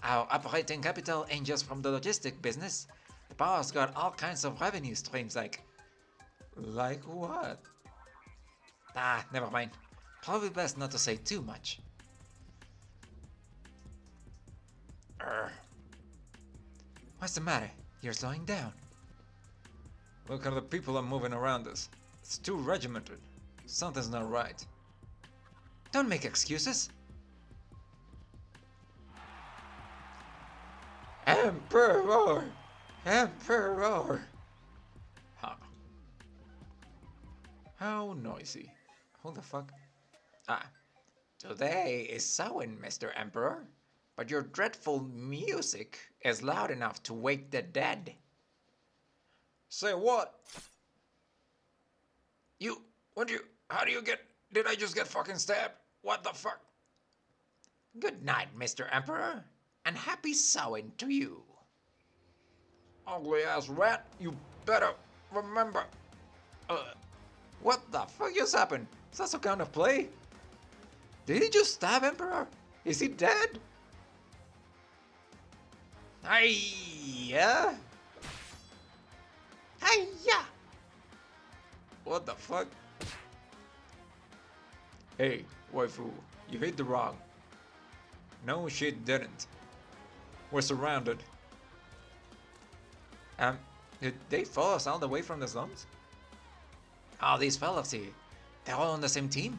Our operating capital ain't just from the logistic business. The boss got all kinds of revenue streams like... Like what? Ah, never mind. Probably best not to say too much. What's the matter? You're slowing down. Look at the people are moving around us. It's too regimented. Something's not right. Don't make excuses. Emperor! Emperor! Huh. How noisy. Who the fuck? Ah. Today is Samhain, Mr. Emperor. But your dreadful music is loud enough to wake the dead. Say what? How do you get, did I just get fucking stabbed? What the fuck? Good night, Mr. Emperor, and happy Samhain to you. Ugly ass rat, you better remember. What the fuck just happened? Is that some kind of play? Did he just stab Emperor? Is he dead? Hiya! Hiya! What the fuck? Hey, waifu, you hit the wrong. No, shit didn't. We're surrounded. Did they follow us all the way from the slums? All these fellas here, they're all on the same team?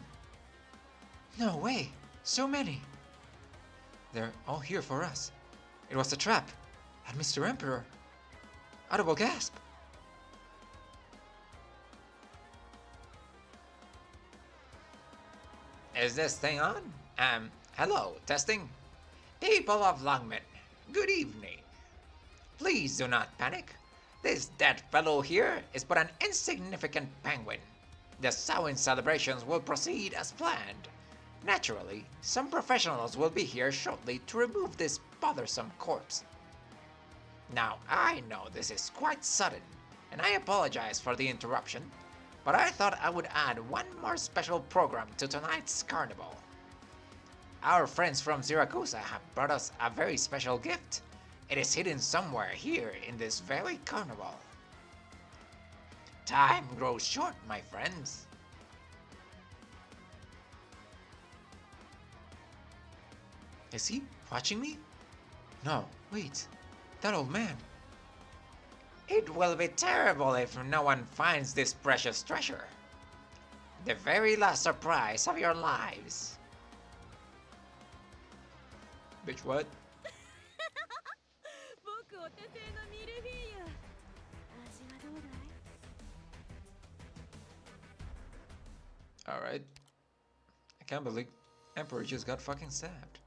No way, so many. They're all here for us. It was a trap. And Mr. Emperor. Audible gasp. Is this thing on? Hello, testing. People of Lungmen, good evening. Please do not panic. This dead fellow here is but an insignificant penguin. The Samhain celebrations will proceed as planned. Naturally, some professionals will be here shortly to remove this bothersome corpse. Now, I know this is quite sudden, and I apologize for the interruption, but I thought I would add one more special program to tonight's carnival. Our friends from Syracuse have brought us a very special gift. It is hidden somewhere here in this very carnival. Time grows short, my friends. Is he watching me? No, wait. That old man. It will be terrible if no one finds this precious treasure. The very last surprise of your lives. Bitch, what? 僕お手製のミルフィーユ味はどうだい Alright. I can't believe Emperor just got fucking stabbed.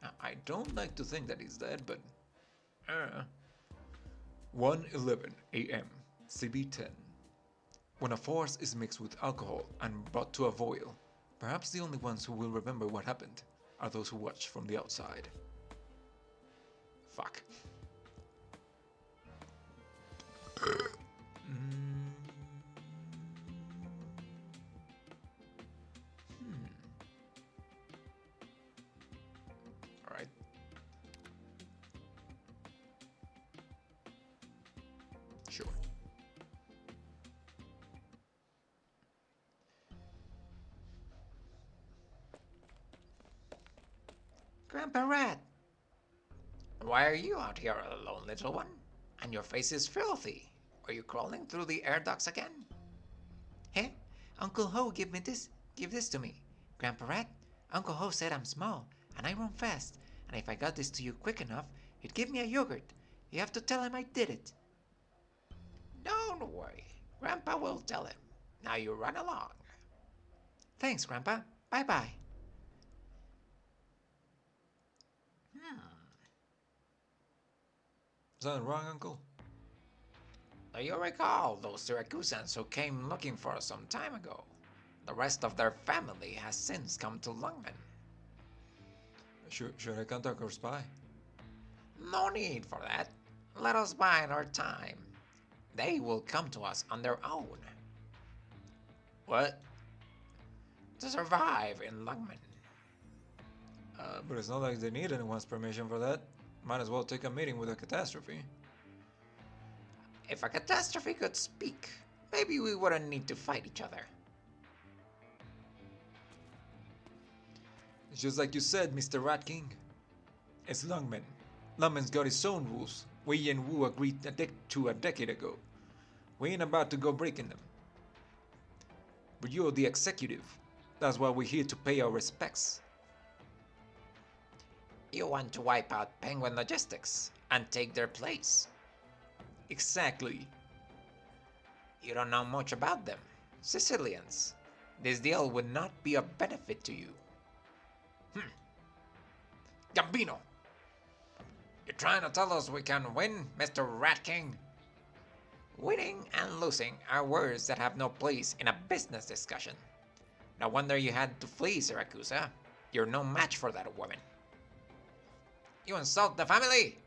Now, I don't like to think that he's dead, but... 1:11 a.m. CB10. When a force is mixed with alcohol and brought to a boil, perhaps the only ones who will remember what happened are those who watch from the outside. Fuck. Alright. Sure. Grandpa Rat, why are you out here alone, little one? And your face is filthy. Are you crawling through the air ducts again? Hey, Uncle Ho give this to me. Grandpa Rat, Uncle Ho said I'm small, and I run fast, and if I got this to you quick enough, he'd give me a yogurt. You have to tell him I did it. Don't worry. Grandpa will tell him. Now you run along. Thanks, Grandpa. Bye-bye. Something wrong, Uncle? Do you recall those Syracusans who came looking for us some time ago? The rest of their family has since come to Lungmen. Should I contact our spy? No need for that. Let us bide our time. They will come to us on their own. What? To survive in Lungmen. But it's not like they need anyone's permission for that. Might as well take a meeting with a catastrophe. If a catastrophe could speak, maybe we wouldn't need to fight each other. It's just like you said, Mr. Rat King. It's Lungmen. Lungmen's got its own rules. We and Wu agreed to a decade ago. We ain't about to go breaking them. But you're the executive. That's why we're here to pay our respects. You want to wipe out Penguin Logistics and take their place. Exactly. You don't know much about them. Sicilians. This deal would not be of benefit to you. Gambino! You're trying to tell us we can win, Mr. Rat King? Winning and losing are words that have no place in a business discussion. No wonder you had to flee Syracuse. You're no match for that woman. You insult the family!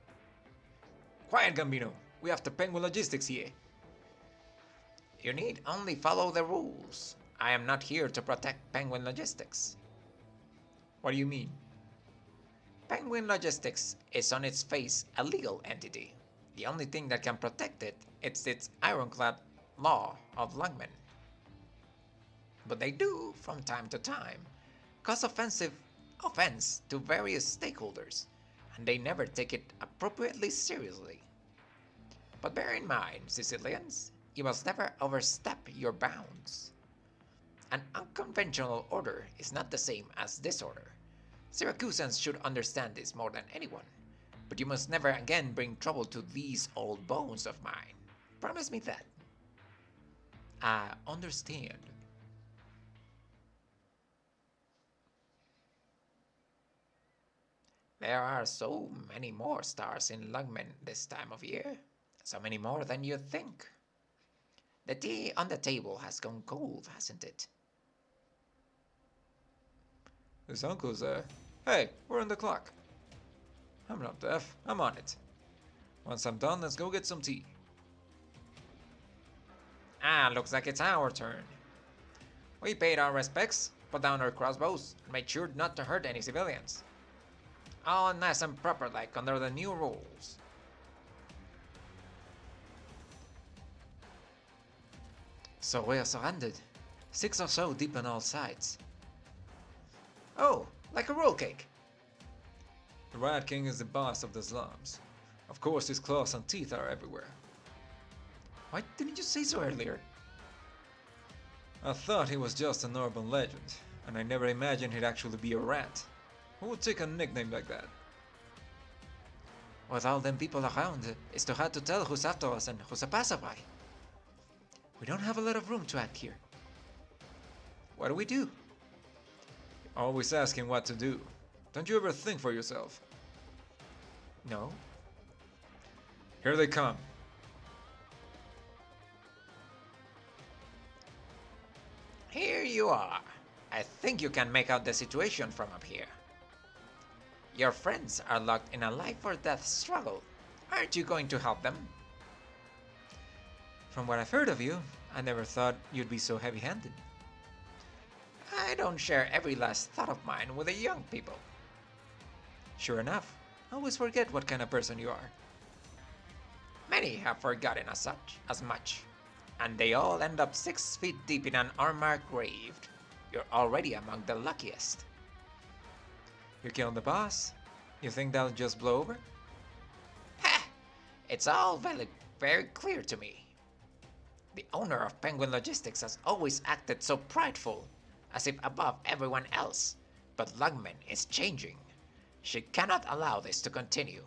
Quiet, Gambino. We have the Penguin Logistics here. You need only follow the rules. I am not here to protect Penguin Logistics. What do you mean? Penguin Logistics is on its face a legal entity. The only thing that can protect it is its ironclad law of Lungmen. But they do, from time to time, cause offense to various stakeholders, and they never take it appropriately seriously. But bear in mind, Sicilians, you must never overstep your bounds. An unconventional order is not the same as disorder. Syracusans should understand this more than anyone. But you must never again bring trouble to these old bones of mine. Promise me that. I understand. There are so many more stars in Lungmen this time of year. So many more than you'd think. The tea on the table has gone cold, hasn't it? This uncle's there. Hey, we're on the clock. I'm not deaf. I'm on it. Once I'm done, let's go get some tea. Looks like it's our turn. We paid our respects, put down our crossbows, and made sure not to hurt any civilians. All nice and proper like under the new rules. So we're surrounded. 6 or so deep on all sides. Oh, like a roll cake. The Rat King is the boss of the slums. Of course, his claws and teeth are everywhere. Why didn't you say so earlier? I thought he was just an urban legend, and I never imagined he'd actually be a rat. Who would take a nickname like that? With all them people around, it's too hard to tell who's after us and who's a passerby. We don't have a lot of room to act here. What do we do? Always asking what to do. Don't you ever think for yourself? No. Here they come. Here you are. I think you can make out the situation from up here. Your friends are locked in a life-or-death struggle. Aren't you going to help them? From what I've heard of you, I never thought you'd be so heavy-handed. I don't share every last thought of mine with the young people. Sure enough, I always forget what kind of person you are. Many have forgotten as much, and they all end up 6 feet deep in an unmarked grave. You're already among the luckiest. You killed the boss? You think that'll just blow over? Ha! It's all very clear to me. The owner of Penguin Logistics has always acted so prideful, as if above everyone else, but Lungmen is changing. She cannot allow this to continue.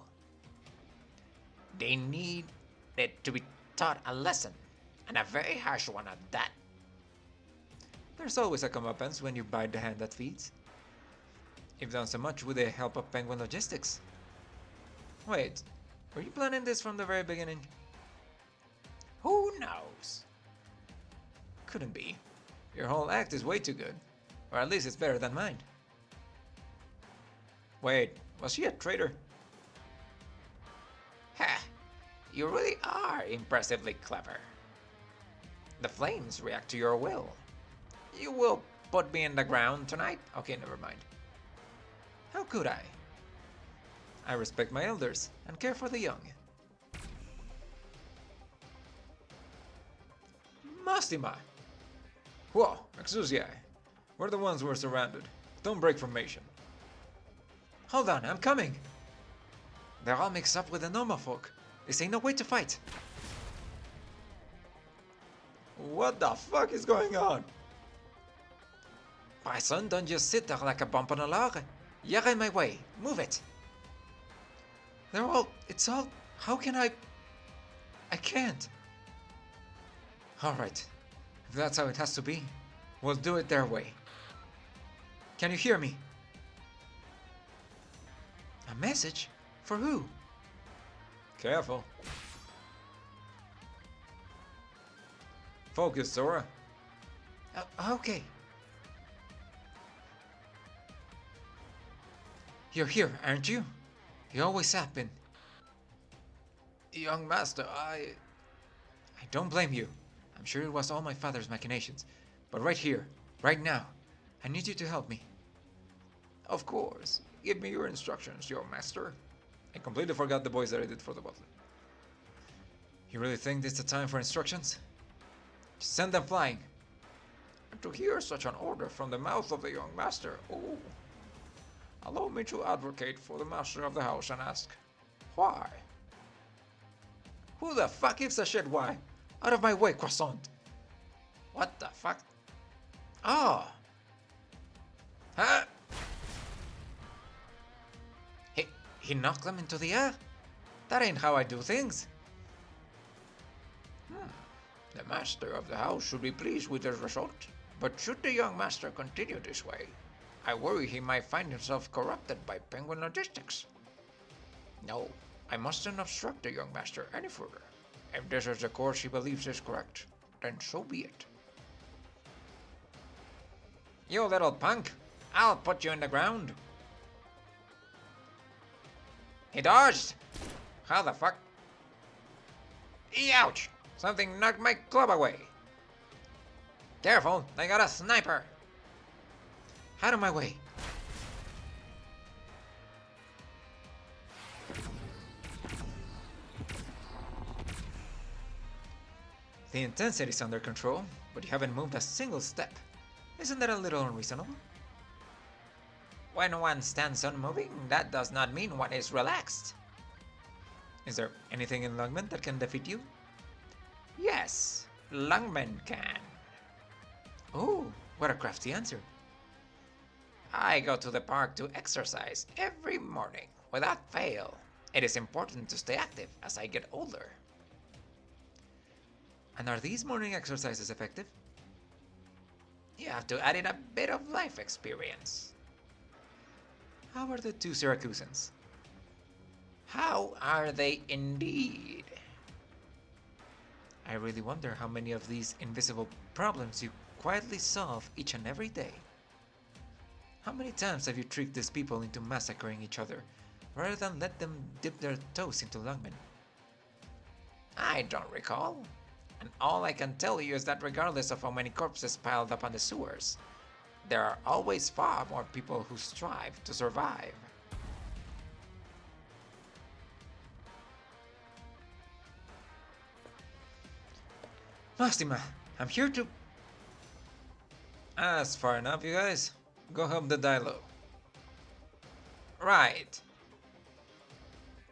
They need it to be taught a lesson, and a very harsh one at that. There's always a comeuppance when you bite the hand that feeds. You've done so much with the help of Penguin Logistics. Wait, were you planning this from the very beginning? Who knows? Couldn't be. Your whole act is way too good. Or at least it's better than mine. Wait, was she a traitor? Ha! You really are impressively clever. The flames react to your will. You will put me in the ground tonight? Okay, never mind. How could I? I respect my elders and care for the young. Mastima! Whoa, excuse we're the ones who are surrounded. Don't break formation. Hold on, I'm coming! They're all mixed up with the normal folk. This ain't no way to fight. What the fuck is going on? My son, don't just sit there like a bump on a log. You're in my way. Move it. It's all, how can I can't. Alright, if that's how it has to be, we'll do it their way. Can you hear me? A message? For who? Careful. Focus, Sora. Okay. You're here, aren't you? You always have been. Young master, I don't blame you. I'm sure it was all my father's machinations. But right here, right now, I need you to help me. Of course. Give me your instructions, young master. I completely forgot the voice that I did for the butler. You really think this is the time for instructions? Just send them flying. And to hear such an order from the mouth of the young master, oh. Allow me to advocate for the master of the house and ask, why? Who the fuck gives a shit why? Out of my way, croissant. What the fuck? Oh. Huh? He knocked them into the air? That ain't how I do things. The master of the house should be pleased with the result. But should the young master continue this way, I worry he might find himself corrupted by penguin logistics. No, I mustn't obstruct the young master any further. If this is the course he believes is correct, then so be it. You little punk! I'll put you in the ground! He dodged! How the fuck? Ouch! Something knocked my club away! Careful, they got a sniper! Out of my way! The intensity is under control, but you haven't moved a single step. Isn't that a little unreasonable? When one stands unmoving, that does not mean one is relaxed. Is there anything in Lungmen that can defeat you? Yes, Lungmen can. Oh, what a crafty answer. I go to the park to exercise every morning, without fail. It is important to stay active as I get older. And are these morning exercises effective? You have to add in a bit of life experience. How are the two Syracusans? How are they indeed? I really wonder how many of these invisible problems you quietly solve each and every day. How many times have you tricked these people into massacring each other, rather than let them dip their toes into Lungmen? I don't recall. And all I can tell you is that regardless of how many corpses piled up on the sewers, there are always far more people who strive to survive. Mastima, I'm here to... That's far enough, you guys. Go help the Dilo. Right.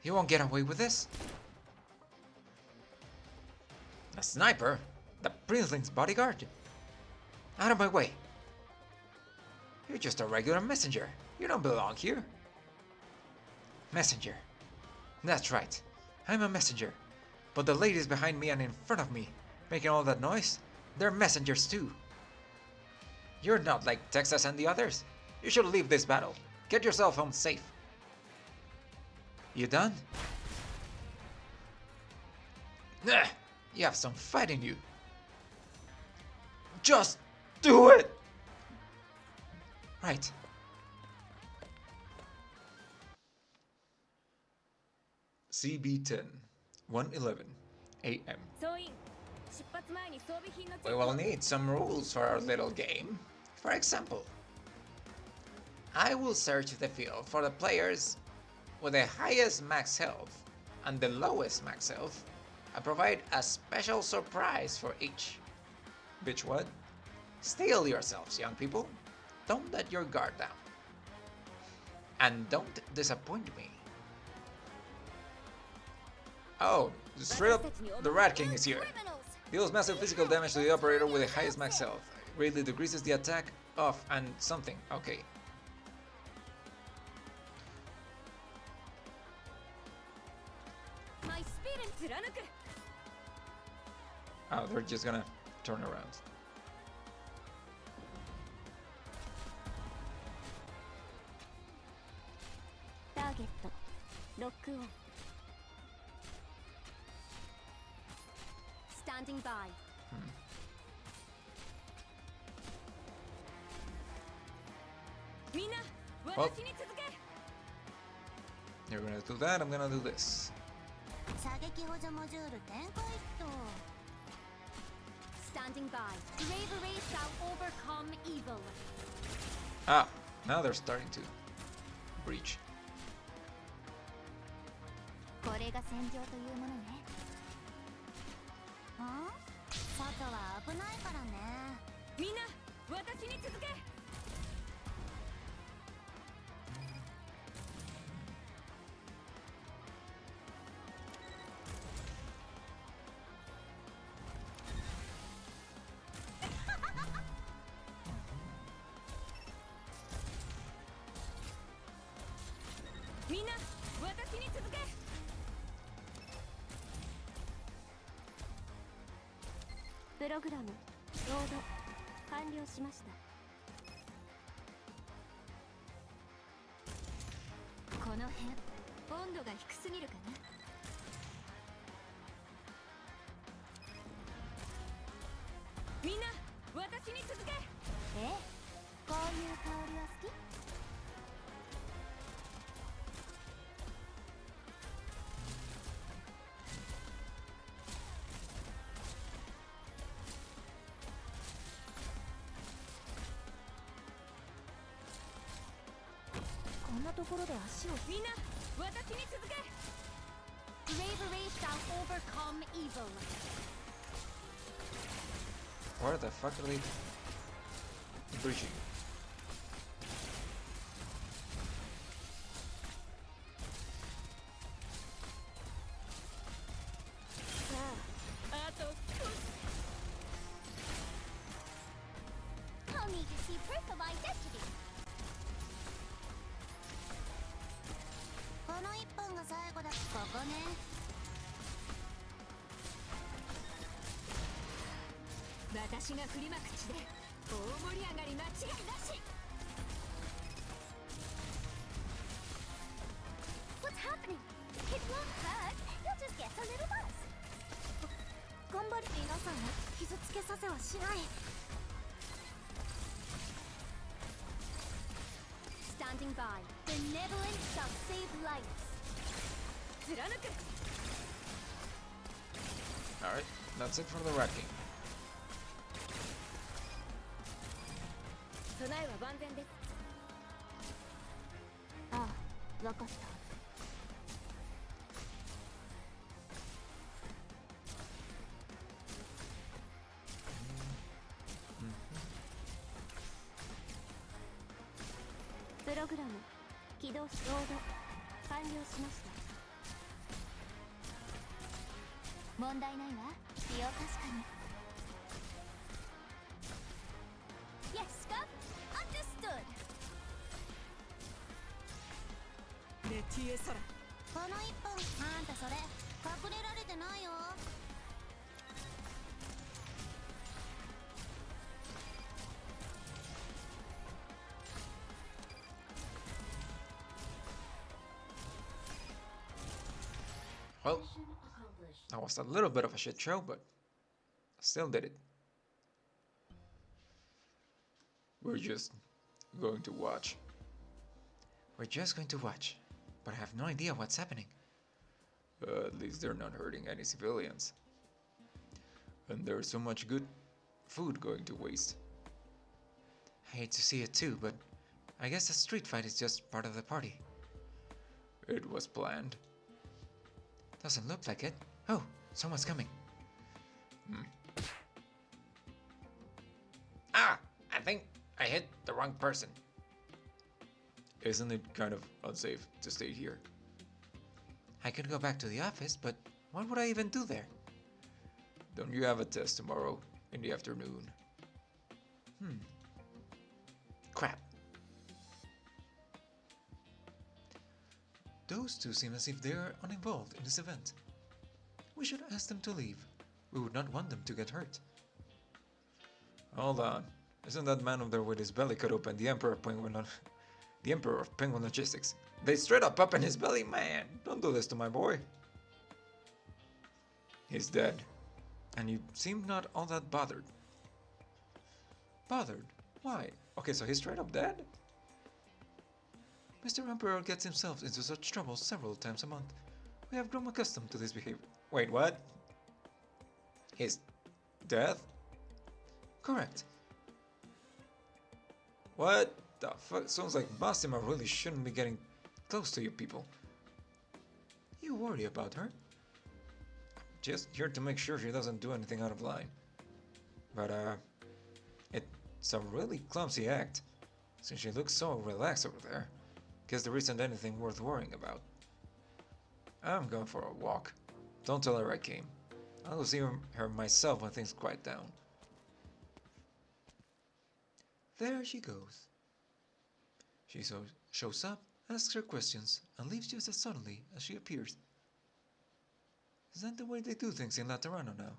You won't get away with this? A sniper? The princeling's bodyguard? Out of my way. You're just a regular messenger. You don't belong here. Messenger. That's right. I'm a messenger. But the ladies behind me and in front of me, making all that noise, they're messengers too. You're not like Texas and the others. You should leave this battle. Get yourself home safe. You done? Nah, you have some fight in you. Just do it! Right. CB10, 1:11 a.m. We will need some rules for our little game. For example, I will search the field for the players with the highest max health and the lowest max health. I provide a special surprise for each. Bitch what? Steel yourselves, young people. Don't let your guard down. And don't disappoint me. Oh, straight up, the Rat King is here. Deals massive physical damage to the operator with the highest max health. Greatly decreases the attack of and something. Okay. Oh, they're just gonna turn around. Standing by. Well, you're gonna do that, I'm gonna do this. Standing by. Bravery shall overcome evil. Ah, now they're starting to. breach. これが戦場というものね。外は危ないからね。みんな私に続け。みんな私に続け。プログラムロード完了しました。この辺温度が低すぎるかな。みんな私に続け。ええ、こういう香りは好き？こんなところで足を。みんな私に続け。 Bravery shall overcome evil. Where the fuck are they breaching? あと少し。 I'll need to see proof of identity. この一本が最後だ。ここね。私が振りまく地で大盛り上がり間違いなし。 What's happening? It won't hurt. You'll just get a little buzz. 頑張る皆さんを傷つけさせはしない。Standing by. Benevolence shall save lives. 貫く。 Alright, that's it for the wrecking. 備えは万全です。ああ、わかった。プログラム起動し、ロード完了しました。問題ないわ。使用確かに。Yes, sir. Understood. ネティエ空。この一本、あんたそれ隠れられてないよ。Well, that was a little bit of a shit show, but still did it. We're just going to watch. We're just going to watch, but I have no idea what's happening. At least they're not hurting any civilians. And there's so much good food going to waste. I hate to see it too, but I guess a street fight is just part of the party. It was planned. Doesn't look like it. Oh, someone's coming. Ah! I think I hit the wrong person. Isn't it kind of unsafe to stay here? I could go back to the office, but what would I even do there? Don't you have a test tomorrow in the afternoon? Crap. Those two seem as if they are uninvolved in this event. We should ask them to leave. We would not want them to get hurt. Hold on. Isn't that man up there with his belly cut open the Emperor of Penguin Logistics? They straight up in his belly, man. Don't do this to my boy. He's dead. And you seem not all that bothered. Bothered? Why? Okay, so he's straight up dead? Mr. Emperor gets himself into such trouble several times a month. We have grown accustomed to this behavior. Wait, what? His death? Correct. What the fuck? Sounds like Bastima really shouldn't be getting close to you people. You worry about her. Just here to make sure she doesn't do anything out of line. But it's a really clumsy act, since she looks so relaxed over there. Guess there isn't anything worth worrying about. I'm going for a walk. Don't tell her I came. I'll go see her myself when things quiet down. There she goes. She shows up, asks her questions, and leaves just as suddenly as she appears. Is that the way they do things in Laterano now?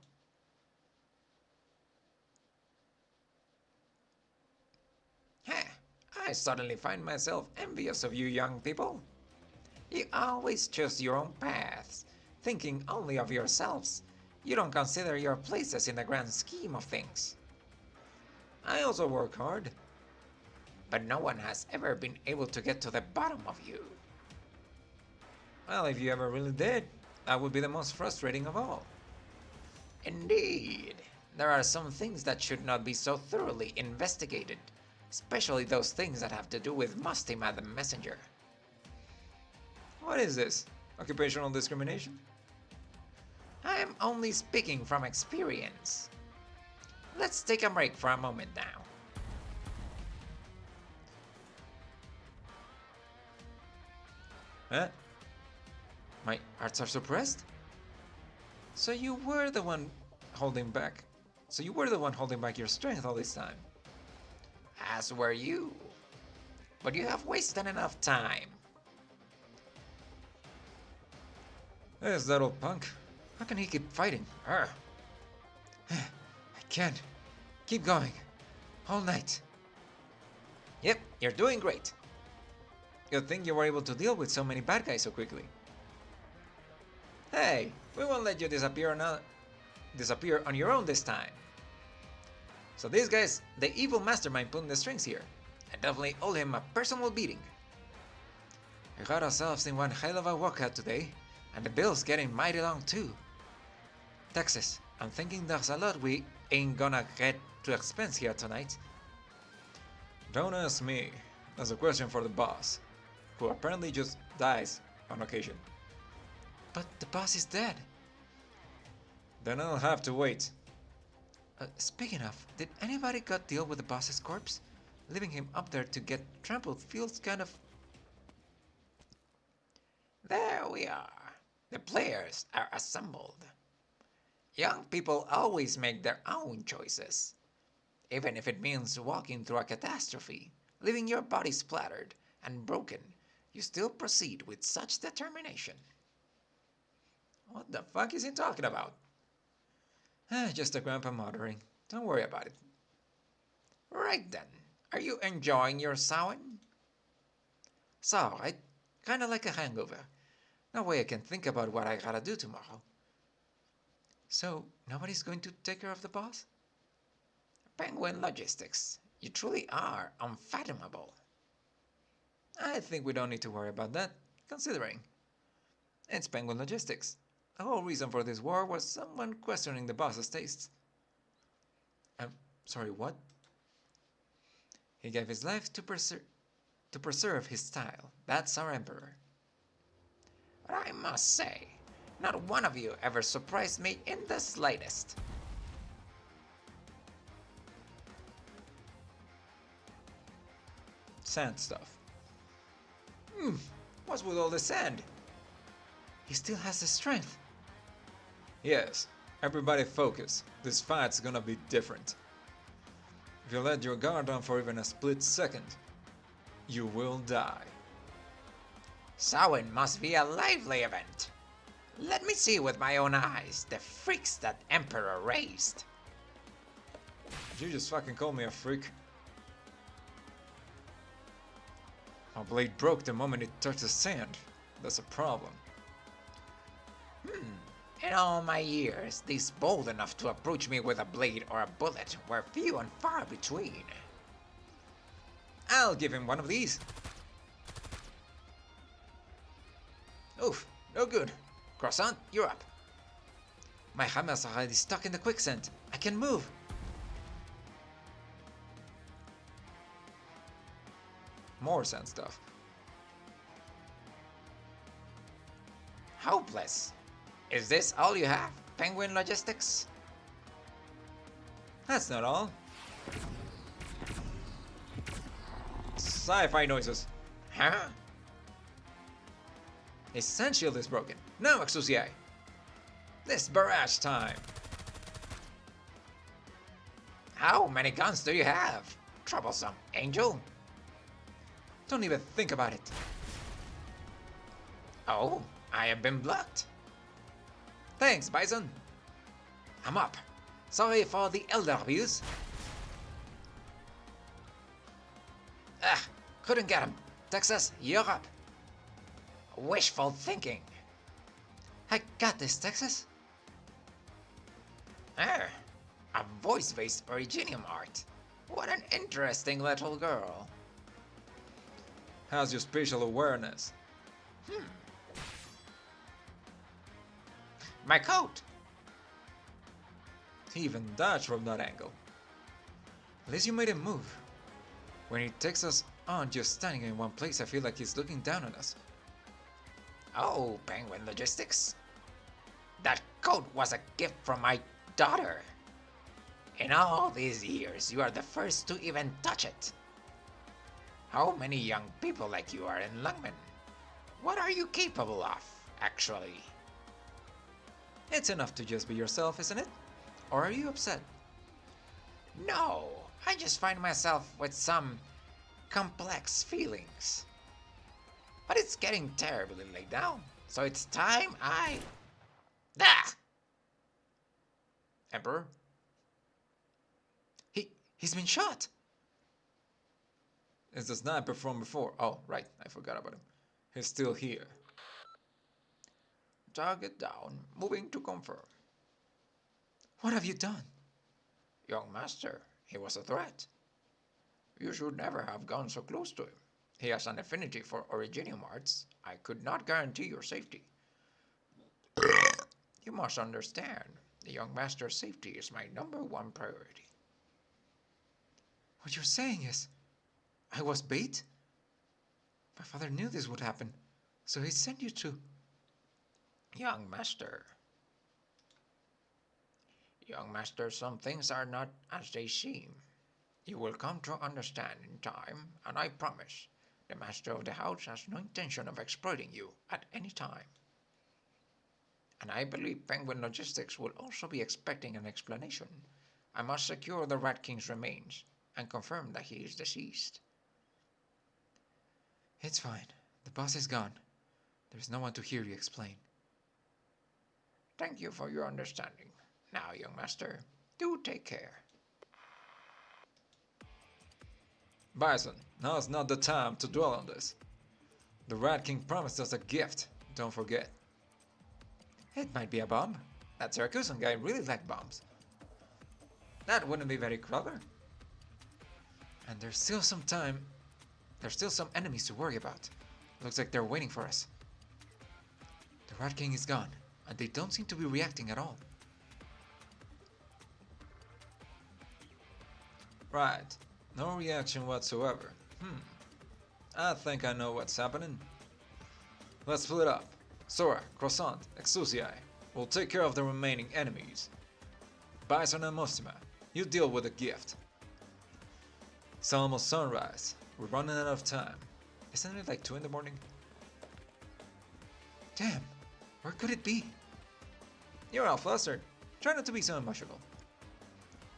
Heh, I suddenly find myself envious of you young people. You always choose your own paths, thinking only of yourselves. You don't consider your places in the grand scheme of things. I also work hard. But no one has ever been able to get to the bottom of you. Well, if you ever really did, that would be the most frustrating of all. Indeed, there are some things that should not be so thoroughly investigated, especially those things that have to do with Mustima the Messenger. What is this? Occupational discrimination? I am only speaking from experience. Let's take a break for a moment now. Huh? My arts are suppressed? So you were the one holding back. So you were the one holding back your strength all this time. As were you. But you have wasted enough time. There's that old punk. How can he keep fighting? Arr. I can't. Keep going. All night. Yep, you're doing great. Good thing you were able to deal with so many bad guys so quickly. Hey, we won't let you disappear on your own this time. So this guy's the evil mastermind pulling the strings here. I definitely owe him a personal beating. We got ourselves in one hell of a workout today, and the bill's getting mighty long too. Texas, I'm thinking there's a lot we ain't gonna get to expense here tonight. Don't ask me. That's a question for the boss, who apparently just dies on occasion. But the boss is dead. Then I'll have to wait. Speaking of, did anybody got deal with the boss's corpse? Leaving him up there to get trampled feels kind of... There we are. The players are assembled. Young people always make their own choices. Even if it means walking through a catastrophe, leaving your body splattered and broken, you still proceed with such determination. What the fuck is he talking about? Just a grandpa muttering. Don't worry about it. Right then, are you enjoying your Samhain? It's alright. Kinda like a hangover. No way I can think about what I gotta do tomorrow. So, nobody's going to take care of the boss? Penguin Logistics, you truly are unfathomable. I think we don't need to worry about that, considering it's Penguin Logistics. The whole reason for this war was someone questioning the boss's tastes. Sorry, what? He gave his life to preserve his style. That's our emperor. But I must say, not one of you ever surprised me in the slightest. Sand stuff. What's with all the sand? He still has the strength. Yes, everybody focus. This fight's gonna be different. If you let your guard down for even a split second, you will die. Samhain must be a lively event. Let me see with my own eyes the freaks that Emperor raised. You just fucking called me a freak. My blade broke the moment it touched the sand. That's a problem. In all my years, these bold enough to approach me with a blade or a bullet were few and far between. I'll give him one of these. Oof, no good. Croissant, you're up. My hammer's already stuck in the quicksand. I can move. More sand stuff. Hopeless. Is this all you have, Penguin Logistics? That's not all. Sci-fi noises. Huh? His sun shield is broken. Now, Exusiai. This barrage time. How many guns do you have? Troublesome angel. Don't even think about it. Oh, I have been blocked. Thanks, Bison. I'm up. Sorry for the elder abuse. Ah, couldn't get him. Texas, you're up. Wishful thinking. I got this, Texas. Ah, a voice-based Originium art. What an interesting little girl. How's your spatial awareness? My coat. He even dodged from that angle. At least you made him move. When he takes us on just standing in one place, I feel like he's looking down on us. Oh, Penguin Logistics. That coat was a gift from my daughter. In all these years, you are the first to even touch it. How many young people like you are in Lungmen? What are you capable of, actually? It's enough to just be yourself, isn't it? Or are you upset? No, I just find myself with some complex feelings. But it's getting terribly late now, so it's time I... Ah! Emperor? He's been shot! It's the sniper from before. Oh, right, I forgot about him. He's still here. Target down, moving to confirm. What have you done? Young master, he was a threat. You should never have gone so close to him. He has an affinity for Originium arts. I could not guarantee your safety. You must understand, the young master's safety is my #1 priority. What you're saying is, I was bait? My father knew this would happen, so he sent you to... Young master. Young master, some things are not as they seem. You will come to understand in time, and I promise, the master of the house has no intention of exploiting you at any time. And I believe Penguin Logistics will also be expecting an explanation. I must secure the Rat King's remains and confirm that he is deceased. It's fine. The boss is gone. There's no one to hear you explain. Thank you for your understanding. Now, young master, do take care. Bison, now's not the time to dwell on this. The Rat King promised us a gift, don't forget. It might be a bomb. That Syracusan guy really liked bombs. That wouldn't be very clever. And there's still some time. There's still some enemies to worry about. Looks like they're waiting for us. The Rat King is gone, and they don't seem to be reacting at all. Right, no reaction whatsoever. I think I know what's happening. Let's split up. Sora, Croissant, Exusiai will take care of the remaining enemies. Bison and Mostima, you deal with the gift. It's almost sunrise. We're running out of time. Isn't it like 2 in the morning? Damn, where could it be? You're all flustered. Try not to be so emotional.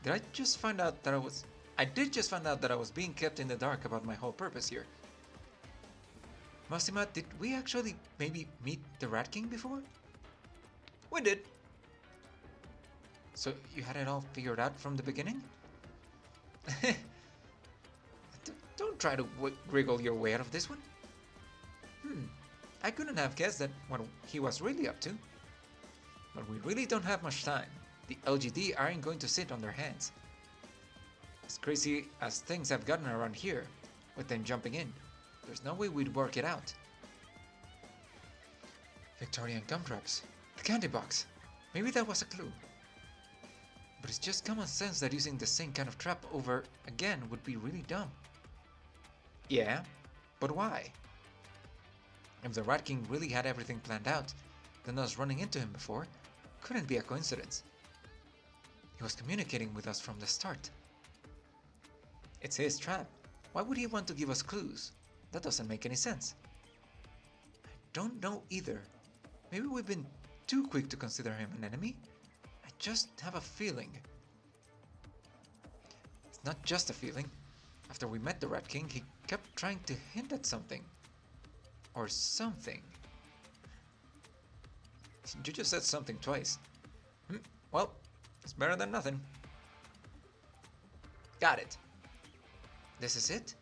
I did just find out that I was being kept in the dark about my whole purpose here. Mostima, did we actually maybe meet the Rat King before? We did. So you had it all figured out from the beginning? Don't try to wriggle your way out of this one. I couldn't have guessed that what he was really up to. But we really don't have much time. The LGD aren't going to sit on their hands. As crazy as things have gotten around here, with them jumping in, there's no way we'd work it out. Victorian gumdrops. The candy box. Maybe that was a clue. But it's just common sense that using the same kind of trap over again would be really dumb. Yeah, but why? If the Rat King really had everything planned out, than us running into him before couldn't be a coincidence. He was communicating with us from the start. It's his trap. Why would he want to give us clues? That doesn't make any sense. I don't know either. Maybe we've been too quick to consider him an enemy? I just have a feeling. It's not just a feeling. After we met the Rat King, he kept trying to hint at something. Or something. You just said something twice. Well, it's better than nothing. Got it. This is it?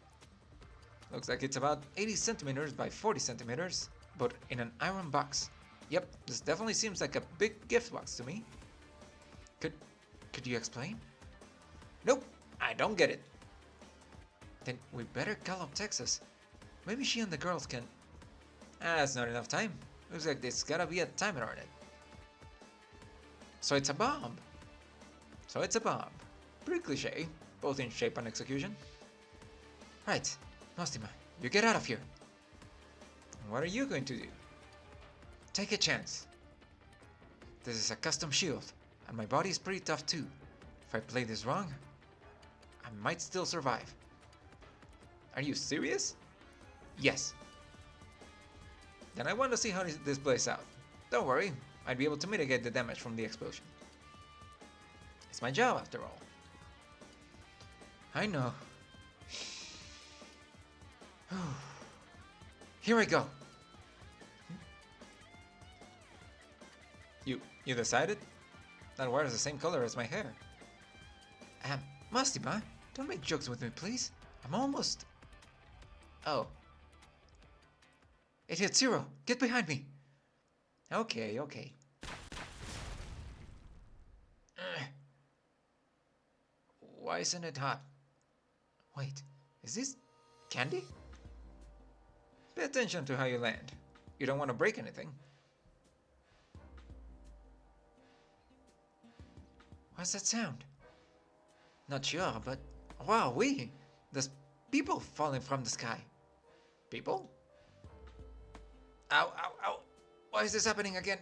Looks like it's about 80 centimeters by 40 centimeters, but in an iron box. Yep, this definitely seems like a big gift box to me. Could you explain? Nope, I don't get it. Then we better call up Texas. Maybe she and the girls can... that's not enough time. Looks like there's gotta be a timer on it. So it's a bomb. Pretty cliche, both in shape and execution. Right, Nostima, you get out of here. What are you going to do? Take a chance. This is a custom shield, and my body is pretty tough too. If I play this wrong, I might still survive. Are you serious? Yes. Then I want to see how this plays out. Don't worry, I'd be able to mitigate the damage from the explosion. It's my job after all. I know. Here I go. You decided? That wire is the same color as my hair. Mastima, don't make jokes with me, please. I'm almost... Oh. It hit zero. Get behind me. Okay. Why isn't it hot? Wait, is this candy? Pay attention to how you land. You don't want to break anything. What's that sound? Not sure, but wow, there's people falling from the sky. People? Ow. Why is this happening again?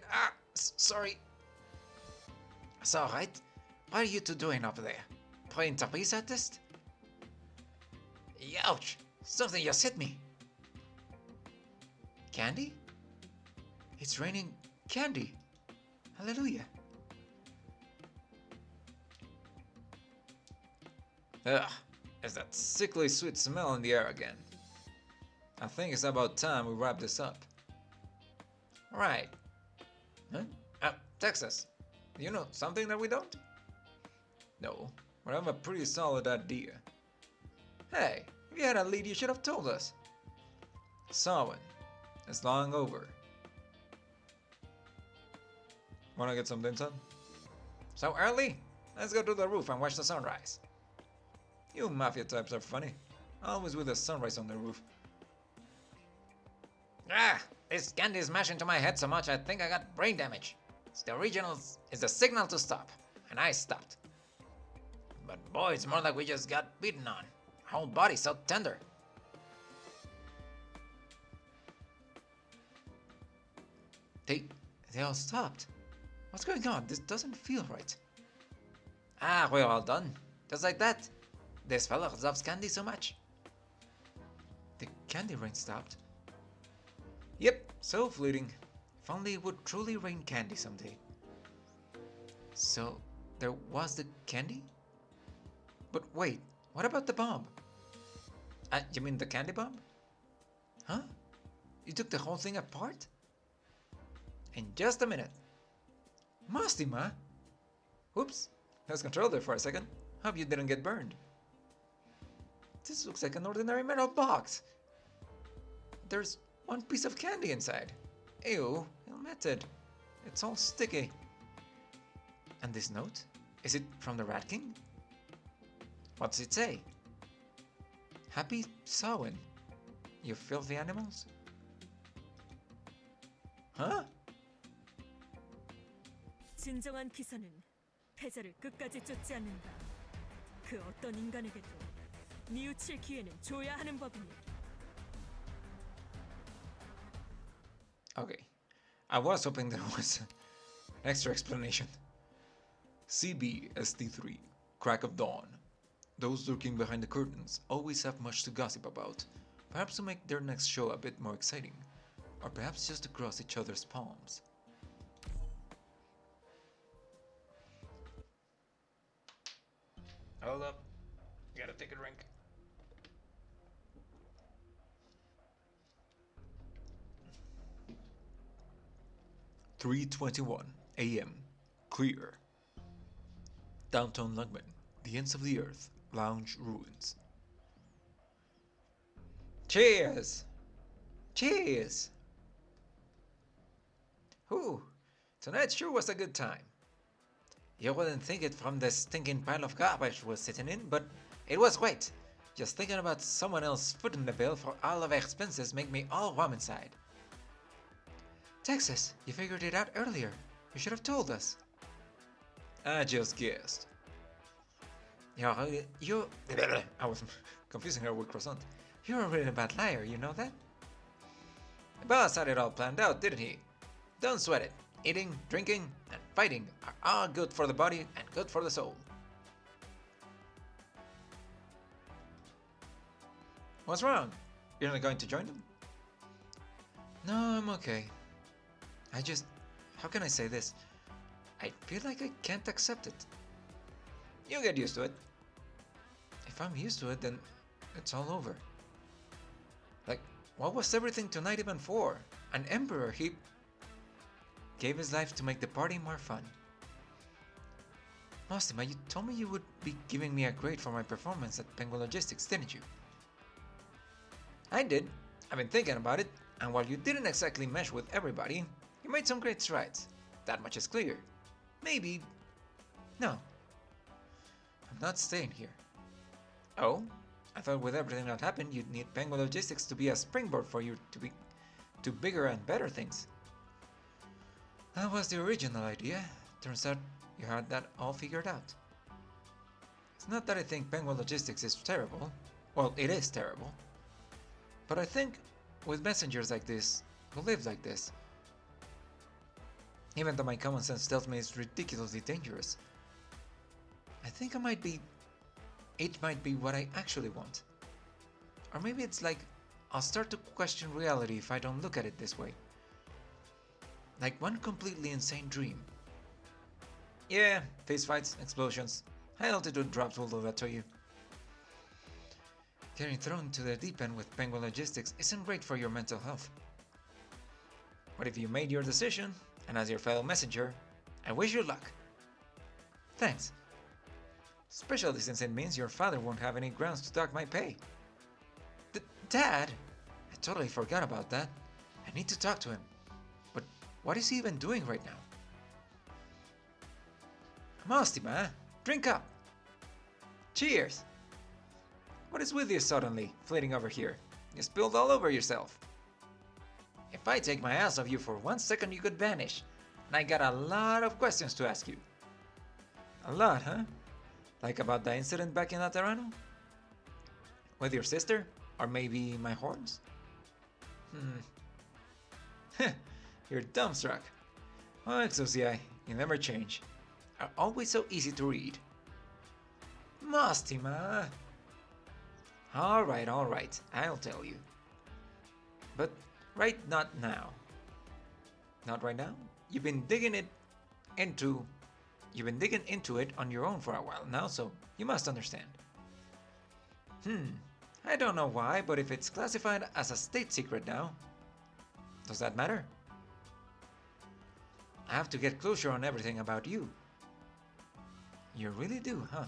Sorry. It's alright. What are you two doing up there? Playing trapeze artist? Ouch! Something just hit me. Candy? It's raining candy. Hallelujah. Ugh, there's that sickly sweet smell in the air again. I think it's about time we wrap this up. Right. Huh? Texas, do you know something that we don't? No, but I have a pretty solid idea. Hey, if you had a lead, you should have told us. Samhain, it's long over. Wanna get something done? So early? Let's go to the roof and watch the sunrise. You mafia types are funny. Always with the sunrise on the roof. This candy is mashing into my head so much I think I got brain damage. It's the originals is the signal to stop, and I stopped. But boy, it's more like we just got beaten on. Our whole body's so tender. They all stopped. What's going on? This doesn't feel right. We're all done. Just like that. This fella loves candy so much. The candy rain stopped. Yep, so fleeting. If only it would truly rain candy someday. So, there was the candy? But wait, what about the bomb? You mean the candy bomb? Huh? You took the whole thing apart? In just a minute. Mastima? Oops, lost control there for a second. Hope you didn't get burned. This looks like an ordinary metal box. There's one piece of candy inside. Ew, ill-metted. It's all sticky. And this note? Is it from the Rat King? What does it say? Happy Samhain, you filthy animals? Huh? 진정한 기사는 패자를 끝까지 쫓지 않는다. 그 어떤 인간에게도 뉘우칠 기회는 줘야 하는 법이니. Okay. I was hoping there was an extra explanation. CBST3, Crack of Dawn. Those lurking behind the curtains always have much to gossip about, perhaps to make their next show a bit more exciting, or perhaps just to cross each other's palms. Hold up, gotta take a drink. 3:21 a.m. Clear. Downtown Lungmen, the ends of the earth, lounge ruins. Cheers! Cheers! Whew, tonight sure was a good time. You wouldn't think it from the stinking pile of garbage we're sitting in, but it was great. Just thinking about someone else footing the bill for all of our expenses make me all warm inside. Texas, you figured it out earlier. You should have told us. I just guessed. You I was confusing her with croissant. You're a really bad liar, you know that? The boss had it all planned out, didn't he? Don't sweat it. Eating, drinking, and fighting are all good for the body and good for the soul. What's wrong? You're not going to join them? No, I'm okay. How can I say this? I feel like I can't accept it. You get used to it. If I'm used to it, then it's all over. Like, what was everything tonight even for? An emperor, he gave his life to make the party more fun. Mostima, you told me you would be giving me a grade for my performance at Penguin Logistics, didn't you? I did. I've been thinking about it, and while you didn't exactly mesh with everybody, you made some great strides. That much is clear. Maybe... No. I'm not staying here. Oh? I thought with everything that happened, you'd need Penguin Logistics to be a springboard for you to bigger and better things. That was the original idea. Turns out you had that all figured out. It's not that I think Penguin Logistics is terrible. Well, it is terrible. But I think with messengers like this, who live like this, even though my common sense tells me it's ridiculously dangerous, I think it might be what I actually want. Or maybe it's like, I'll start to question reality if I don't look at it this way. Like one completely insane dream. Yeah, fistfights, explosions, high altitude drops will do that to you. Getting thrown to the deep end with Penguin Logistics isn't great for your mental health. But if you made your decision, and as your fellow messenger, I wish you luck. Thanks. Especially since it means your father won't have any grounds to dock my pay. Dad? I totally forgot about that. I need to talk to him. But what is he even doing right now? Mostima, drink up. Cheers. What is with you suddenly, flitting over here? You spilled all over yourself. If I take my eyes off you for 1 second, you could vanish. And I got a lot of questions to ask you. A lot, huh? Like about the incident back in Laterano? With your sister? Or maybe my horns? You're dumbstruck. Oh, Exosi, you never change. Are always so easy to read. Mostima! Alright, I'll tell you. But not now. Not right now? You've been digging into it on your own for a while now, so you must understand. I don't know why, but if it's classified as a state secret now, does that matter? I have to get closure on everything about you. You really do, huh?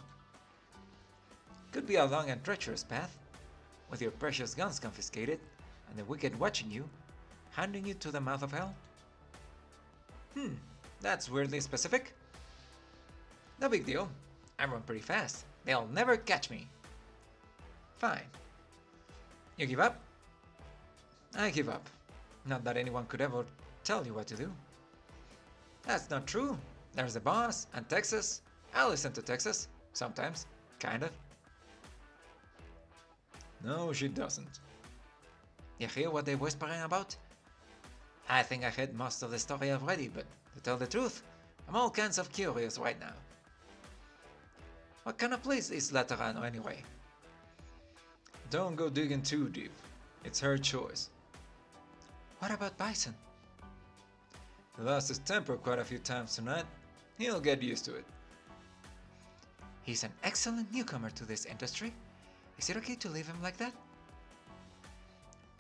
Could be a long and treacherous path, with your precious guns confiscated, and the wicked watching you, handing you to the mouth of hell. That's weirdly specific. No big deal. I run pretty fast. They'll never catch me. Fine. You give up? I give up. Not that anyone could ever tell you what to do. That's not true. There's the boss, and Texas. I'll listen to Texas. Sometimes. Kind of. No, she doesn't. You hear what they're whispering about? I think I heard most of the story already, but to tell the truth, I'm all kinds of curious right now. What kind of place is Laterano anyway? Don't go digging too deep. It's her choice. What about Bison? He lost his temper quite a few times tonight. He'll get used to it. He's an excellent newcomer to this industry. Is it okay to leave him like that?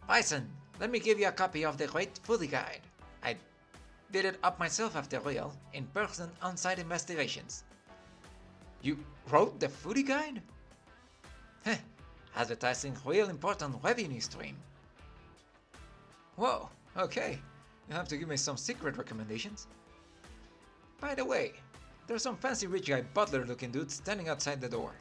Bison, let me give you a copy of the Great Foodie Guide. I did it up myself after real, in-person on-site investigations. You wrote the Foodie Guide? Heh, advertising real important revenue stream. Whoa, okay. You have to give me some secret recommendations. By the way, there's some fancy rich guy butler looking dude standing outside the door.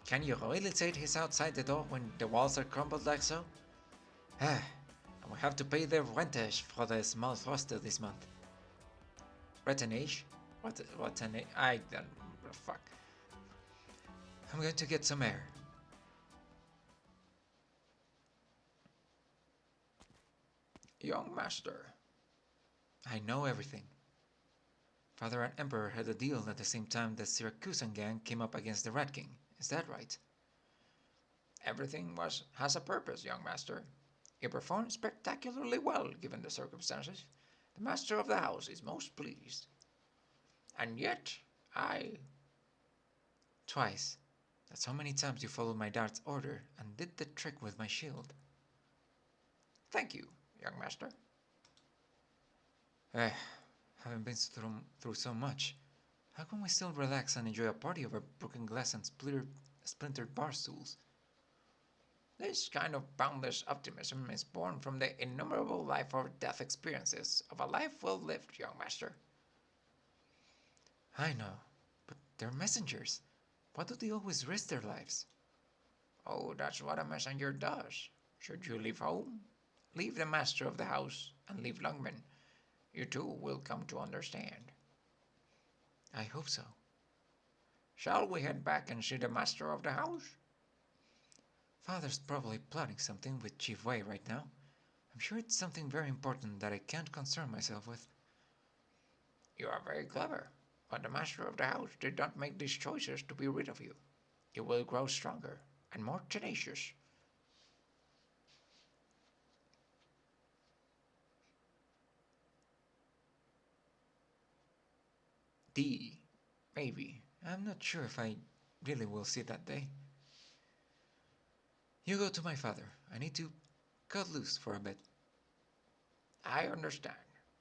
Can you really say he's outside the door when the walls are crumbled like so? And we have to pay the rentage for the small foster this month. Retenage? What an I don't fuck. I'm going to get some air. Young master. I know everything. Father and Emperor had a deal at the same time the Syracusan gang came up against the Rat King. Is that right? Everything has a purpose, young master. You performed spectacularly well given the circumstances. The master of the house is most pleased. And yet, Twice. That's how many times you followed my dart's order and did the trick with my shield. Thank you, young master. Having been through so much, how can we still relax and enjoy a party over broken glass and splintered bar stools? This kind of boundless optimism is born from the innumerable life or death experiences of a life well lived, young master. I know, but they're messengers. Why do they always risk their lives? Oh, that's what a messenger does. Should you leave home, leave the master of the house and leave Lungmen. You too will come to understand. I hope so. Shall we head back and see the master of the house? Father's probably plotting something with Chief Wei right now. I'm sure it's something very important that I can't concern myself with. You are very clever, but the master of the house did not make these choices to be rid of you. You will grow stronger and more tenacious. Maybe. I'm not sure if I really will see that day. You go to my father. I need to cut loose for a bit. I understand.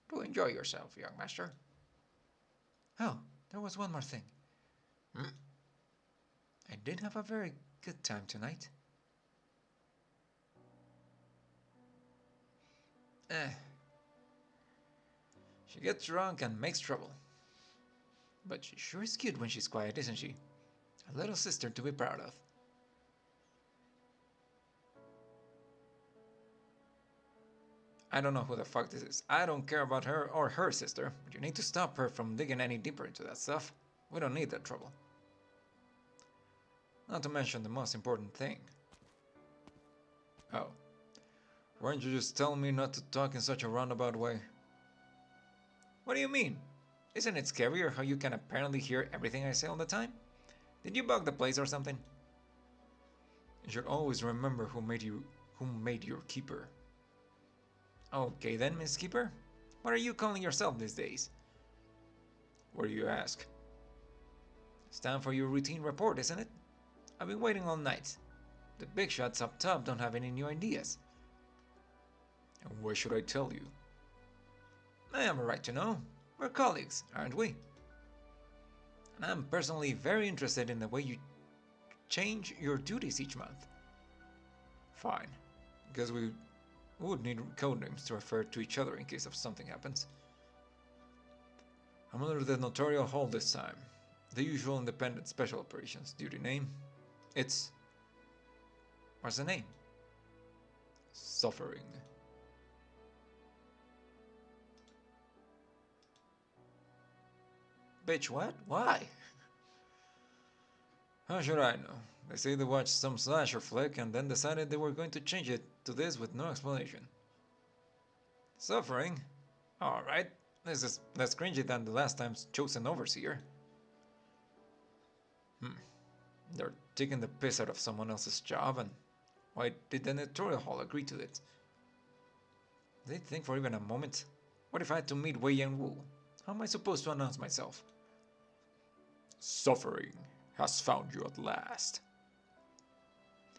Do enjoy yourself, young master. Oh, there was one more thing. Hmm? I did have a very good time tonight. She gets drunk and makes trouble. But she sure is cute when she's quiet, isn't she? A little sister to be proud of. I don't know who the fuck this is. I don't care about her or her sister, but you need to stop her from digging any deeper into that stuff. We don't need that trouble. Not to mention the most important thing. Oh. Weren't you just telling me not to talk in such a roundabout way? What do you mean? Isn't it scarier how you can apparently hear everything I say all the time? Did you bug the place or something? You should always remember who made your keeper. Okay then, Miss Keeper. What are you calling yourself these days? What do you ask? It's time for your routine report, isn't it? I've been waiting all night. The big shots up top don't have any new ideas. And why should I tell you? I have a right to know. We're colleagues, aren't we? And I'm personally very interested in the way you change your duties each month. Fine. Guess we would need code names to refer to each other in case of something happens. I'm under the notarial hold this time. The usual independent special operations duty name. It's... What's the name? Suffering. Bitch, what? Why? How should I know? They say they watched some slasher flick and then decided they were going to change it to this with no explanation. Suffering? Alright, this is less cringy than the last time's chosen overseer. They're taking the piss out of someone else's job, and why did the editorial hall agree to it? Did they think for even a moment? What if I had to meet Wei and Wu? How am I supposed to announce myself? Suffering has found you at last.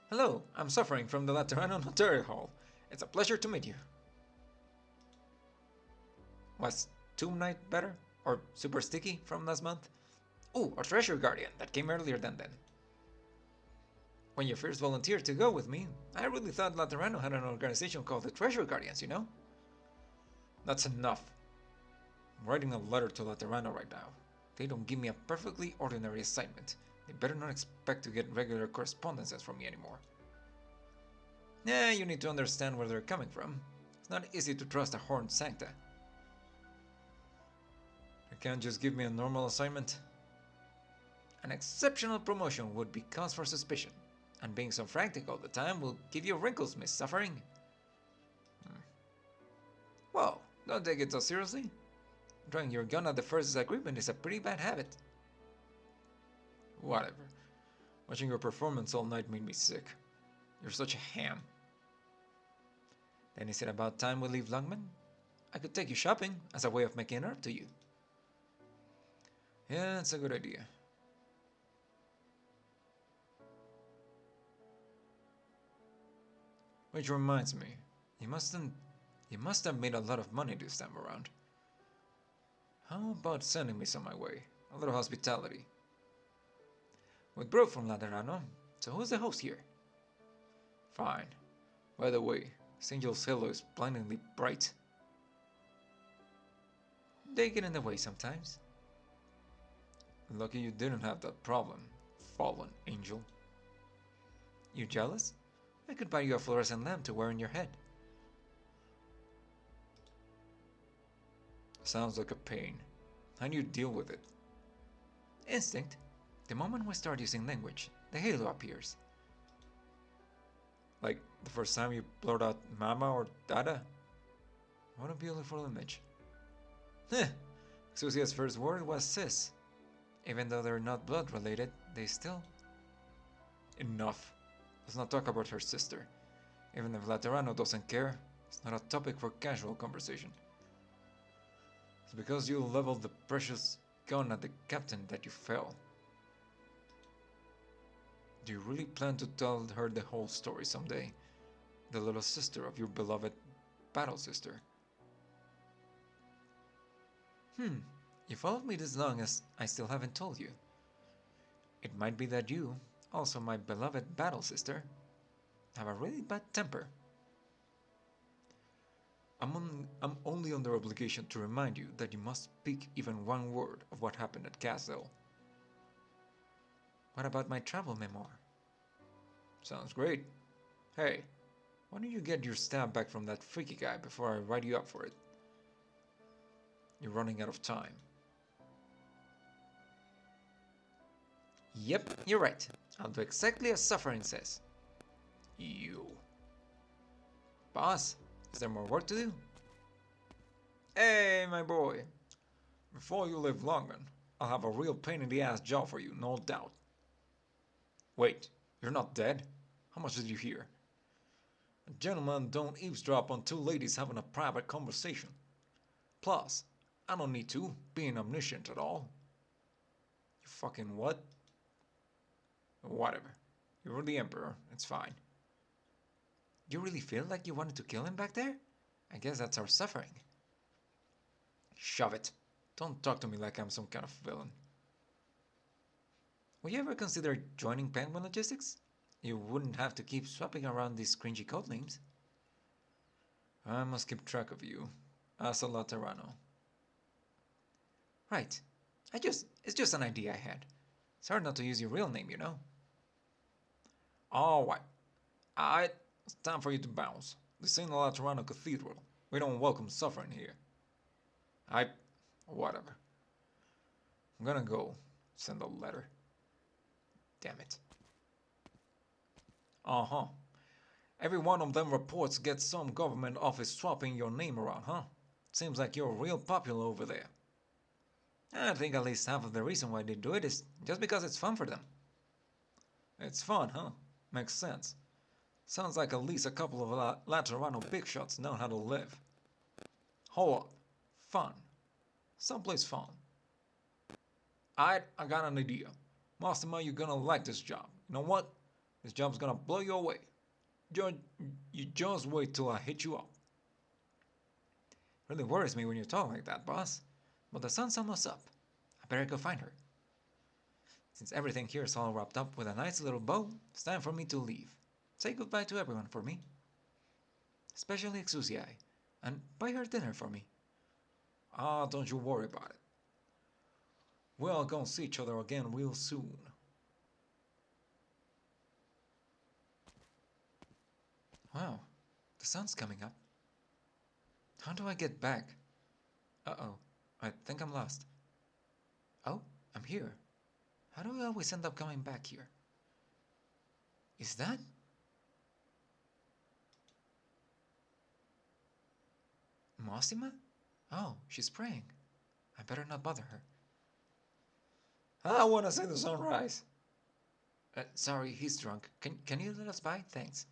Hello, I'm Suffering from the Laterano Notary Hall. It's a pleasure to meet you. Was Tomb Knight better? Or Super Sticky from last month? Ooh, or Treasure Guardian that came earlier than then. When you first volunteered to go with me, I really thought Laterano had an organization called the Treasure Guardians, you know? That's enough. I'm writing a letter to Laterano right now. They don't give me a perfectly ordinary assignment. They better not expect to get regular correspondences from me anymore. Yeah, you need to understand where they're coming from. It's not easy to trust a Horned Sancta. You can't just give me a normal assignment. An exceptional promotion would be cause for suspicion, and being so frantic all the time will give you wrinkles, Miss Suffering. Whoa, don't take it so seriously. Drawing your gun at the first disagreement is a pretty bad habit. Whatever. Watching your performance all night made me sick. You're such a ham. Then is it about time we leave Lungmen? I could take you shopping as a way of making it up to you. Yeah, that's a good idea. Which reminds me, you must have made a lot of money this time around. How about sending me some my way? A little hospitality. We broke from Laterano, so who's the host here? Fine. By the way, this angel's halo is blindingly bright. They get in the way sometimes. Lucky you didn't have that problem, fallen angel. You jealous? I could buy you a fluorescent lamp to wear on your head. Sounds like a pain. How do you deal with it? Instinct. The moment we start using language, the halo appears. Like the first time you blurt out mama or dada? What a beautiful image. Heh! Xuxia's first word was sis. Even though they're not blood related, they still... Enough. Let's not talk about her sister. Even if Laterano doesn't care, it's not a topic for casual conversation. It's because you leveled the precious gun at the captain that you fell. Do you really plan to tell her the whole story someday? The little sister of your beloved battle sister. You followed me this long as I still haven't told you. It might be that you, also my beloved battle sister, have a really bad temper. I'm only under obligation to remind you that you must speak even one word of what happened at Castle. What about my travel memoir? Sounds great. Hey, why don't you get your stab back from that freaky guy before I write you up for it? You're running out of time. Yep, you're right. I'll do exactly as Suffering says. You. Boss, is there more work to do? Hey, my boy. Before you leave Lungmen, I'll have a real pain in the ass job for you, no doubt. Wait, you're not dead? How much did you hear? A gentleman don't eavesdrop on two ladies having a private conversation. Plus, I don't need to, being omniscient at all. You fucking what? Whatever. You're the Emperor, it's fine. You really feel like you wanted to kill him back there? I guess that's our Suffering. Shove it. Don't talk to me like I'm some kind of villain. Will you ever consider joining Penguin Logistics? You wouldn't have to keep swapping around these cringy code names. I must keep track of you. Asa Laterano. Right. It's just an idea I had. It's hard not to use your real name, you know. Alright. It's time for you to bounce. This ain't the Laterano Cathedral. We don't welcome Suffering here. Whatever. I'm gonna go send a letter. Damn it. Uh-huh. Every one of them reports gets some government office swapping your name around, huh? Seems like you're real popular over there. I think at least half of the reason why they do it is just because it's fun for them. It's fun, huh? Makes sense. Sounds like at least a couple of Laterano big shots know how to live. Hold up. Fun. Someplace fun. I got an idea. Mastermind, you're gonna like this job. You know what? This job's gonna blow you away. You just wait till I hit you up. Really worries me when you talk like that, boss. But the sun's almost up. I better go find her. Since everything here is all wrapped up with a nice little bow, it's time for me to leave. Say goodbye to everyone for me. Especially Exusiai. And buy her dinner for me. Ah, don't you worry about it. We're all gonna see each other again real soon. Wow, the sun's coming up. How do I get back? Uh-oh, I think I'm lost. Oh, I'm here. How do I always end up coming back here? Is that? Mosima? Oh, she's praying. I better not bother her. I want to see the sunrise. Sorry, he's drunk. Can you let us by? Thanks.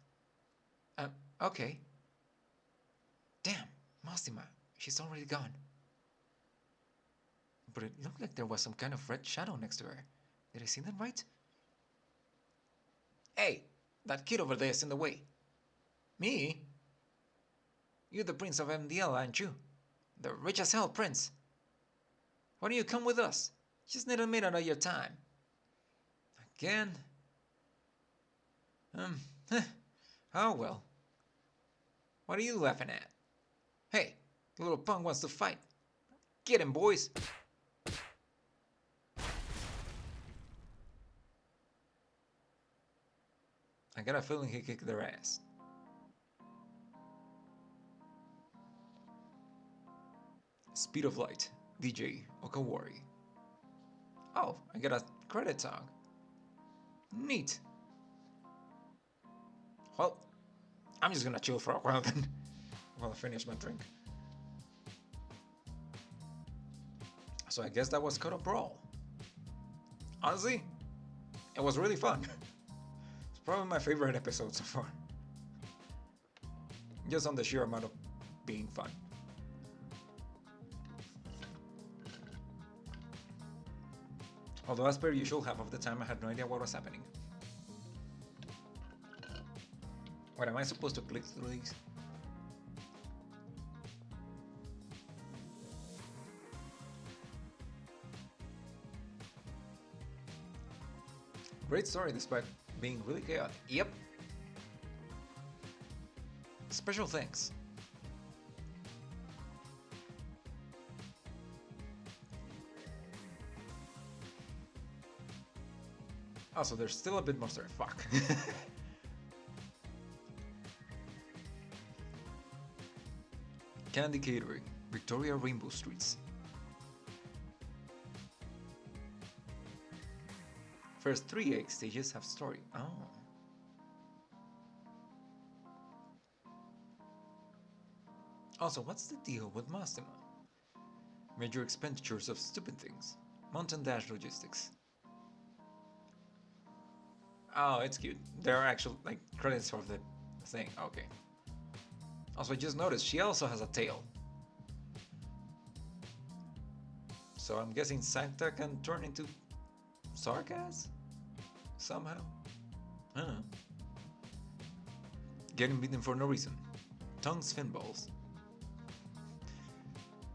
Okay. Damn, Mosima, she's already gone. But it looked like there was some kind of red shadow next to her. Did I see that right? Hey, that kid over there is in the way. Me? You're the Prince of MDL, aren't you? The rich as hell prince. Why don't you come with us? Just need a minute of your time. Again? Oh well. What are you laughing at? Hey, the little punk wants to fight. Get him, boys. I got a feeling he kicked their ass. Speed of Light, DJ Okawari. Oh, I got a credit song. Neat. Well, I'm just gonna chill for a while then, while I finish my drink. So I guess that was Code of Brawl. Honestly, it was really fun. It's probably my favorite episode so far. Just on the sheer amount of being fun. Although as per usual, half of the time I had no idea what was happening. What, am I supposed to click through these? Great story despite being really chaotic. Yep. Special thanks. Also, there's still a bit more story. Fuck. Candy Catering, Victoria Rainbow Streets. First 3 egg stages have story. Oh. Also, what's the deal with Mastema? Major expenditures of stupid things. Mountain Dash Logistics. Oh, it's cute. There are actual like credits for the thing. Okay. Also, I just noticed she also has a tail. So I'm guessing Sancta can turn into Sarkaz? Somehow? I don't know. Getting beaten for no reason. Tongue's fin balls.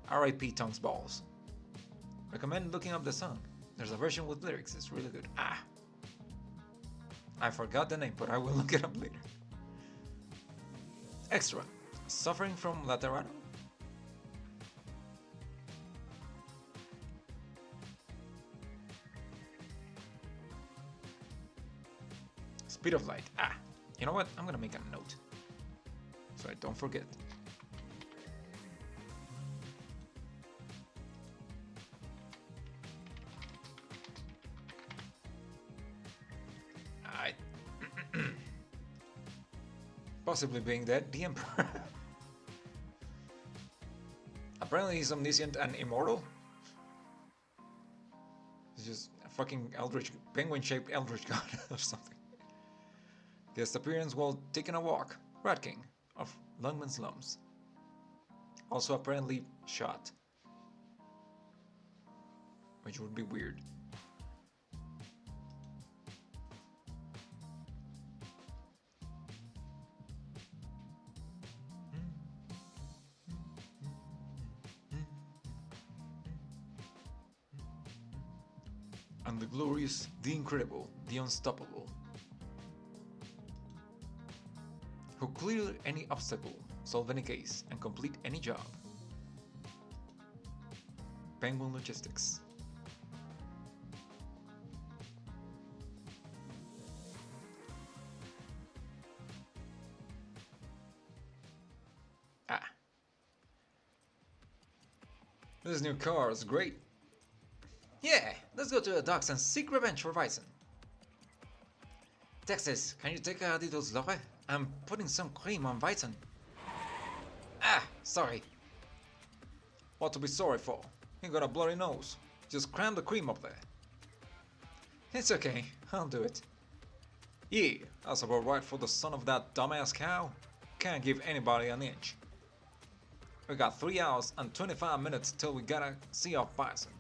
R.I.P. Tongue's balls. Recommend looking up the song. There's a version with lyrics, it's really good. Ah! I forgot the name, but I will look it up later. Extra. Suffering from Laterano? Speed of Light. Ah! You know what? I'm gonna make a note. So I don't forget. possibly being dead, the Emperor. Apparently he's omniscient and immortal. He's just a fucking eldritch, penguin-shaped eldritch god or something. Guest appearance while taking a walk. Rat King of Lungmen slums. Also apparently shot. Which would be weird. And the glorious, the incredible, the unstoppable, who clear any obstacle, solve any case, and complete any job. Penguin Logistics. Ah. This new car is great. Yeah, let's go to the docks and seek revenge for Bison. Texas, can you take a little slower? I'm putting some cream on Bison. Ah, sorry. What to be sorry for? You got a bloody nose. Just cram the cream up there. It's okay, I'll do it. Yeah, that's about right for the son of that dumbass cow. Can't give anybody an inch. We got 3 hours and 25 minutes till we gotta see off Bison.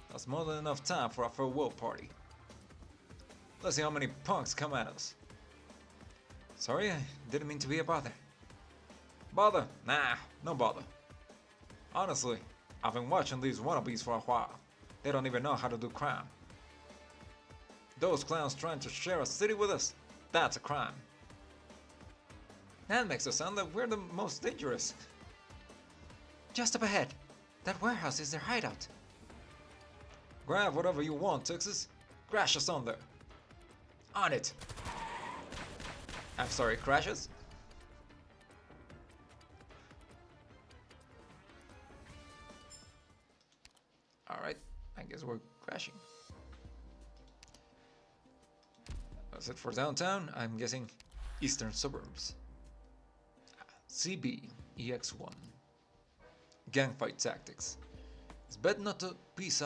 That's more than enough time for a farewell party. Let's see how many punks come at us. Sorry, I didn't mean to be a bother. Bother? Nah, no bother. Honestly, I've been watching these wannabes for a while. They don't even know how to do crime. Those clowns trying to share a city with us, that's a crime. That makes us sound like we're the most dangerous. Just up ahead. That warehouse is their hideout. Grab whatever you want, Texas. Crash us on there. On it. I'm sorry, crashes? Alright, I guess we're crashing. That's it for downtown. I'm guessing eastern suburbs. CB EX1. Gangfight tactics. It's best not to piss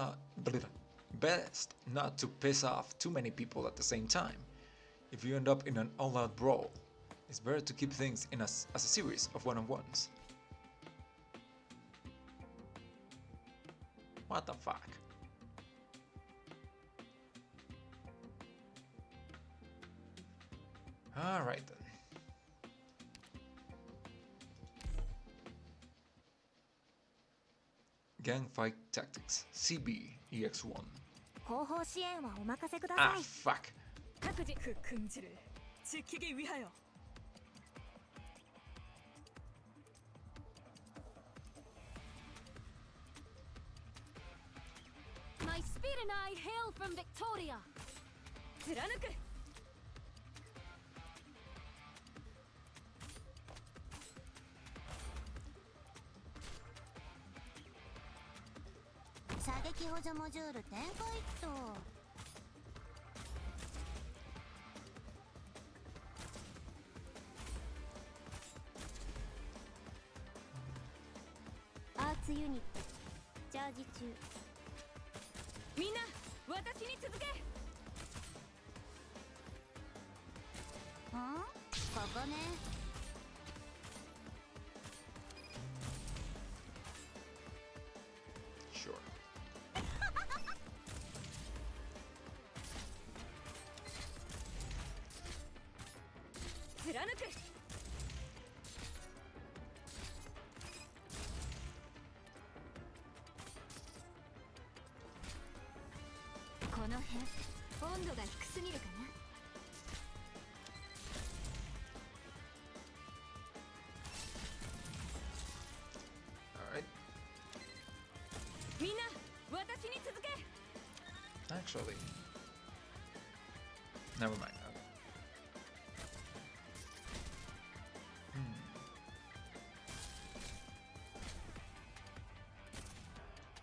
off too many people at the same time. If you end up in an all-out brawl, it's better to keep things in as a series of one-on-ones. What the fuck? Alright then. Gangfight Tactics CB EX1. 後方支援はお任せくだ Ah, さい。 fuck. 各自그 긍지를 지키기 위하여. My speed and I hail from Victoria. 貫く. 사기補助モジュール展開と。アーツユニットチャージ中。みんな私に続け。ここね。Sure. 貫く. Alright. みんな私に続け. Actually. Never mind. Okay.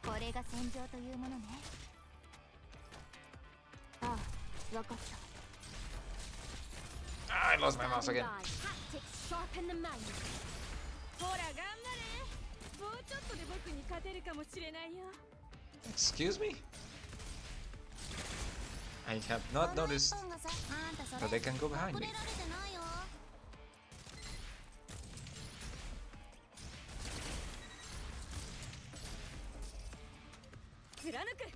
これが戦場というものね。ああ、わかった。Ah, I lost my mouse again. Tactics sharpen the mind. ほら頑張れ。もうちょっとで僕に勝てるかもしれないよ。 Excuse me? I have not noticed あんたそれ that they can go behind 隠 me. れられてないよ。貫く。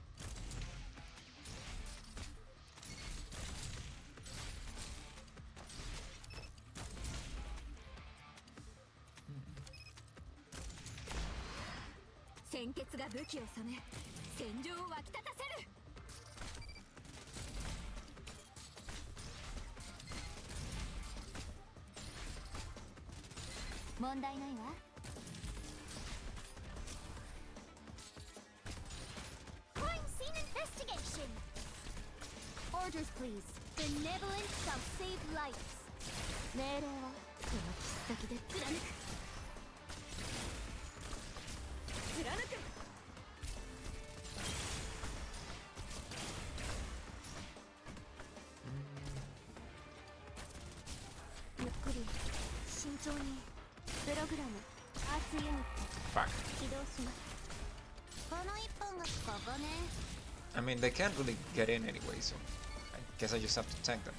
鮮血が武器を染め戦場を沸き立たせる。問題ないわ。Crime scene investigation. Orders, please. Benevolence shall save lives. 命令はこの切っ先で貫く。貫く。ゆっくり慎重にプログラムアーツユニッ Fuck. ト起動します。この一本がここね。 I mean, they can't really get in anyway, so I guess I just have to tank them.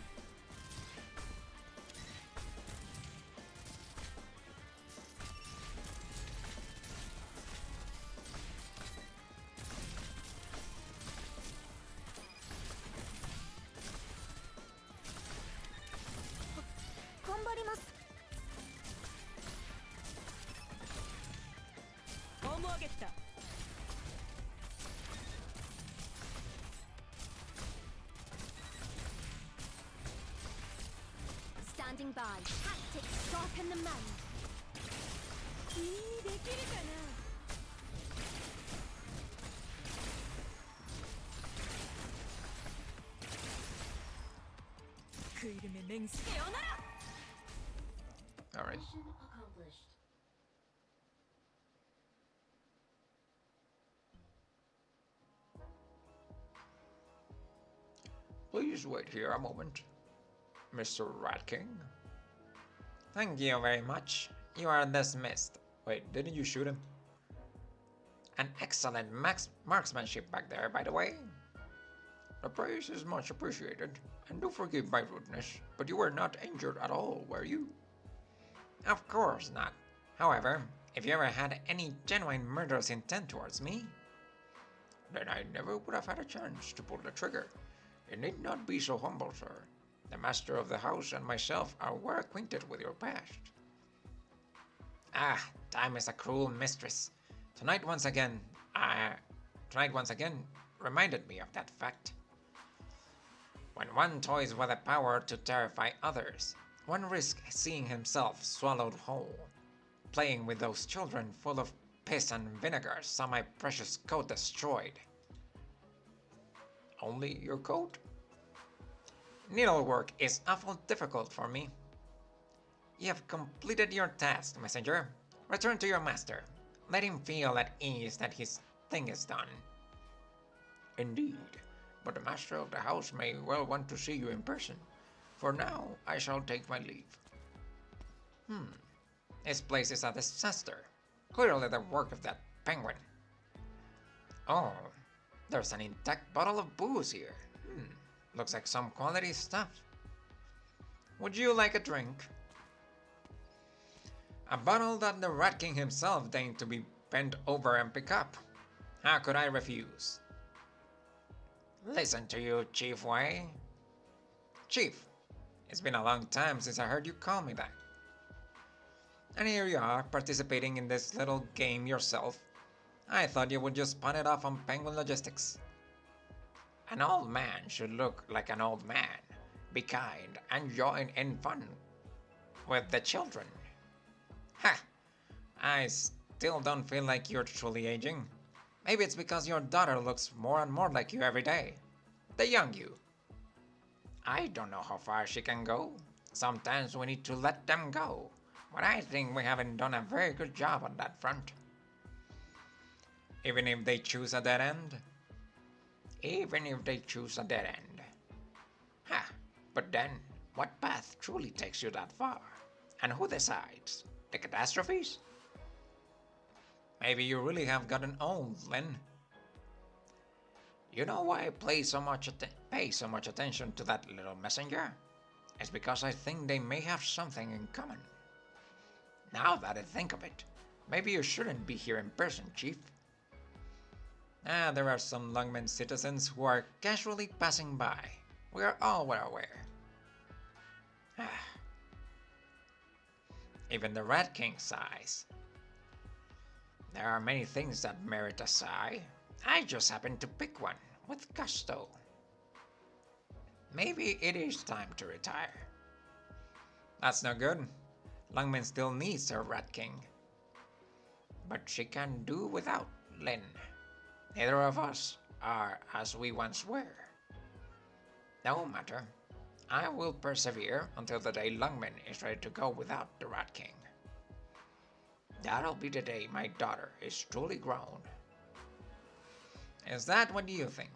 Standing by. Tactics sharpen the mind. 君にできるかな。クイルメメンスさよなら。 Alright. Please wait here a moment, Mr. Rat King. Thank you very much. You are dismissed. Wait, didn't you shoot him? An excellent marksmanship back there, by the way. The praise is much appreciated, and do forgive my rudeness, but you were not injured at all, were you? Of course not. However, if you ever had any genuine murderous intent towards me, Then I never would have had a chance to pull the trigger. You need not be so humble, sir. The master of the house and myself are well acquainted with your past. time is a cruel mistress. Tonight once again reminded me of that fact. When one toys with the power to terrify others, one risks seeing himself swallowed whole. Playing with those children full of piss and vinegar saw my precious coat destroyed. Only your coat? Needlework is awful difficult for me. You have completed your task, messenger. Return to your master. Let him feel at ease that his thing is done. Indeed, but the master of the house may well want to see you in person. For now, I shall take my leave. This place is a disaster. Clearly the work of that penguin. Oh, there's an intact bottle of booze here. Looks like some quality stuff. Would you like a drink? A bottle that the Rat King himself deigned to be bent over and pick up. How could I refuse? Listen to you, Chief Wei. Chief, it's been a long time since I heard you call me that. And here you are, participating in this little game yourself. I thought you would just pawn it off on Penguin Logistics. An old man should look like an old man, be kind, and join in fun with the children. Ha! I still don't feel like you're truly aging. Maybe it's because your daughter looks more and more like you every day. The young you. I don't know how far she can go. Sometimes we need to let them go. But I think we haven't done a very good job on that front. Even if they choose a dead end? Even if they choose a dead end. Ha! But then, what path truly takes you that far? And who decides? The catastrophes? Maybe you really have gotten old, Lynn. You know why I pay so much attention to that little messenger? It's because I think they may have something in common. Now that I think of it, maybe you shouldn't be here in person, Chief. There are some Lungmen citizens who are casually passing by. We are all well aware. Even the Rat King sighs. There are many things that merit a sigh. I just happened to pick one with gusto. Maybe it is time to retire. That's no good. Lungmen still needs her Rat King. But she can do without Lynn. Neither of us are as we once were. No matter. I will persevere until the day Lungmen is ready to go without the Rat King. That'll be the day my daughter is truly grown. Is that what you think?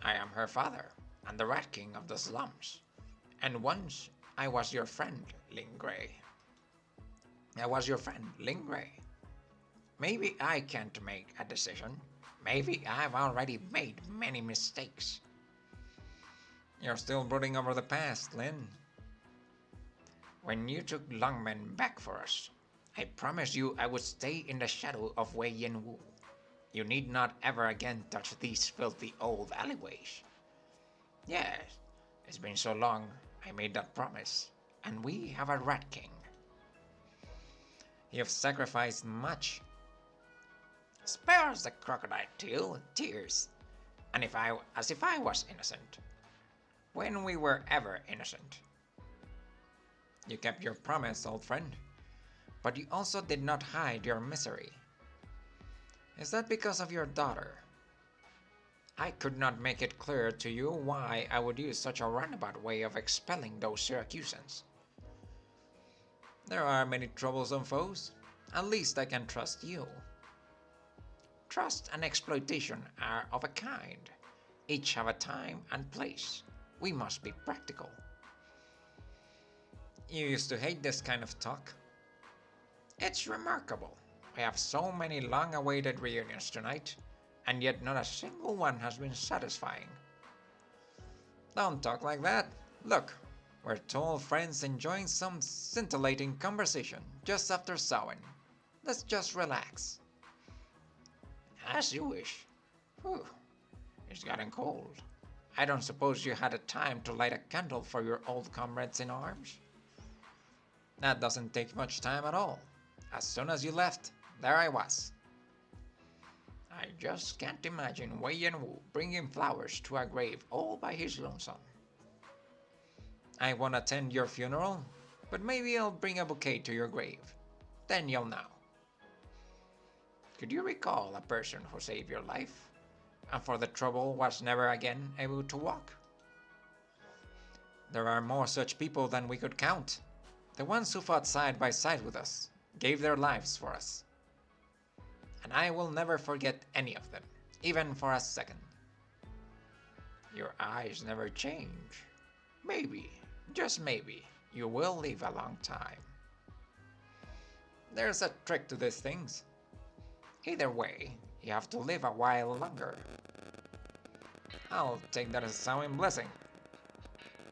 I am her father, and the Rat King of the slums. And once I was your friend, Lingray. Maybe I can't make a decision. Maybe I've already made many mistakes. You're still brooding over the past, Lynn. When you took Lungmen back for us, I promised you I would stay in the shadow of Wei Yin-Wu. You need not ever again touch these filthy old alleyways. Yes, it's been so long I made that promise, and we have a Rat King. You've sacrificed much. Spare us the crocodile tears, and as if I was innocent. When we were ever innocent. You kept your promise, old friend, but you also did not hide your misery. Is that because of your daughter? I could not make it clear to you why I would use such a roundabout way of expelling those Syracusans. There are many troublesome foes. At least I can trust you. Trust and exploitation are of a kind. Each have a time and place. We must be practical. You used to hate this kind of talk. It's remarkable. We have so many long-awaited reunions tonight, and yet not a single one has been satisfying. Don't talk like that. Look, we're two old friends enjoying some scintillating conversation just after Samhain. Let's just relax. As you wish. Whew. It's gotten cold. I don't suppose you had a time to light a candle for your old comrades in arms? That doesn't take much time at all. As soon as you left, there I was. I just can't imagine Wei Yin-Wu bringing flowers to a grave all by his lonesome. I won't attend your funeral, but maybe I'll bring a bouquet to your grave. Then you'll know. Could you recall a person who saved your life, and for the trouble was never again able to walk? There are more such people than we could count. The ones who fought side by side with us, gave their lives for us. And I will never forget any of them, even for a second. Your eyes never change. Maybe, just maybe, you will live a long time. There's a trick to these things. Either way, you have to live a while longer. I'll take that as a Samhain blessing.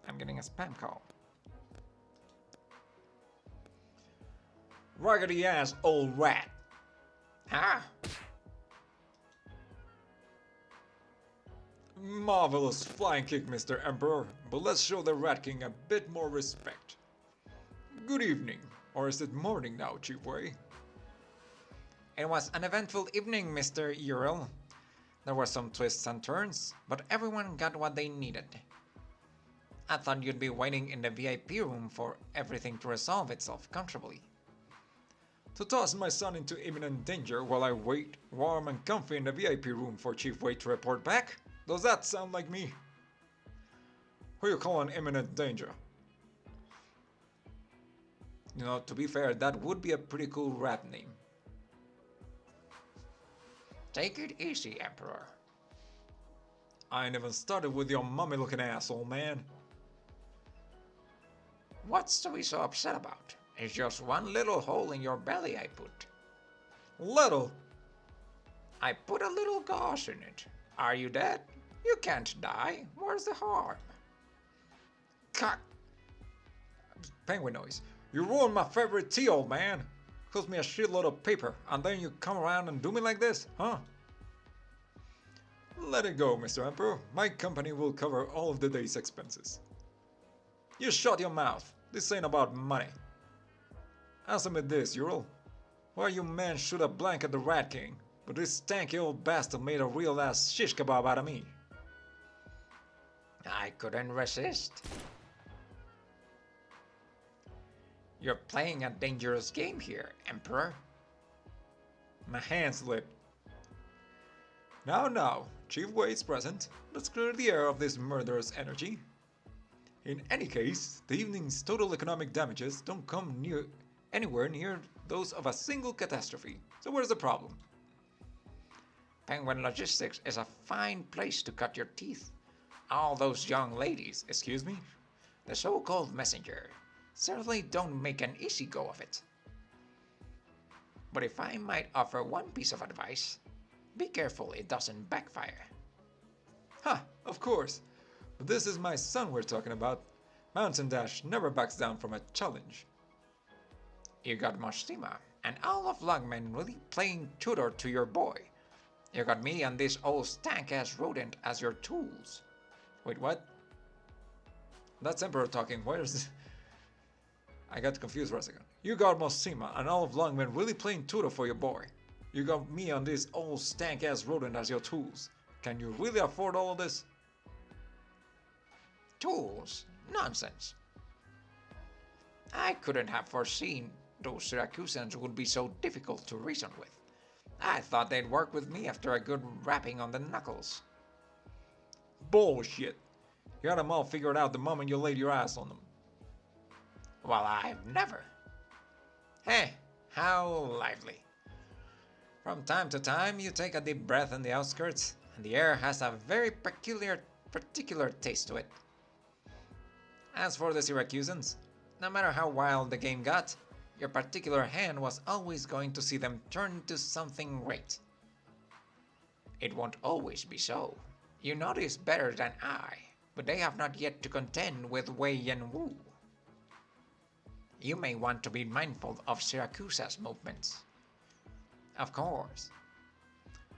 I'm getting a spam call. Raggedy ass old rat. Huh? Marvelous flying kick, Mr. Emperor, but let's show the Rat King a bit more respect. Good evening, or is it morning now, Chief Wei? It was an eventful evening, Mr. Uriel. There were some twists and turns, but everyone got what they needed. I thought you'd be waiting in the VIP room for everything to resolve itself comfortably. To toss my son into imminent danger while I wait warm and comfy in the VIP room for Chief Wei to report back? Does that sound like me? Who you call an imminent danger? You know, to be fair, that would be a pretty cool rap name. Take it easy, Emperor. I ain't even started with your mummy-looking asshole, man. What's to be so upset about? It's just one little hole in your belly I put. Little? I put a little gauze in it. Are you dead? You can't die. Where's the harm? Cut! Penguin noise. You ruined my favorite tea, old man. Cost me a shitload of paper, and then you come around and do me like this, huh? Let it go, Mr. Emperor. My company will cover all of the day's expenses. You shut your mouth. This ain't about money. Answer me this, Ural. Why you men shoot a blank at the Rat King, but this stanky old bastard made a real-ass shish kebab out of me? I couldn't resist. You're playing a dangerous game here, Emperor. My hand slipped. Now, Chief Wade's present. Let's clear the air of this murderous energy. In any case, the evening's total economic damages don't come anywhere near those of a single catastrophe. So where's the problem? Penguin Logistics is a fine place to cut your teeth. All those young ladies, Excuse me? the so-called messenger, certainly don't make an easy go of it. But if I might offer one piece of advice, be careful it doesn't backfire. Ha, of course. But this is my son we're talking about. Mountain Dash never backs down from a challenge. You got Moshtima and all of Lungmen really playing tutor to your boy. You got me and this old stank-ass rodent as your tools. Wait, what? That's Emperor talking. Where's... I got confused for a second. You got Moshtima and all of Lungmen really playing tutor for your boy. You got me and this old stank-ass rodent as your tools. Can you really afford all of this? Tools? Nonsense. I couldn't have foreseen those Syracusans would be so difficult to reason with. I thought they'd work with me after a good rapping on the knuckles. Bullshit. You had them all figured out the moment you laid your ass on them. Well, I've never. Hey, how lively. From time to time, you take a deep breath in the outskirts, and the air has a very particular taste to it. As for the Syracusans, no matter how wild the game got, your particular hand was always going to see them turn into something great. It won't always be so. You know this better than I, but they have not yet to contend with Wei and Wu. You may want to be mindful of Syracusa's movements. Of course.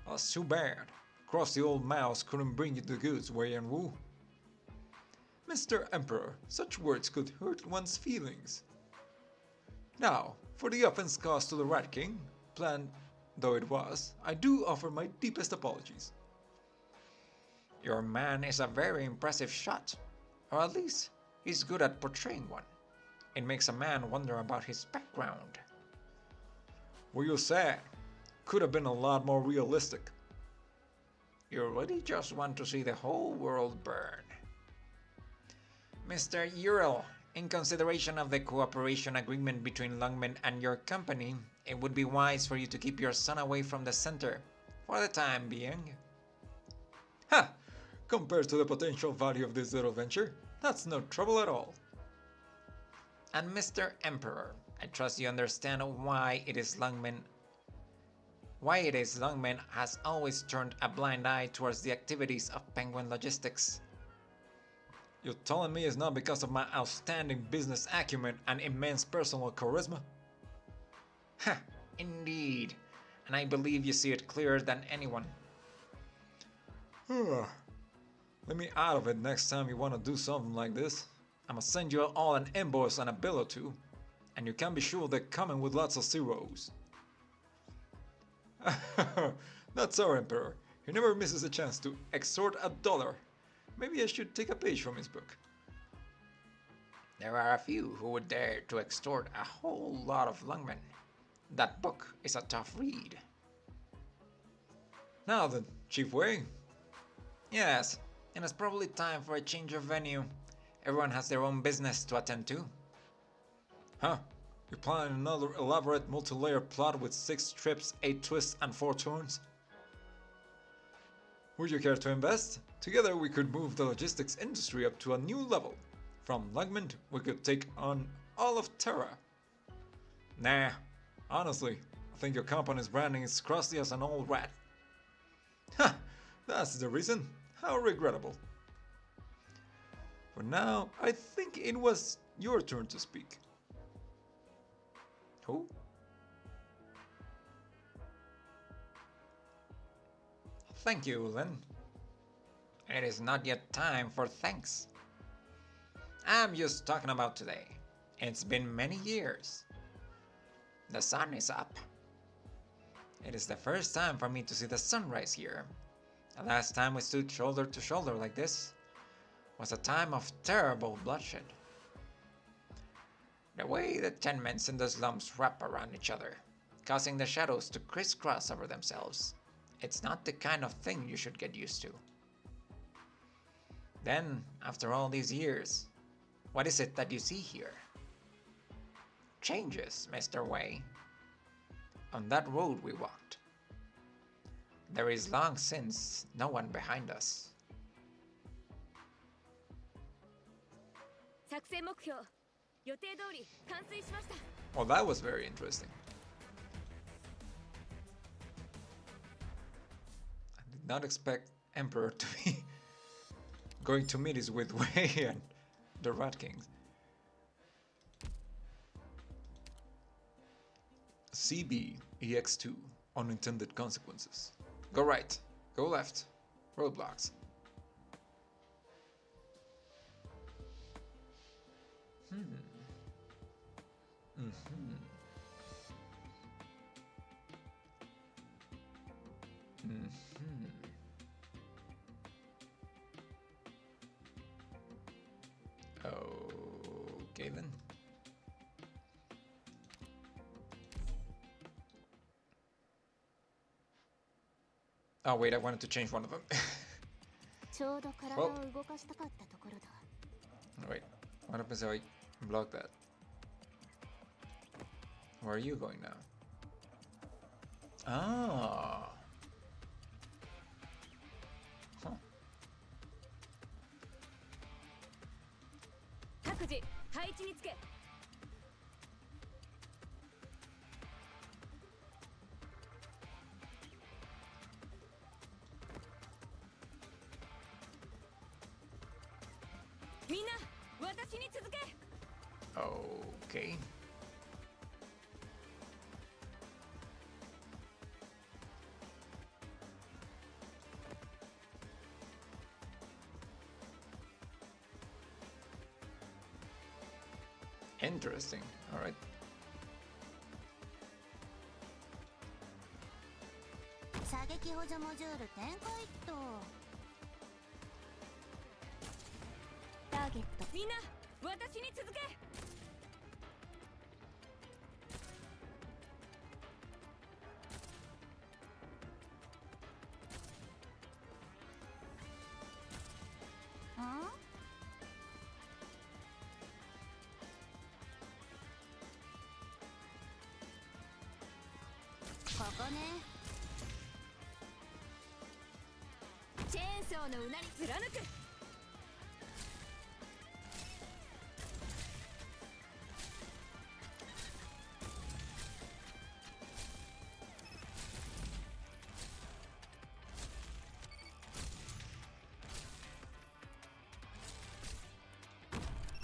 That's too bad. Crusty old mouse couldn't bring you the goods, Wei and Wu. Mr. Emperor, such words could hurt one's feelings. Now, for the offense caused to the Rat King, planned though it was, I do offer my deepest apologies. Your man is a very impressive shot, or at least he's good at portraying one. It makes a man wonder about his background. What you said could have been a lot more realistic. You really just want to see the whole world burn. Mr. Ural, in consideration of the cooperation agreement between Lungmen and your company, it would be wise for you to keep your son away from the center, for the time being. Ha! Compared to the potential value of this little venture, that's no trouble at all. And Mr. Emperor, I trust you understand why it is Lungmen has always turned a blind eye towards the activities of Penguin Logistics. You're telling me it's not because of my outstanding business acumen and immense personal charisma? Ha! Indeed. And I believe you see it clearer than anyone. Let me out of it next time you want to do something like this. I'ma send you all an invoice and a bill or two, and you can be sure they're coming with lots of zeros. That's our Emperor. He never misses a chance to extort $1. Maybe I should take a page from his book. There are a few who would dare to extort a whole lot of Lungmen. That book is a tough read. Now then, Chief Wei. Yes, and it's probably time for a change of venue. Everyone has their own business to attend to. Huh? You're planning another elaborate multi-layer plot with 6 trips, 8 twists, and 4 turns? Would you care to invest? Together we could move the logistics industry up to a new level. From Lungmen, we could take on all of Terra. Nah, honestly, I think your company's branding is crusty as an old rat. Ha! That's the reason? How regrettable. For now, I think it was your turn to speak. Who? Thank you, Len. It is not yet time for thanks. I'm just talking about today. It's been many years. The sun is up. It is the first time for me to see the sunrise here. The last time we stood shoulder to shoulder like this was a time of terrible bloodshed. The way the tenements in the slums wrap around each other, causing the shadows to crisscross over themselves, it's not the kind of thing you should get used to. Then, after all these years, what is it that you see here? Changes, Mr. Wei. On that road we walked, there is long since no one behind us. 作戦目標予定通り完遂しました。 Well, that was very interesting. I did not expect Emperor to be going to meet us with Wei and the Rat Kings. CB EX2 unintended consequences. Go right, go left, roadblocks. Okay then. Oh wait, I wanted to change one of them. ちょうど体を動かしたかったところだ。 Wait, what happens if I block that? Where are you going now? Ah. Huh. 各自配置につけ。みんな、私に続け。 Okay. Interesting. All right. 射撃補助モジュール展開っと。ターゲット。みんな、私に続け。ん？ここね。チェーンソーのうなり貫く。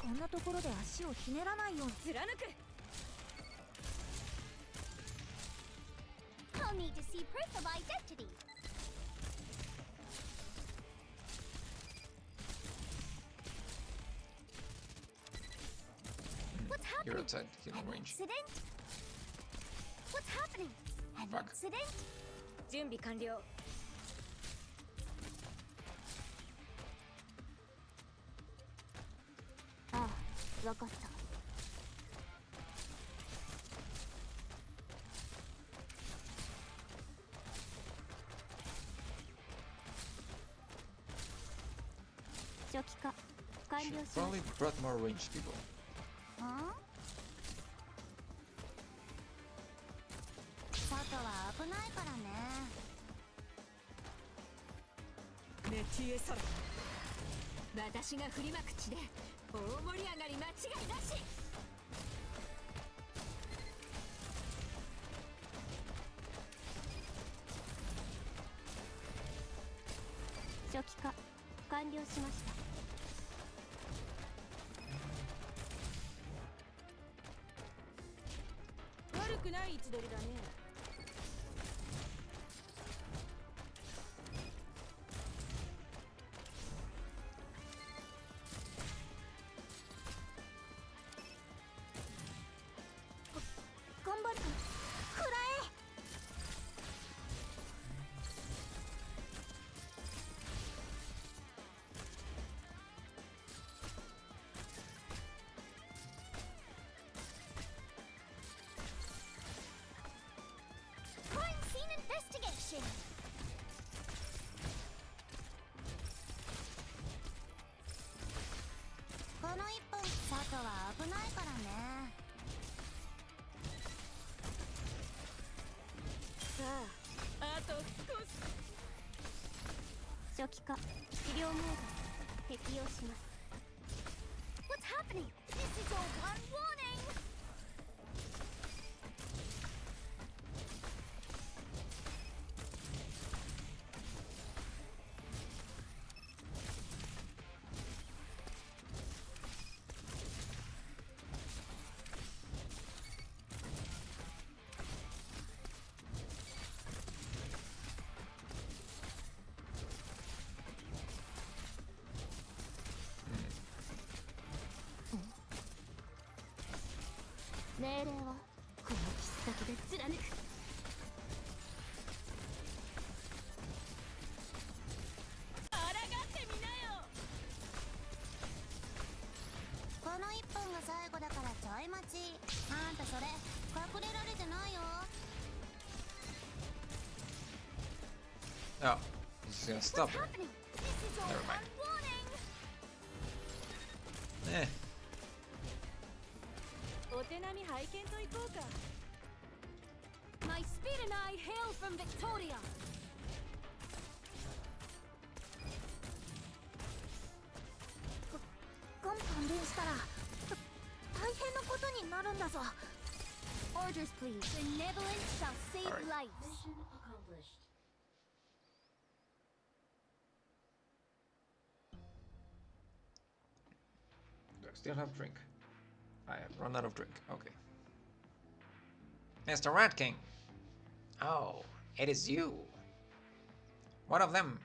こんなところで足をひねらないように貫く。I'll need to see proof of identity. What's You're happening? outside healing An range. accident? What's happening? An Fuck. accident? 準備完了。ああ、わかった。初期化完了 Should しま probably した brought more ranged people. ん？外は危ないからね。メティエサラ私が振りまく血で大盛り上がり間違いなし。初期化完了しました。悪くない位置取りだね。頑張る。食らえ。Crime scene investigation. この一本外は危ないからね。さあ、あと少し。初期化治療モード適用します。What's happening? This is all one warning. 命令はこの切っ先で貫く。抗ってみなよ。この一本が最後だからちょい待ち。あんたそれ隠れられてないよ。 Oh, he's gonna stop her. Happening? This is all Never mind. one warning. Eh, お手並み拝見といこうか。 My speed and I hail from Victoria. ガン感電したら大変なことになるんだぞ。Orders please. Benevolence shall save Alright. lives. Mission accomplished. do I still have drink? I have run out of drink. Okay. Mr. Rat King, Oh, it is you. what of them?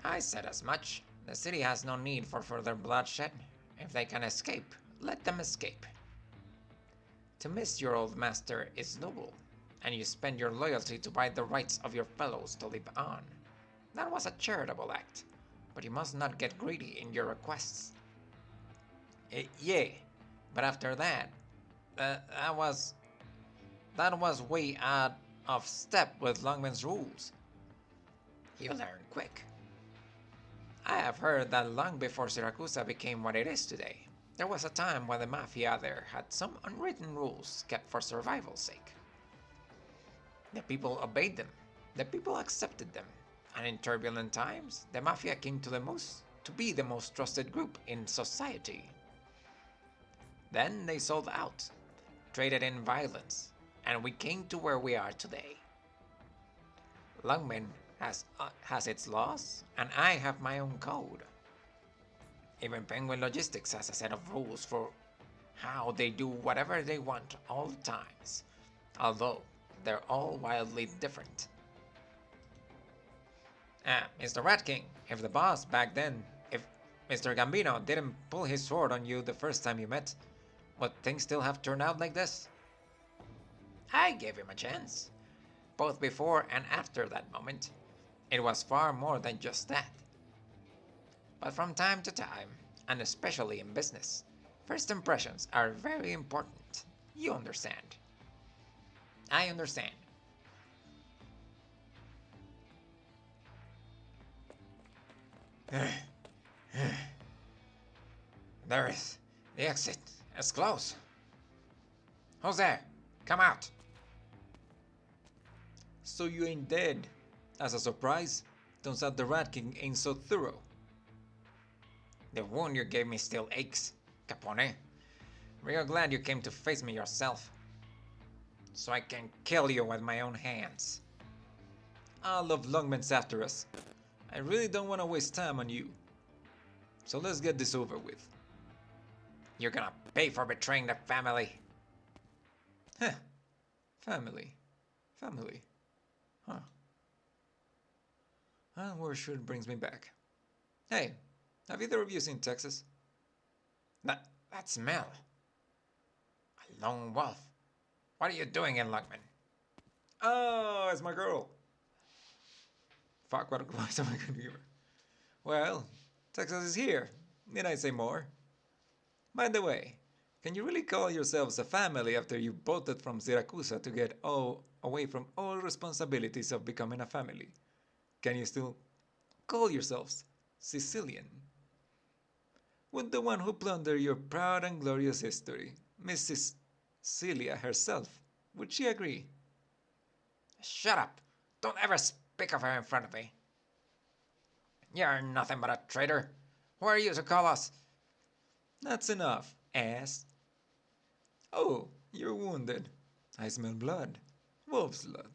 I said as much. The city has no need for further bloodshed. If they can escape, let them escape. To miss your old master is noble, and you spend your loyalty to buy the rights of your fellows to live on. That was a charitable act, but you must not get greedy in your requests. Yeah, but after that, that was way out of step with Lungmen's rules. You learn quick. I have heard that long before Siracusa became what it is today, there was a time when the mafia there had some unwritten rules kept for survival's sake. The people obeyed them, the people accepted them, and in turbulent times, the mafia came to be the most trusted group in society. Then they sold out, traded in violence, and we came to where we are today. Lungmen has its laws, and I have my own code. Even Penguin Logistics has a set of rules for how they do whatever they want all the times, although they're all wildly different. Mr. Rat King, if the boss back then, if Mr. Gambino didn't pull his sword on you the first time you met, would things still have turned out like this? I gave him a chance. Both before and after that moment, it was far more than just that. But from time to time, and especially in business, first impressions are very important. You understand. I understand. There is the exit. It's close. Who's there? Come out. So you ain't dead. As a surprise, turns out the Rat King ain't so thorough. The wound you gave me still aches, Capone. Real glad you came to face me yourself, so I can kill you with my own hands. All of Lungmen's after us. I really don't want to waste time on you. So let's get this over with. You're gonna pay for betraying the family. Huh. Family. Family. Huh. And where sure brings me back. Hey, have either of you seen Texas? That smell. A lone wolf. What are you doing in Lungmen? Oh, it's my girl. Fuck, what advice am I gonna give her? Well, Texas is here. Need I say more? By the way, can you really call yourselves a family after you bolted from Siracusa to get away from all responsibilities of becoming a family? Can you still call yourselves Sicilian? Would the one who plundered your proud and glorious history, Mrs. Celia herself, would she agree? Shut up! Don't ever speak of her in front of me. You're nothing but a traitor. Who are you to call us? That's enough, ass. Oh, you're wounded. I smell blood. Wolf's blood.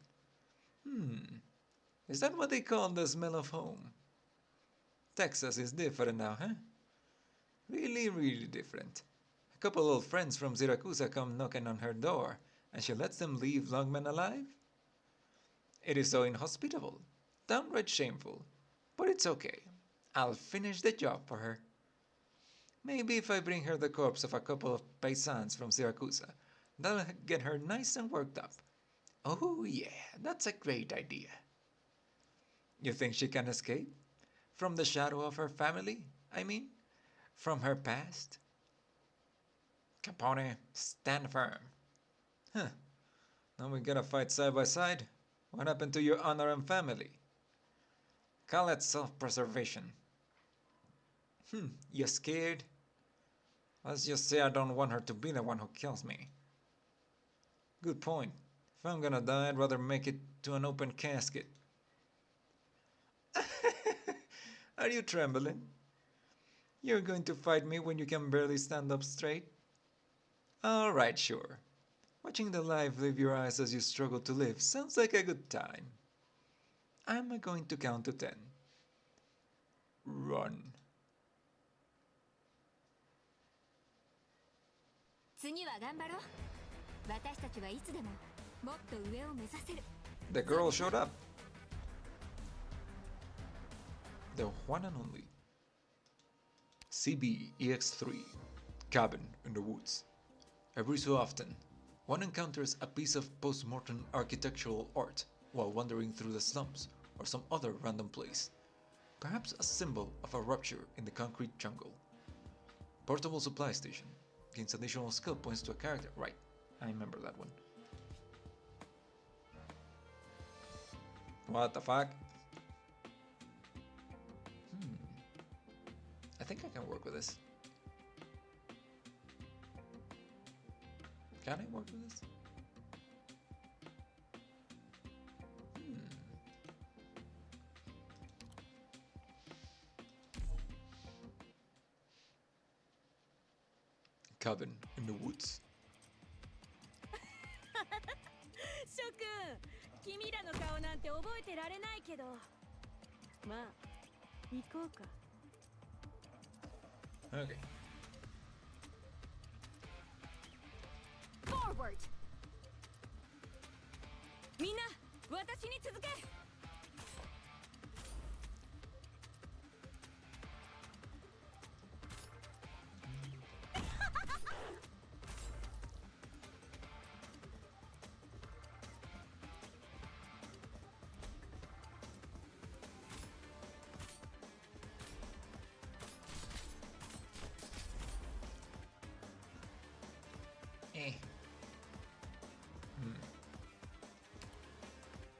Is that what they call the smell of home? Texas is different now, huh? Really, really different. A couple old friends from Siracusa come knocking on her door, and she lets them leave Lungmen alive? It is so inhospitable, downright shameful, but it's okay. I'll finish the job for her. Maybe if I bring her the corpse of a couple of paisans from Siracusa, that'll get her nice and worked up. Oh yeah, that's a great idea. You think she can escape? From the shadow of her family, I mean? From her past? Capone, stand firm. Huh. Now we gotta fight side by side? What happened to your honor and family? Call it self-preservation. You scared? Let's just say I don't want her to be the one who kills me. Good point. If I'm gonna die, I'd rather make it to an open casket. Are you trembling? You're going to fight me when you can barely stand up straight? Alright, sure. Watching the life leave your eyes as you struggle to live sounds like a good time. I'm going to count to 10. Run. 次は頑張ろう。私たちはいつでももっと上を目指せる。 The girl showed up. The one and only CB-EX3 Cabin in the Woods. Every so often, one encounters a piece of post-mortem architectural art while wandering through the slums or some other random place. Perhaps a symbol of a rupture in the concrete jungle. Portable supply station. Gains additional skill points to a character. Right, I remember that one. What the fuck? I think I can work with this. Can I work with this? Cabin in the woods. 諸君、君らの顔なんて覚えてられないけど、まあ行こうか。 Okay. Forward. みんな、私に続け。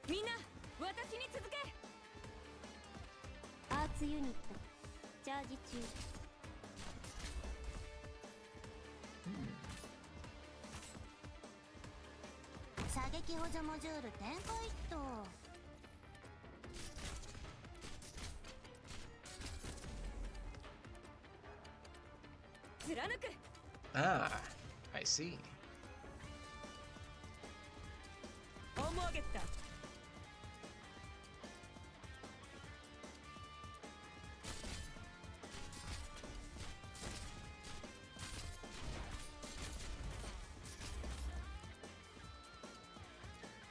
みんな、私に続け。アーツユニットチャージ中。射撃補助モジュール展開っと。貫く Ah, I see. オーモーゲッタ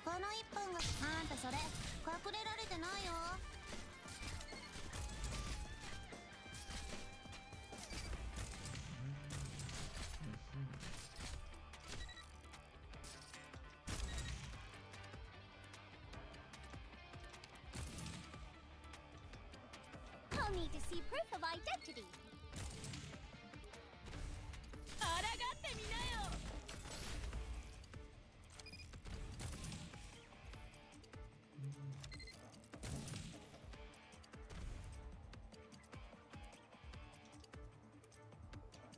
この一本があんたそれ隠れられてないよ。I'll need to see proof of identity. 抗ってみなよ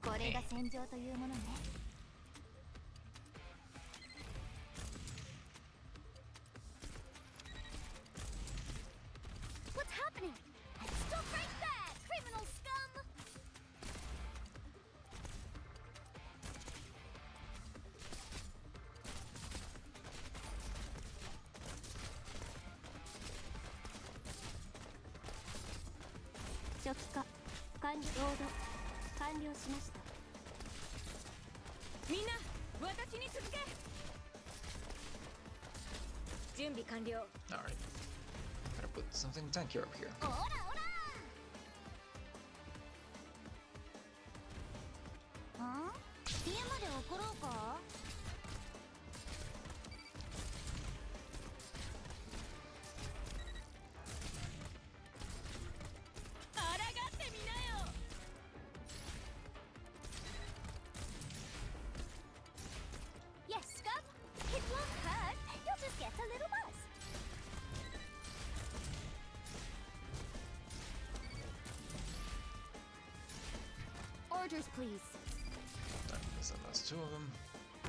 これが戦場というものね。What's happening? Stop right there, criminal scum! Shoki 完了完了しました。みんな私に続け準備完了 Alright. Gotta put something tankier up here. オラオラん家まで送ろうか。抗ってみなよ Yes, scum. It won't hurt. You'll just get a little buzz. Orders, please. There's the last two of them.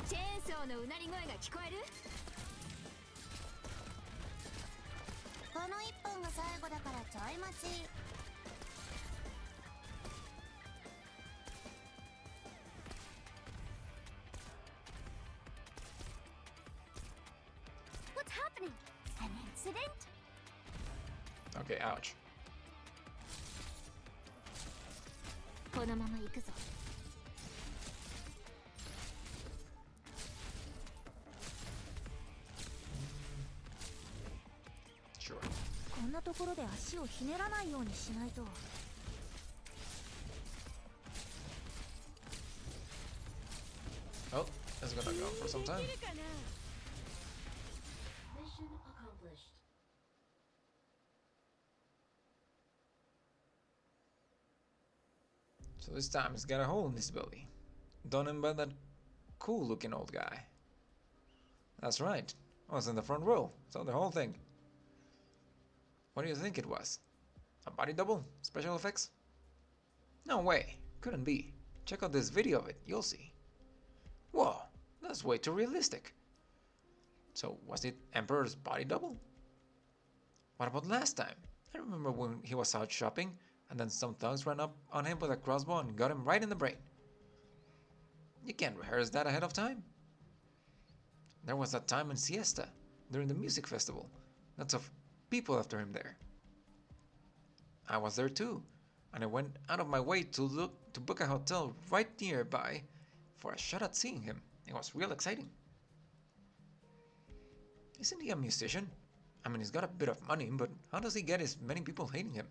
チェーンソーのうなり声が聞こえるこの一本が最後だからちょい待ち。What's happening? An incident? Okay, ouch. このまま行くぞ。Sure. こんなところで足をひねらないようにしないと。Oh, that's gonna go on for some time. できるかな Mission accomplished. So this time he's got a hole in his belly. Done him by that cool looking old guy. That's right. I was in the front row, saw the whole thing. What do you think it was? A body double? Special effects? No way, couldn't be. Check out this video of it, you'll see. Whoa, that's way too realistic. So was it Emperor's body double? What about last time? I remember when he was out shopping and then some thugs ran up on him with a crossbow and got him right in the brain. You can't rehearse that ahead of time. There was that time in Siesta, during the music festival. Lots of people after him there. I was there too, and I went out of my way to book a hotel right nearby for a shot at seeing him. It was real exciting. Isn't he a musician? I mean, he's got a bit of money, but how does he get as many people hating him?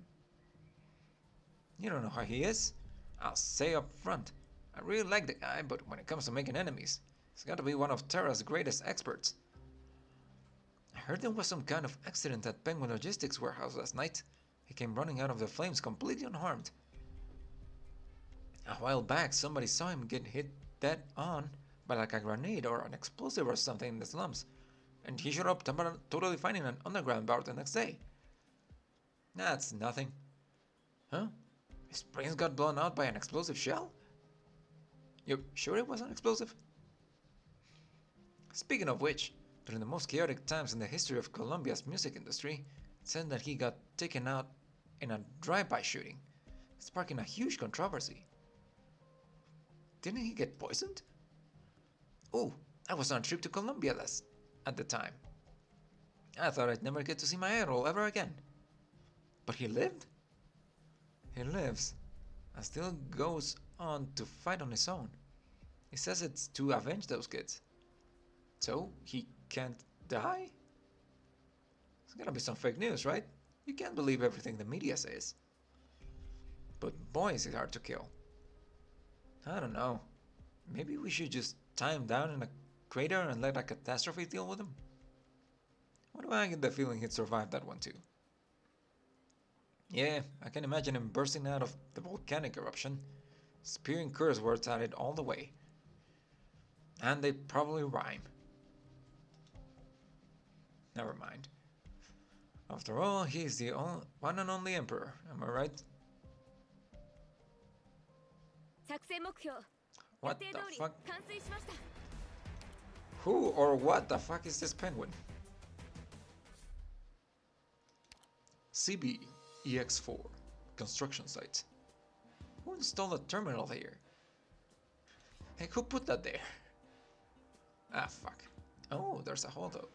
You don't know how he is? I'll say up front, I really like the guy, but when it comes to making enemies, he's got to be one of Terra's greatest experts. I heard there was some kind of accident at Penguin Logistics warehouse last night. He came running out of the flames completely unharmed. A while back, somebody saw him get hit dead on by like a grenade or an explosive or something in the slums, and he showed up totally fine in an underground bar the next day. That's nothing. Huh? His brains got blown out by an explosive shell? You sure it was an explosive? Speaking of which, during the most chaotic times in the history of Colombia's music industry, it said that he got taken out in a drive-by shooting, sparking a huge controversy. Didn't he get poisoned? Oh, I was on a trip to Colombia at the time. I thought I'd never get to see my idol ever again. But he lived? He lives and still goes on to fight on his own. He says it's to avenge those kids. So he can't die? It's gonna be some fake news, right? You can't believe everything the media says. But boy, is it hard to kill. I don't know. Maybe we should just tie him down in a crater and let a catastrophe deal with him? Why do I get the feeling he'd survive that one too? Yeah, I can imagine him bursting out of the volcanic eruption, spewing curse words at it all the way. And they probably rhyme. Never mind. After all, he's the one and only emperor, am I right? 作戦目標 What 予 the 定通り fuck? 完遂しました Who or what the fuck is this penguin? CB EX4 construction site. Who installed a terminal here? Hey, who put that there? Ah, fuck. Oh, there's a hole though.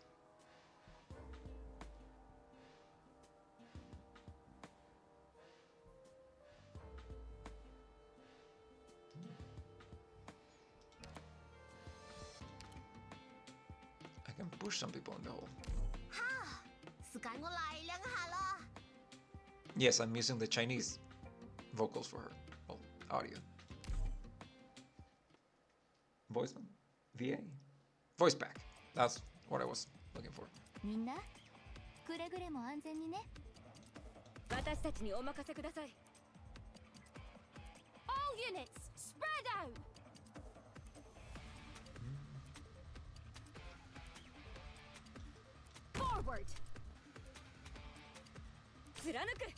I can push some people in the hole. 時間我嚟兩下啦 Yes, I'm using the Chinese vocals for her. Well, audio. Voice VA? Voice back. That's what I was looking for. みんなくれぐれも安全にね私たちにお任せください All units spread out Forward 貫く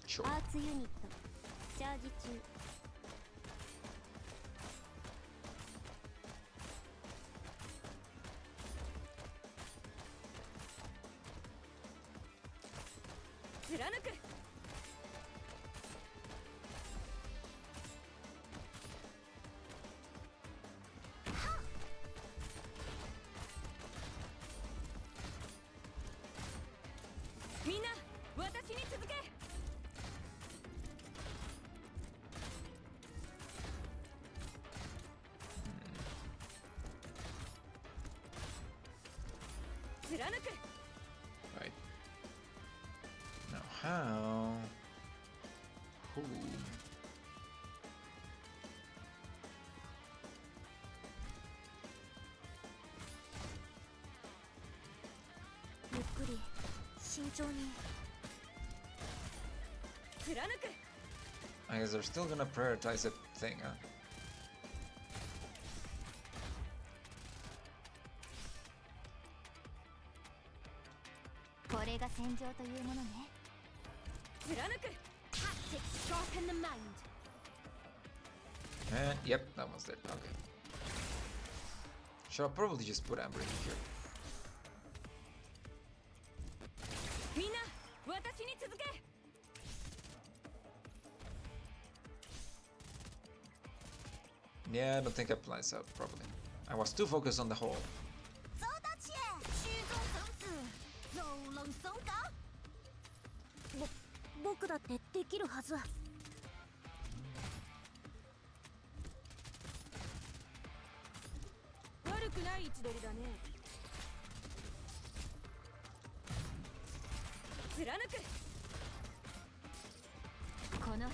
Sure. アーツユニットチャージ中貫く みんな私に続け 貫く Right. Now how? Who? ゆっくり慎重に貫く I guess they're still gonna prioritize that thing, huh? これが戦場というものね貫く Tactics sharpen the mind And yep, that one's dead. Okay. Should I probably just put Amber in here? みんな私に続け Yeah, I don't think I planned this out properly. I was too focused on the hole. 走到前虚中生死走冷松岗僕だってできるはず悪くない位置取りだね貫くこの部屋